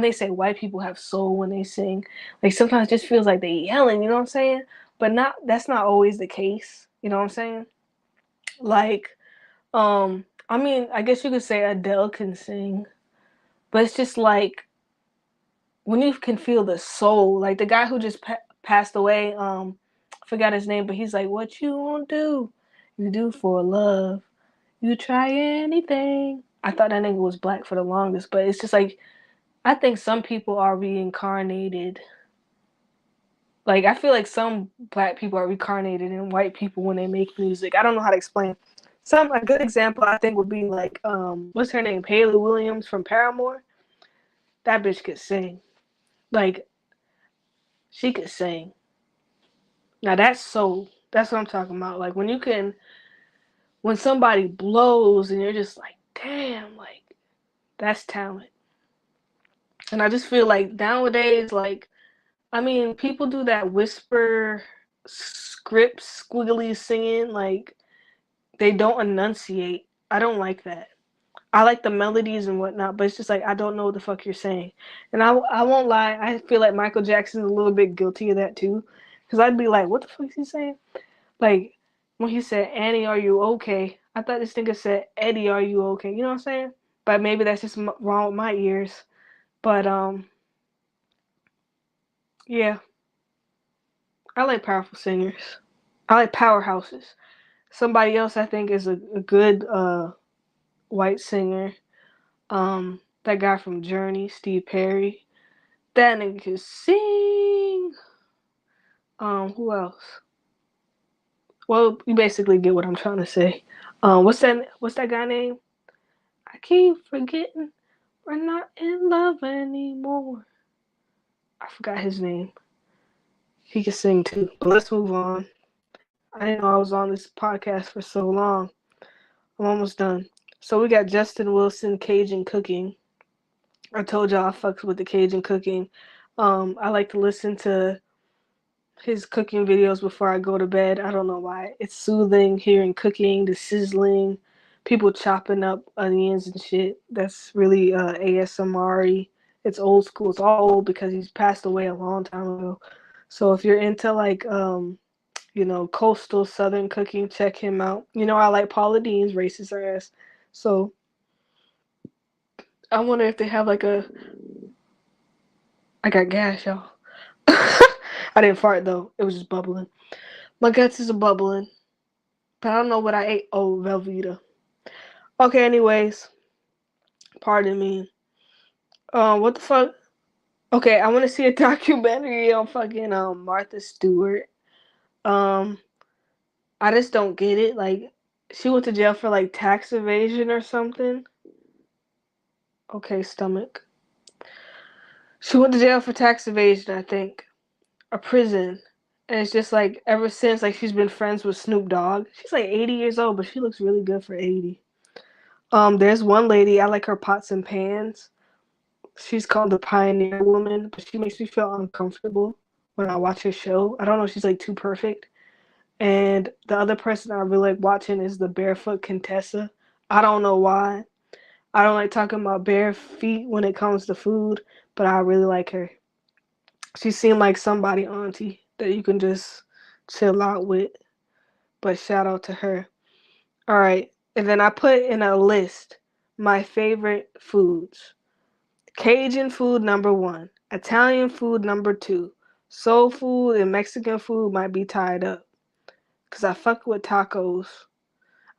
they say white people have soul when they sing, like sometimes it just feels like they yelling. You know what I'm saying? But not that's not always the case. You know what I'm saying? Like I mean, I guess you could say Adele can sing, but it's just like when you can feel the soul, like the guy who just passed away, I forgot his name, but he's like, "What you won't do, you do for love. You try anything." I thought that nigga was black for the longest, but it's just like I think some people are reincarnated. Like, I feel like some black people are reincarnated in white people when they make music. I don't know how to explain. Some a good example I think would be like what's her name, Haley Williams from Paramore. That bitch could sing. Like, she could sing. Now that's soul. That's what I'm talking about. Like, when somebody blows and you're just like, damn, like, that's talent. And I just feel like nowadays, like, I mean, people do that whisper script squiggly singing, like they don't enunciate. I don't like that. I like the melodies and whatnot, but it's just like I don't know what the fuck you're saying. And I won't lie, I feel like Michael Jackson's a little bit guilty of that too, because I'd be like, what the fuck is he saying? Like when he said, "Annie, are you okay?" I thought this nigga said, "Eddie, are you okay?" You know what I'm saying? But maybe that's just wrong with my ears. But yeah, I like powerful singers. I like powerhouses. Somebody else I think is a good white singer. That guy from Journey, Steve Perry. That nigga can sing. Who else? Well, you basically get what I'm trying to say. What's that guy name? I keep forgetting we're not in love anymore. I forgot his name. He can sing too. But let's move on. I didn't know I was on this podcast for so long. I'm almost done. So we got Justin Wilson, Cajun Cooking. I told y'all I fucks with the Cajun cooking. I like to listen to his cooking videos before I go to bed. I don't know why. It's soothing hearing cooking, the sizzling, people chopping up onions and shit. That's really ASMR-y. It's old school. It's all old because he's passed away a long time ago. So if you're into like coastal southern cooking, check him out. I like Paula Deen's racist ass. So I wonder if they have like a. I got gas, y'all. I didn't fart though. It was just bubbling. My guts is bubbling. But I don't know what I ate. Oh, Velveeta. Okay, anyways. Pardon me. What the fuck? Okay, I want to see a documentary on fucking Martha Stewart. Um, I just don't get it. Like, she went to jail for like tax evasion or something. Okay, stomach. She went to jail for tax evasion, I think, or prison. And it's just like ever since, like she's been friends with Snoop Dogg. She's like 80 years old, but she looks really good for 80. There's one lady I like her pots and pans. She's called the Pioneer Woman, but she makes me feel uncomfortable when I watch her show. I don't know, she's like too perfect. And the other person I really like watching is the Barefoot Contessa. I don't know why. I don't like talking about bare feet when it comes to food, but I really like her. She seemed like somebody auntie that you can just chill out with. But shout out to her. All right. And then I put in a list my favorite foods. Cajun food number 1, Italian food number 2, soul food and Mexican food might be tied up because I fuck with tacos.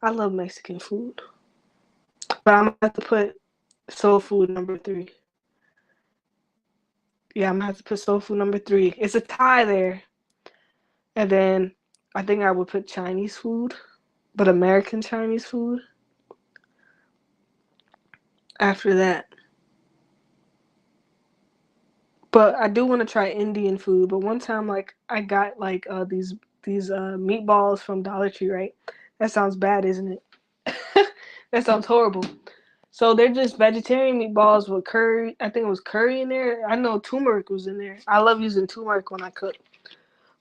I love Mexican food, but I'm gonna have to put soul food number 3. Yeah, I'm gonna have to put soul food number 3. It's a tie there, and then I think I would put Chinese food, but American Chinese food after that. But I do want to try Indian food. But one time, like I got like these meatballs from Dollar Tree, right? That sounds bad, isn't it? That sounds horrible. So they're just vegetarian meatballs with curry. I think it was curry in there. I know turmeric was in there. I love using turmeric when I cook.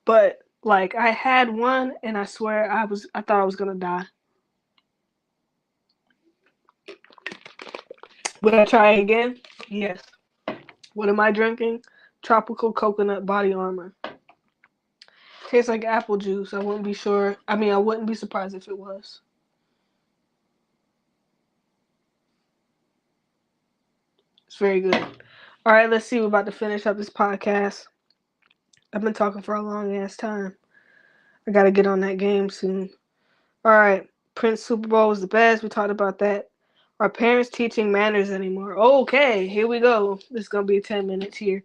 But like I had one, and I swear I thought I was gonna die. Would I try again? Yes. What am I drinking? Tropical coconut body armor. Tastes like apple juice. I wouldn't be sure. I mean, I wouldn't be surprised if it was. It's very good. All right, let's see. We're about to finish up this podcast. I've been talking for a long ass time. I got to get on that game soon. All right. Prince Super Bowl was the best. We talked about that. Are parents teaching manners anymore? Okay, here we go. This is going to be 10 minutes here.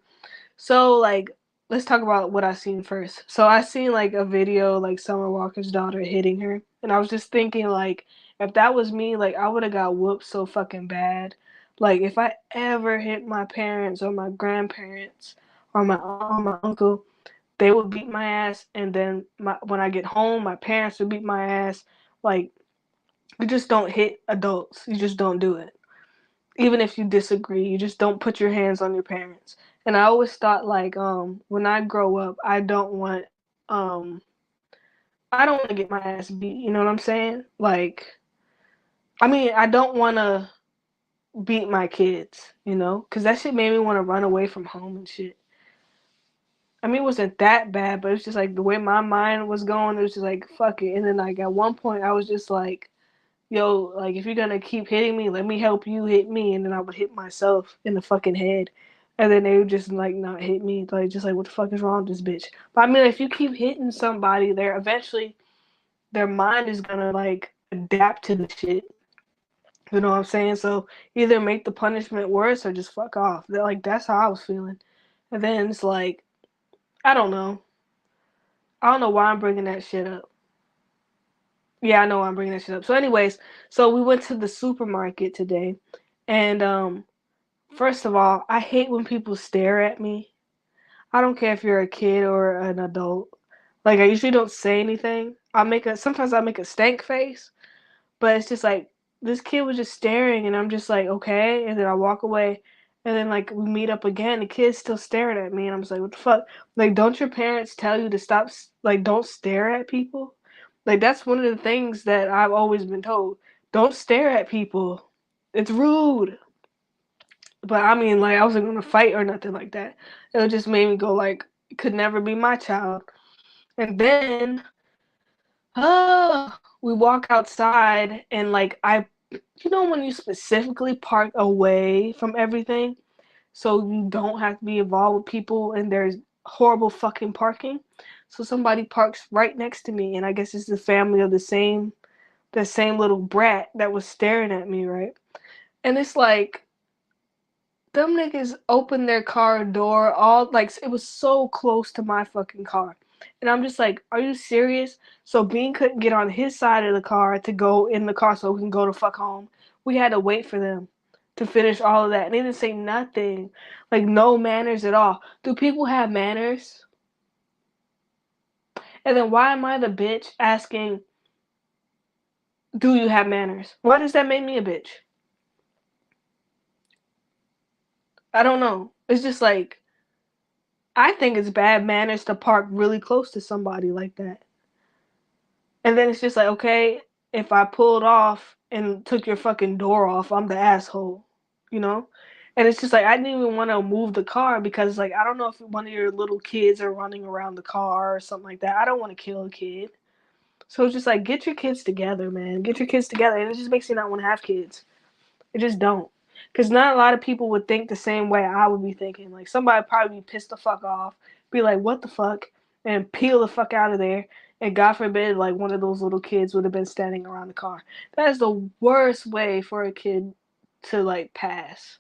So, like, let's talk about what I seen first. So, I seen, like, a video, like, Summer Walker's daughter hitting her. And I was just thinking, like, if that was me, like, I would have got whooped so fucking bad. Like, if I ever hit my parents or my grandparents or my aunt or my uncle, they would beat my ass. And then when I get home, my parents would beat my ass. Like, you just don't hit adults. You just don't do it. Even if you disagree, you just don't put your hands on your parents. And I always thought like when I grow up, um I don't want to get my ass beat, you know what I'm saying? Like I mean, I don't want to beat my kids, you know? Cuz that shit made me want to run away from home and shit. I mean, it wasn't that bad, but it's just like the way my mind was going, it was just like fuck it. And then like at one point I was just like yo, like if you're gonna keep hitting me, let me help you hit me, and then I would hit myself in the fucking head, and then they would just like not hit me, like just like what the fuck is wrong with this bitch? But I mean, if you keep hitting somebody, they're eventually their mind is gonna like adapt to the shit. You know what I'm saying? So either make the punishment worse or just fuck off. Like that's how I was feeling, and then it's like I don't know, I don't know why I'm bringing that shit up. Yeah, I know why I'm bringing that shit up. So, anyways, so we went to the supermarket today, and first of all, I hate when people stare at me. I don't care if you're a kid or an adult. Like I usually don't say anything. Sometimes I make a stank face, but it's just like this kid was just staring and I'm just like, okay, and then I walk away and then like we meet up again, the kid's still staring at me and I'm just like, what the fuck? Like don't your parents tell you to stop like don't stare at people? Like that's one of the things that I've always been told. Don't stare at people. It's rude. But I mean, like, I wasn't gonna fight or nothing like that. It just made me go like, it could never be my child. And then, we walk outside, and like, You know when you specifically park away from everything so you don't have to be involved with people and there's horrible fucking parking? So somebody parks right next to me and I guess it's the family of the same little brat that was staring at me, right? And it's like them niggas opened their car door all like it was so close to my fucking car. And I'm just like, are you serious? So Bean couldn't get on his side of the car to go in the car so we can go to fuck home. We had to wait for them to finish all of that. And they didn't say nothing. Like no manners at all. Do people have manners? And then why am I the bitch asking, do you have manners? Why does that make me a bitch? I don't know. It's just like I think it's bad manners to park really close to somebody like that. And then it's just like, okay, if I pulled off and took your fucking door off, I'm the asshole, you know? And it's just like, I didn't even want to move the car because, like, I don't know if one of your little kids are running around the car or something like that. I don't want to kill a kid. So it's just like, get your kids together, man. Get your kids together. And it just makes you not want to have kids. It just don't. Because not a lot of people would think the same way I would be thinking. Like, somebody would probably be pissed the fuck off, be like, what the fuck? And peel the fuck out of there. And God forbid, like, one of those little kids would have been standing around the car. That is the worst way for a kid to, like, pass.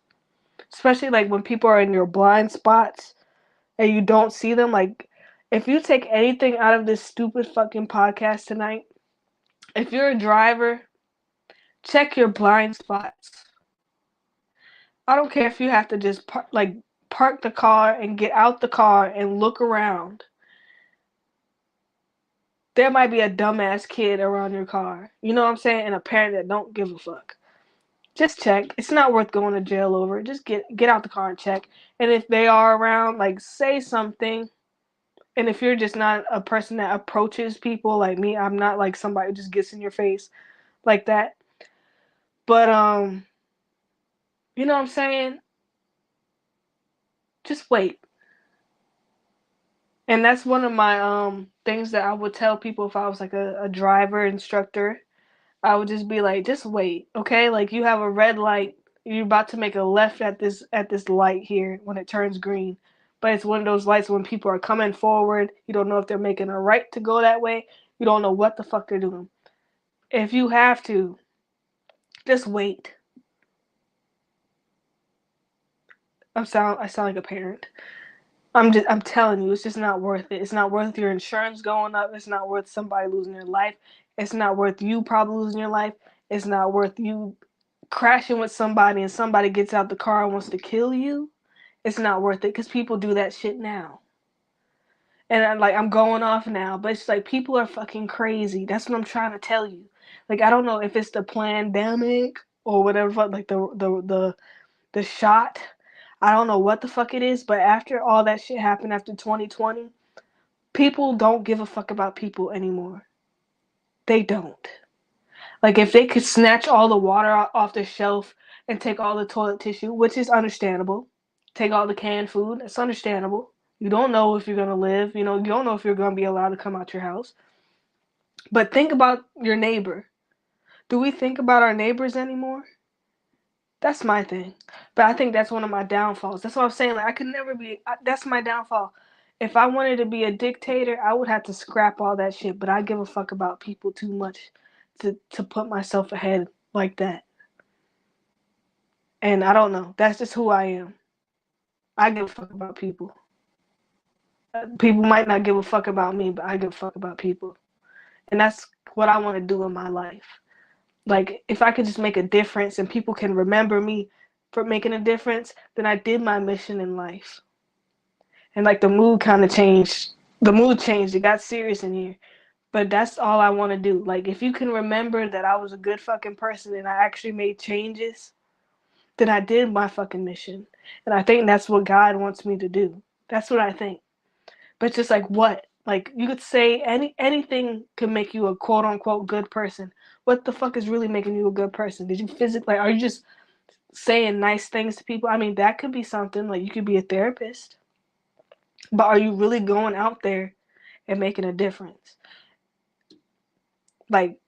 Especially, like, when people are in your blind spots and you don't see them. Like, if you take anything out of this stupid fucking podcast tonight, if you're a driver, check your blind spots. I don't care if you have to just park the car and get out the car and look around. There might be a dumbass kid around your car. You know what I'm saying? And a parent that don't give a fuck. Just check. It's not worth going to jail over. Just get out the car and check. And if they are around, like say something. And if you're just not a person that approaches people like me, I'm not like somebody who just gets in your face like that. But you know what I'm saying? Just wait. And that's one of my things that I would tell people if I was like a driver instructor. I would just be like, just wait, okay? Like you have a red light, you're about to make a left at this light here when it turns green. But it's one of those lights when people are coming forward, you don't know if they're making a right to go that way. You don't know what the fuck they're doing. If you have to, just wait. I sound like a parent. I'm telling you, it's just not worth it. It's not worth your insurance going up. It's not worth somebody losing their life. It's not worth you probably losing your life. It's not worth you crashing with somebody and somebody gets out the car and wants to kill you. It's not worth it because people do that shit now. And I'm going off now, but it's like people are fucking crazy. That's what I'm trying to tell you. Like I don't know if it's the pandemic or whatever, like the shot. I don't know what the fuck it is, but after all that shit happened after 2020, people don't give a fuck about people anymore. They don't. Like if they could snatch all the water off the shelf and take all the toilet tissue, which is understandable, take all the canned food, it's understandable. You don't know if you're gonna live, you don't know if you're gonna be allowed to come out your house. But think about your neighbor. Do we think about our neighbors anymore? That's my thing. But I think that's one of my downfalls. That's what I'm saying. Like I could never be. That's my downfall. If I wanted to be a dictator, I would have to scrap all that shit. But I give a fuck about people too much to put myself ahead like that. And I don't know. That's just who I am. I give a fuck about people. People might not give a fuck about me, but I give a fuck about people. And that's what I want to do in my life. Like, if I could just make a difference and people can remember me for making a difference, then I did my mission in life. And like the mood kind of changed. The mood changed. It got serious in here. But that's all I want to do. Like, if you can remember that I was a good fucking person and I actually made changes, then I did my fucking mission. And I think that's what God wants me to do. That's what I think. But just like what? Like you could say anything can make you a quote unquote good person. What the fuck is really making you a good person? Did you physically are you just saying nice things to people? I mean, that could be something. Like you could be a therapist. But are you really going out there and making a difference? Like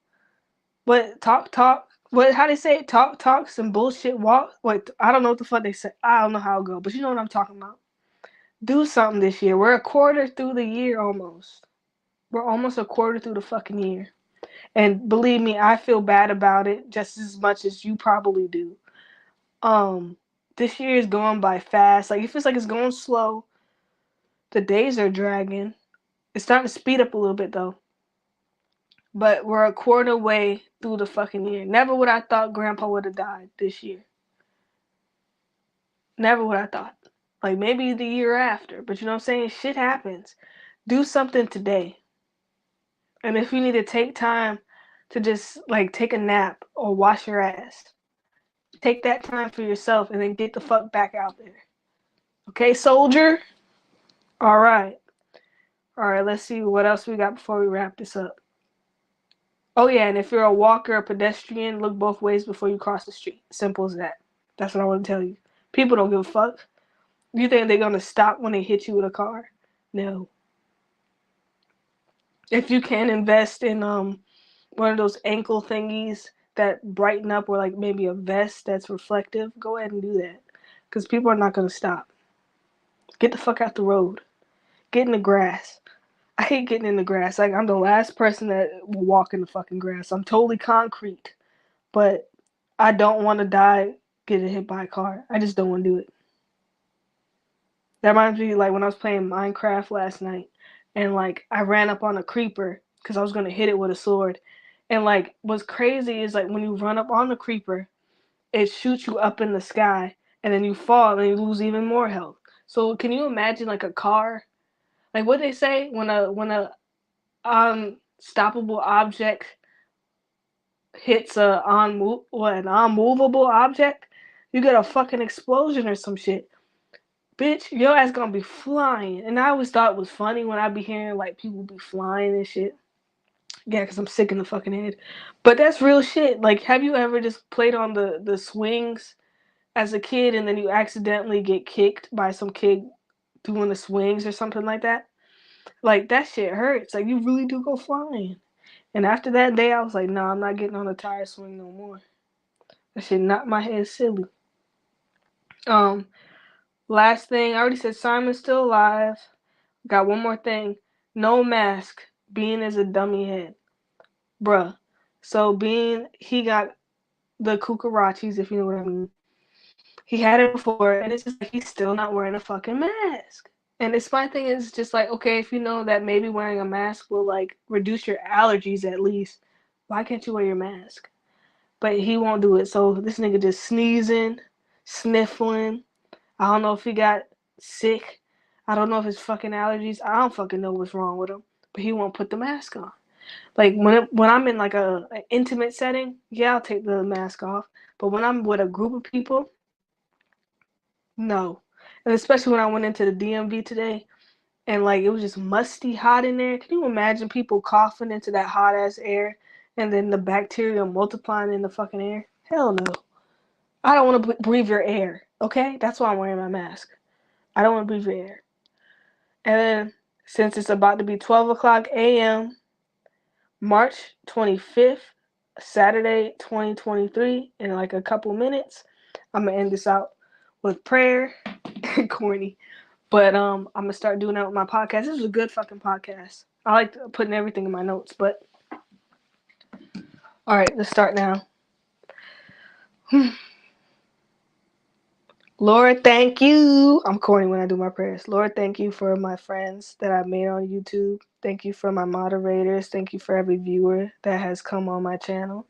what talk What? How they say it? Talk some bullshit. Walk. Wait, I don't know what the fuck they say. I don't know how it go, but you know what I'm talking about. Do something this year. We're a quarter through the year almost. We're almost a quarter through the fucking year. And believe me, I feel bad about it just as much as you probably do. Um, this year is going by fast. Like it feels like it's going slow. The days are dragging. It's starting to speed up a little bit though. But we're a quarter way through the fucking year. Never would I thought Grandpa would have died this year. Never would I thought. Like maybe the year after. But you know what I'm saying? Shit happens. Do something today. And if you need to take time to just like take a nap or wash your ass, take that time for yourself and then get the fuck back out there. Okay, soldier? Alright. Alright, let's see what else we got before we wrap this up. Oh yeah, and if you're a walker or pedestrian, look both ways before you cross the street. Simple as that. That's what I want to tell you. People don't give a fuck. You think they're gonna stop when they hit you with a car? No. If you can invest in one of those ankle thingies that brighten up, or like maybe a vest that's reflective, go ahead and do that. Because people are not gonna stop. Get the fuck out the road. Get in the grass. I hate getting in the grass. Like I'm the last person that will walk in the fucking grass. I'm totally concrete. But I don't want to die getting hit by a car. I just don't want to do it. That reminds me like when I was playing Minecraft last night and like I ran up on a creeper because I was gonna hit it with a sword. And like what's crazy is like when you run up on the creeper, it shoots you up in the sky and then you fall and you lose even more health. So can you imagine like a car? Like what they say when a unstoppable object hits an unmovable object, you get a fucking explosion or some shit. Bitch, your ass gonna be flying. And I always thought it was funny when I be hearing like people be flying and shit. Yeah, because I'm sick in the fucking head. But that's real shit. Like, have you ever just played on the swings as a kid and then you accidentally get kicked by some kid doing the swings or something like that? Like, that shit hurts. Like, you really do go flying. And after that day, I was like, nah, I'm not getting on a tire swing no more. That shit knocked my head silly. Um, Last thing, I already said Simon's still alive. Got one more thing. No mask. Bean is a dummy head. Bruh. So Bean, he got the cucarachas, if you know what I mean. He had it before, and it's just like he's still not wearing a fucking mask. And it's my thing is just like, okay, if you know that maybe wearing a mask will like reduce your allergies at least, why can't you wear your mask? But he won't do it. So this nigga just sneezing, sniffling. I don't know if he got sick. I don't know if it's fucking allergies. I don't fucking know what's wrong with him. But he won't put the mask on. Like when I'm in like an intimate setting, yeah, I'll take the mask off. But when I'm with a group of people, no. And especially when I went into the DMV today and like it was just musty hot in there. Can you imagine people coughing into that hot ass air and then the bacteria multiplying in the fucking air? Hell no. I don't want to breathe your air. Okay, that's why I'm wearing my mask. I don't want to breathe your air. And then since it's about to be 12 o'clock a.m., March 25th, Saturday 2023, in like a couple minutes, I'm going to end this out with prayer. Corny. But I'm going to start doing that with my podcast. This is a good fucking podcast. I like putting everything in my notes, but all right, let's start now. Lord, thank you. I'm corny when I do my prayers. Lord, thank you for my friends that I've made on YouTube. Thank you for my moderators. Thank you for every viewer that has come on my channel.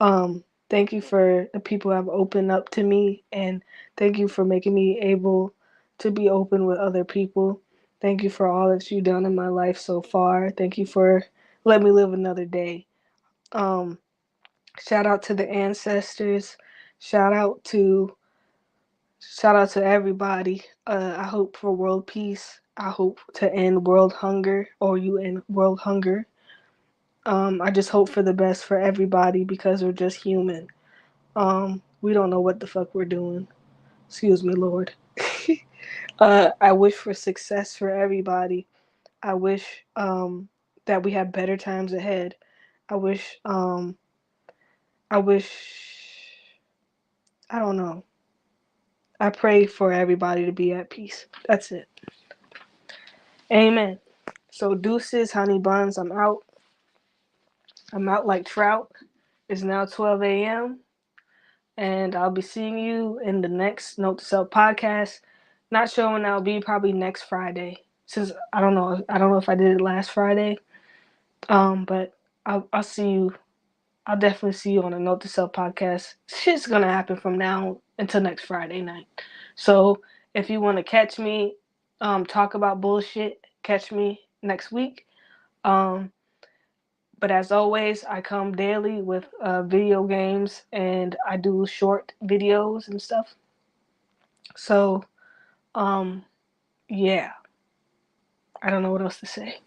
Thank you for the people who have opened up to me, and thank you for making me able to be open with other people. Thank you for all that you've done in my life so far. Thank you for letting me live another day. Shout out to the ancestors. Shout out to everybody. I hope for world peace. I hope to end world hunger, or you end world hunger. I just hope for the best for everybody because we're just human. We don't know what the fuck we're doing. Excuse me, Lord. I wish for success for everybody. I wish that we have better times ahead. I wish I don't know. I pray for everybody to be at peace. That's it. Amen. So deuces, honey buns, I'm out. I'm out like trout. It's now 12 a.m. and I'll be seeing you in the next Note to Self podcast. Not sure when that'll be, probably next Friday. Since I don't know if I did it last Friday. But I'll see you. I'll definitely see you on the Note to Self podcast. Shit's gonna happen from now until next Friday night. So if you want to catch me, talk about bullshit, catch me next week. Um, but as always, I come daily with video games and I do short videos and stuff. So, yeah, I don't know what else to say.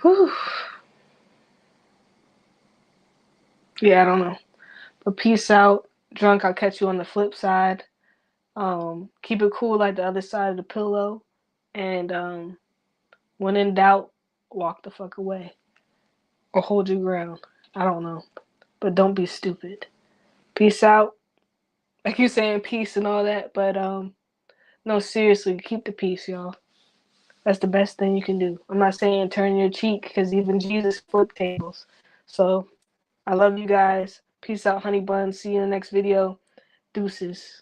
Whew. Yeah, I don't know. But peace out. Drunk, I'll catch you on the flip side. Keep it cool like the other side of the pillow. And when in doubt, walk the fuck away. Or hold your ground. I don't know. But don't be stupid. Peace out. Like you saying peace and all that, but no, seriously, keep the peace, y'all. That's the best thing you can do. I'm not saying turn your cheek, because even Jesus flipped tables. So I love you guys. Peace out, honey buns. See you in the next video. Deuces.